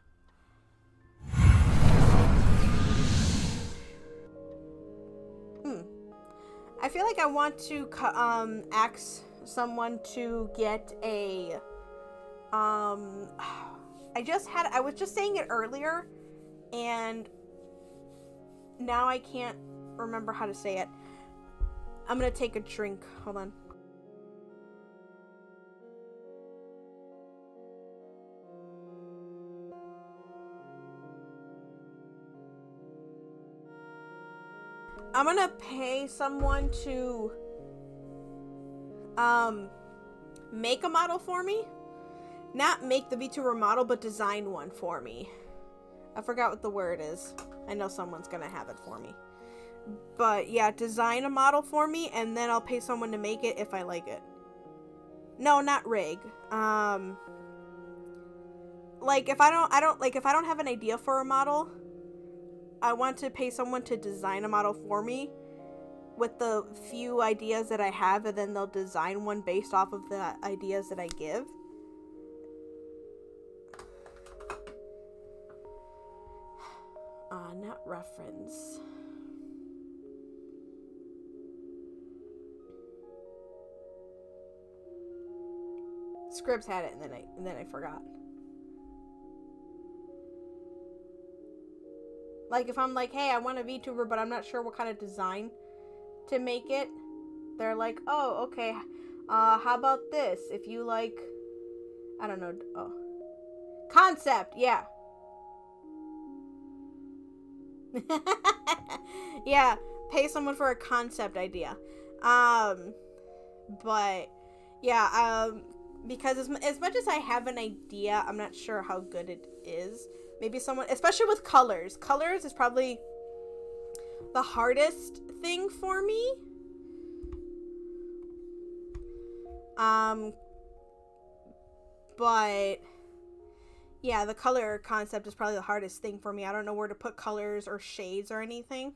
I feel like I want to ask someone to get a I was just saying it earlier and now I can't remember how to say it. I'm gonna take a drink. Hold on. I'm gonna pay someone to make a model for me. Not make the VTuber model, but design one for me. I forgot what the word is. I know someone's gonna have it for me. But yeah, design a model for me, and then I'll pay someone to make it if I like it. No, not rig. Like if I don't have an idea for a model, I want to pay someone to design a model for me with the few ideas that I have, and then they'll design one based off of the ideas that I give. Not reference. Scribs had it, and then I forgot. Like if I'm like, hey, I want a VTuber, but I'm not sure what kind of design to make it. They're like, oh, okay. How about this? If you like, I don't know. Oh, concept, yeah. Yeah, pay someone for a concept idea. But yeah, because as much as I have an idea, I'm not sure how good it is. Maybe someone, especially with colors. Colors is probably the hardest thing for me. But yeah, the color concept is probably the hardest thing for me. I don't know where to put colors or shades or anything.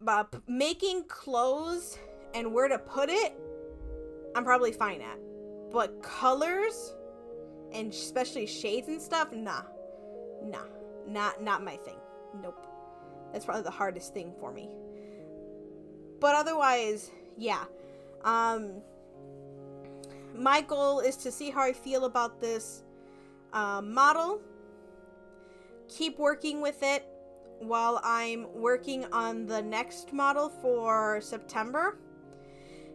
But making clothes and where to put it, I'm probably fine at. But colors and especially shades and stuff, nah, not my thing. Nope. That's probably the hardest thing for me. But otherwise, yeah. My goal is to see how I feel about this model. Keep working with it while I'm working on the next model for September.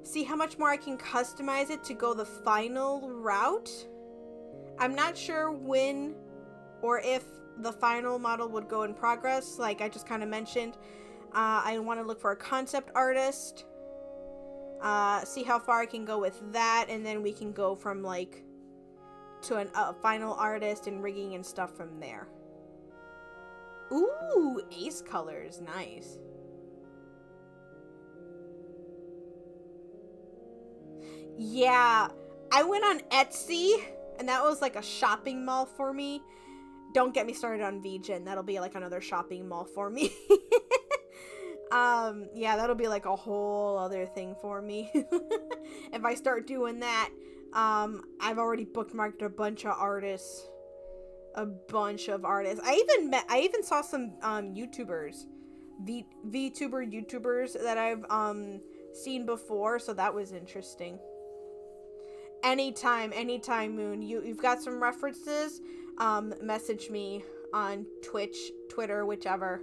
See how much more I can customize it to go the final route. I'm not sure when or if the final model would go in progress. Like I just kind of mentioned, I want to look for a concept artist. See how far I can go with that, and then we can go from like to a final artist and rigging and stuff from there. Ooh, ace colors, nice. Yeah, I went on Etsy, and that was like a shopping mall for me. Don't get me started on VGen. That'll be like another shopping mall for me. Yeah, that'll be like a whole other thing for me. If I start doing that, I've already bookmarked a bunch of artists. I even saw some YouTubers, VTuber YouTubers that I've seen before, so that was interesting. Anytime, Moon. You've got some references. message me on Twitch, Twitter, whichever.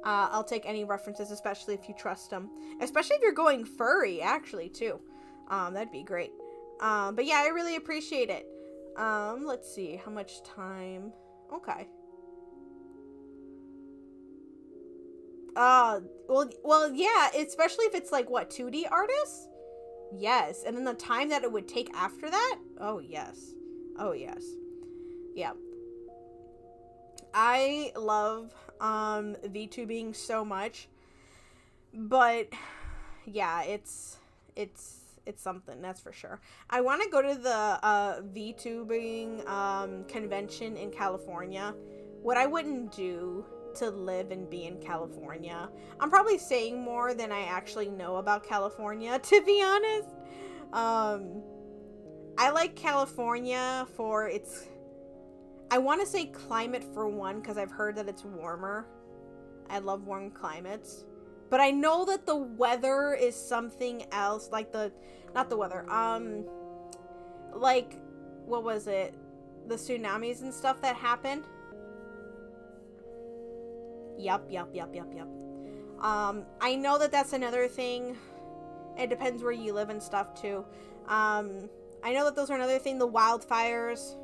I'll take any references, especially if you trust them. Especially if you're going furry, actually, too. That'd be great. But yeah, I really appreciate it. Let's see. How much time? Okay. Well, yeah, especially if it's like, what, 2D artists? Yes. And then the time that it would take after that? Oh, yes. Oh, yes. Yeah. I love, VTubing so much. But, yeah, it's something, that's for sure. I want to go to the, VTubing, convention in California. What I wouldn't do to live and be in California. I'm probably saying more than I actually know about California, to be honest. I like California for its, I want to say climate for one, because I've heard that it's warmer. I love warm climates. But I know that the weather is something else, like not the weather, like, what was it? The tsunamis and stuff that happened? Yup. I know that that's another thing. It depends where you live and stuff, too. I know that those are another thing. The wildfires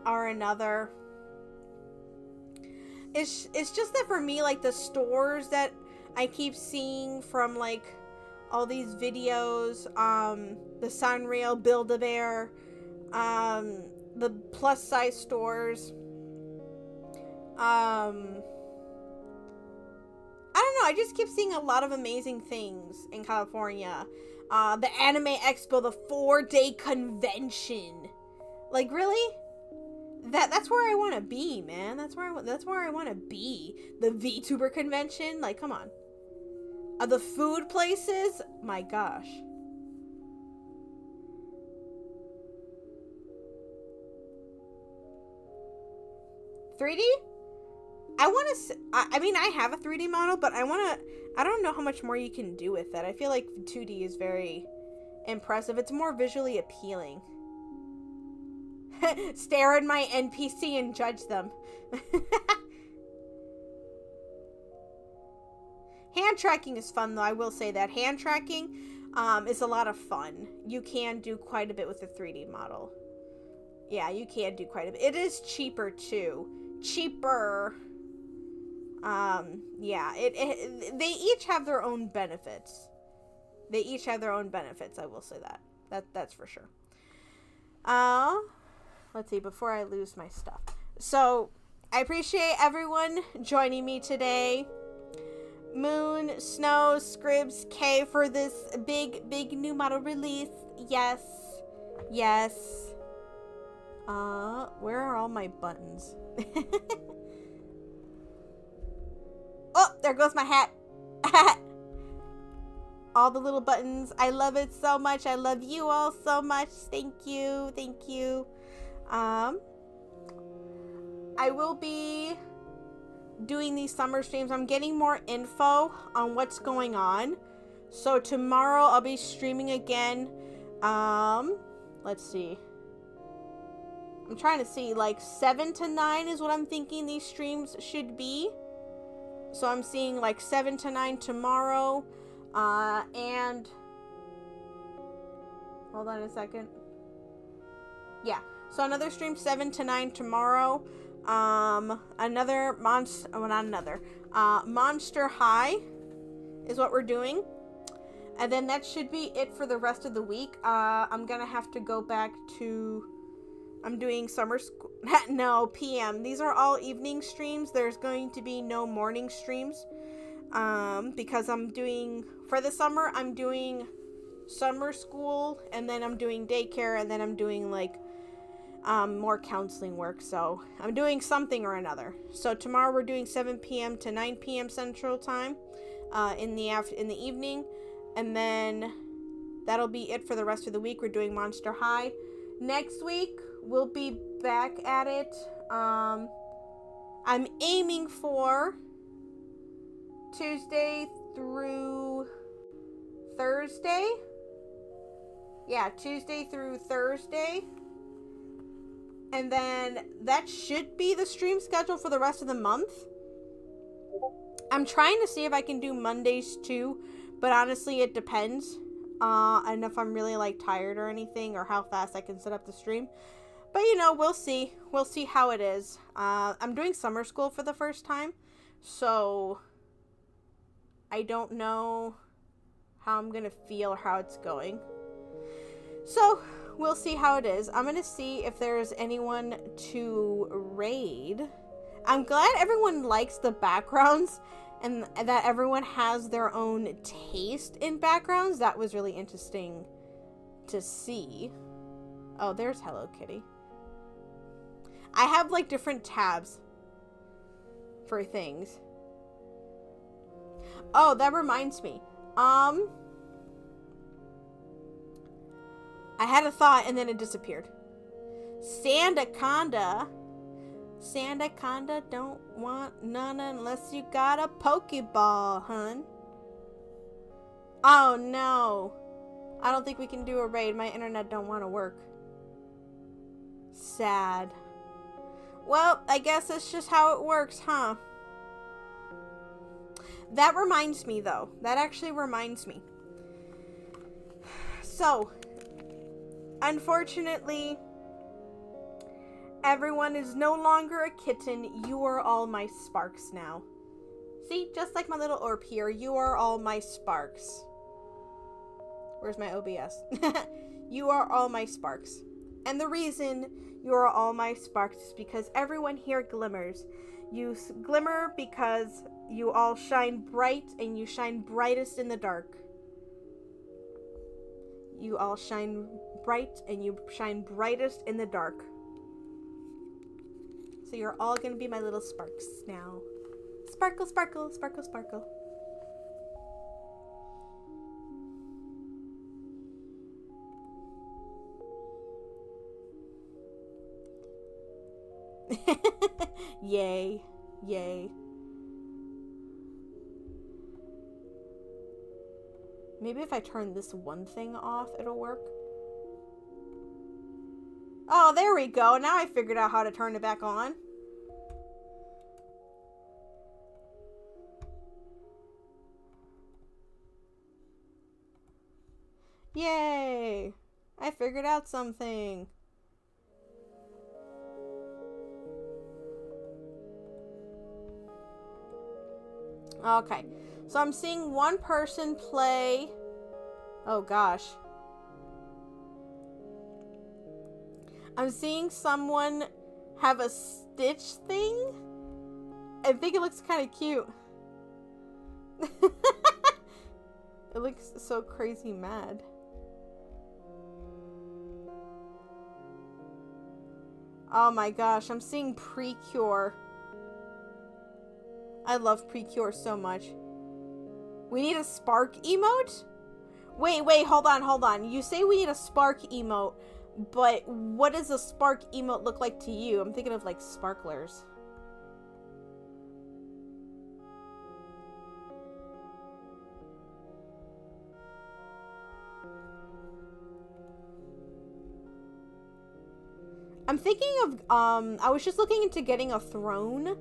are another. It's just that for me, like, the stores that I keep seeing from, like, all these videos, the Sanrio, Build-A-Bear, the plus-size stores, I don't know, I just keep seeing a lot of amazing things in California. The Anime Expo, the 4-day convention. Like, really? That's where I want to be, man. That's where I want to be. The VTuber convention? Like, come on. The food places? My gosh. $3D? I mean, I have a 3D model, but I don't know how much more you can do with it. I feel like 2D is very impressive. It's more visually appealing. Stare at my NPC and judge them. Hand tracking is fun, though. I will say that. Hand tracking is a lot of fun. You can do quite a bit with a 3D model. Yeah, you can do quite a bit. It is cheaper, too. Cheaper. Yeah, they each have their own benefits. I will say that. That's for sure. Let's see, before I lose my stuff. So, I appreciate everyone joining me today. Moon, Snow, Scribs, K for this big new model release. Yes. Where are all my buttons? Oh, there goes my hat. All the little buttons. I love it so much. I love you all so much. Thank you. I will be doing these summer streams. I'm getting more info on what's going on. So tomorrow I'll be streaming again. Let's see. I'm trying to see, like 7 to 9 is what I'm thinking these streams should be. So I'm seeing like 7 to 9 tomorrow. And hold on a second. Yeah. So another stream 7 to 9 tomorrow. Monster High is what we're doing. And then that should be it for the rest of the week. I'm gonna have to go back to, I'm doing summer school. No, PM. These are all evening streams. There's going to be no morning streams. Because I'm doing, for the summer, I'm doing summer school, and then I'm doing daycare, and then I'm doing, like, more counseling work. So I'm doing something or another. So tomorrow we're doing 7 p.m. to 9 p.m. Central Time, in the evening. And then that'll be it for the rest of the week. We're doing Monster High. Next week, we'll be back at it. I'm aiming for Tuesday through Thursday. Yeah, Tuesday through Thursday. And then that should be the stream schedule for the rest of the month. I'm trying to see if I can do Mondays too, but honestly it depends. And if I'm really like tired or anything, or how fast I can set up the stream. But you know, we'll see. We'll see how it is. I'm doing summer school for the first time, so I don't know how I'm gonna feel or how it's going. So we'll see how it is. I'm gonna see if there's anyone to raid. I'm glad everyone likes the backgrounds and that everyone has their own taste in backgrounds. That was really interesting to see. Oh, there's Hello Kitty. I have like different tabs for things. Oh, that reminds me. I had a thought and then it disappeared. Sandaconda don't want none unless you got a Pokeball, hun. Oh no. I don't think we can do a raid. My internet don't want to work. Sad. Well, I guess that's just how it works, huh? That reminds me though. That actually reminds me. So, unfortunately, everyone is no longer a kitten. You are all my sparks now. See, just like my little orb here, you are all my sparks. Where's my OBS? You are all my sparks. And the reason you are all my sparks is because everyone here glimmers. You glimmer because you all shine bright, and you shine brightest in the dark. You all shine bright, and you shine brightest in the dark. So you're all gonna be my little sparks now. Sparkle, sparkle, sparkle, sparkle. Yay. Yay. Maybe if I turn this one thing off, it'll work. Oh, there we go. Now I figured out how to turn it back on. Yay! I figured out something. Okay, so I'm seeing one person play. Oh gosh. I'm seeing someone have a Stitch thing. I think it looks kind of cute. It looks so crazy mad. Oh my gosh, I'm seeing Precure. I love Precure so much. We need a spark emote? Wait, hold on. You say we need a spark emote, but what does a spark emote look like to you? I'm thinking of like sparklers. I'm thinking of, I was just looking into getting a throne.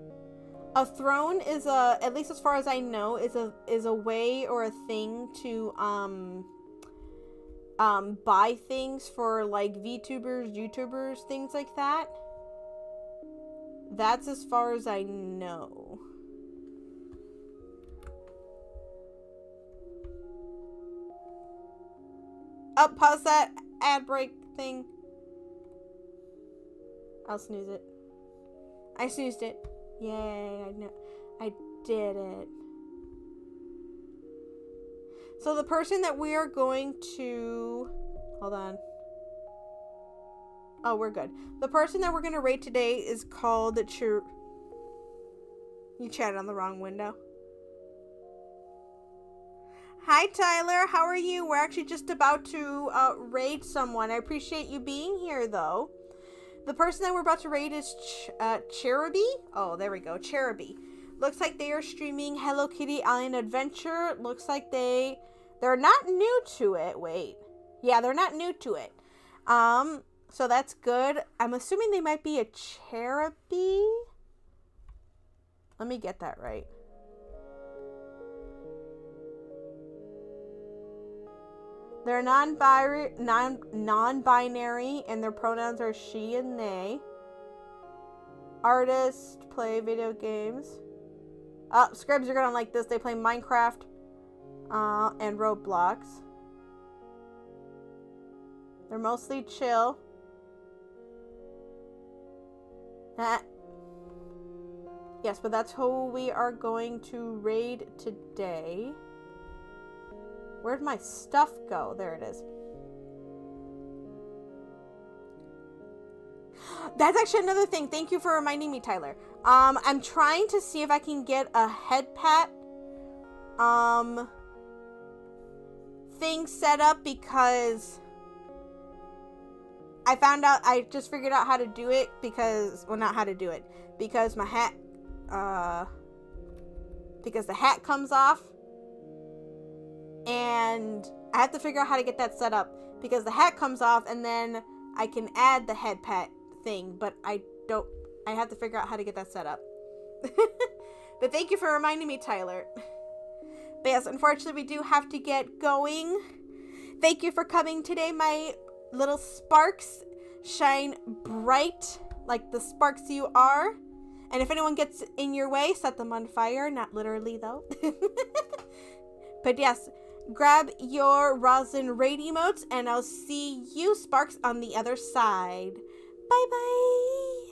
A throne is at least as far as I know, is a way or a thing to, buy things for, like, VTubers, YouTubers, things like that. That's as far as I know. Oh, pause that ad break thing. I'll snooze it. I snoozed it. Yay, I know. I did it. So the person that we are going to... Hold on. Oh, we're good. The person that we're going to rate today is called... You chatted on the wrong window. Hi, Tyler. How are you? We're actually just about to raid someone. I appreciate you being here, though. The person that we're about to raid is Cherubi. Oh, there we go. Cherubi. Looks like they are streaming Hello Kitty Island Adventure. Looks like they're not new to it. Wait. Yeah, they're not new to it. So that's good. I'm assuming they might be a cherubim. Let me get that right. They're non-binary, and their pronouns are she and they. Artists play video games. Scribs are gonna like this. They play Minecraft and Roblox. They're mostly chill. Yes, but that's who we are going to raid today. Where'd my stuff go? There it is. That's actually another thing. Thank you for reminding me, Tyler. I'm trying to see if I can get a head pat thing set up because I just figured out how to do it because, well, not how to do it, because my hat, because the hat comes off. And I have to figure out how to get that set up because the hat comes off and then I can add the head pat thing, but I have to figure out how to get that set up. But thank you for reminding me, Tyler. But yes, unfortunately we do have to get going. Thank you for coming today, my little sparks. Shine bright like the sparks you are. And if anyone gets in your way, set them on fire. Not literally though. But yes, grab your rosin raid emotes, and I'll see you, Sparks, on the other side. Bye-bye!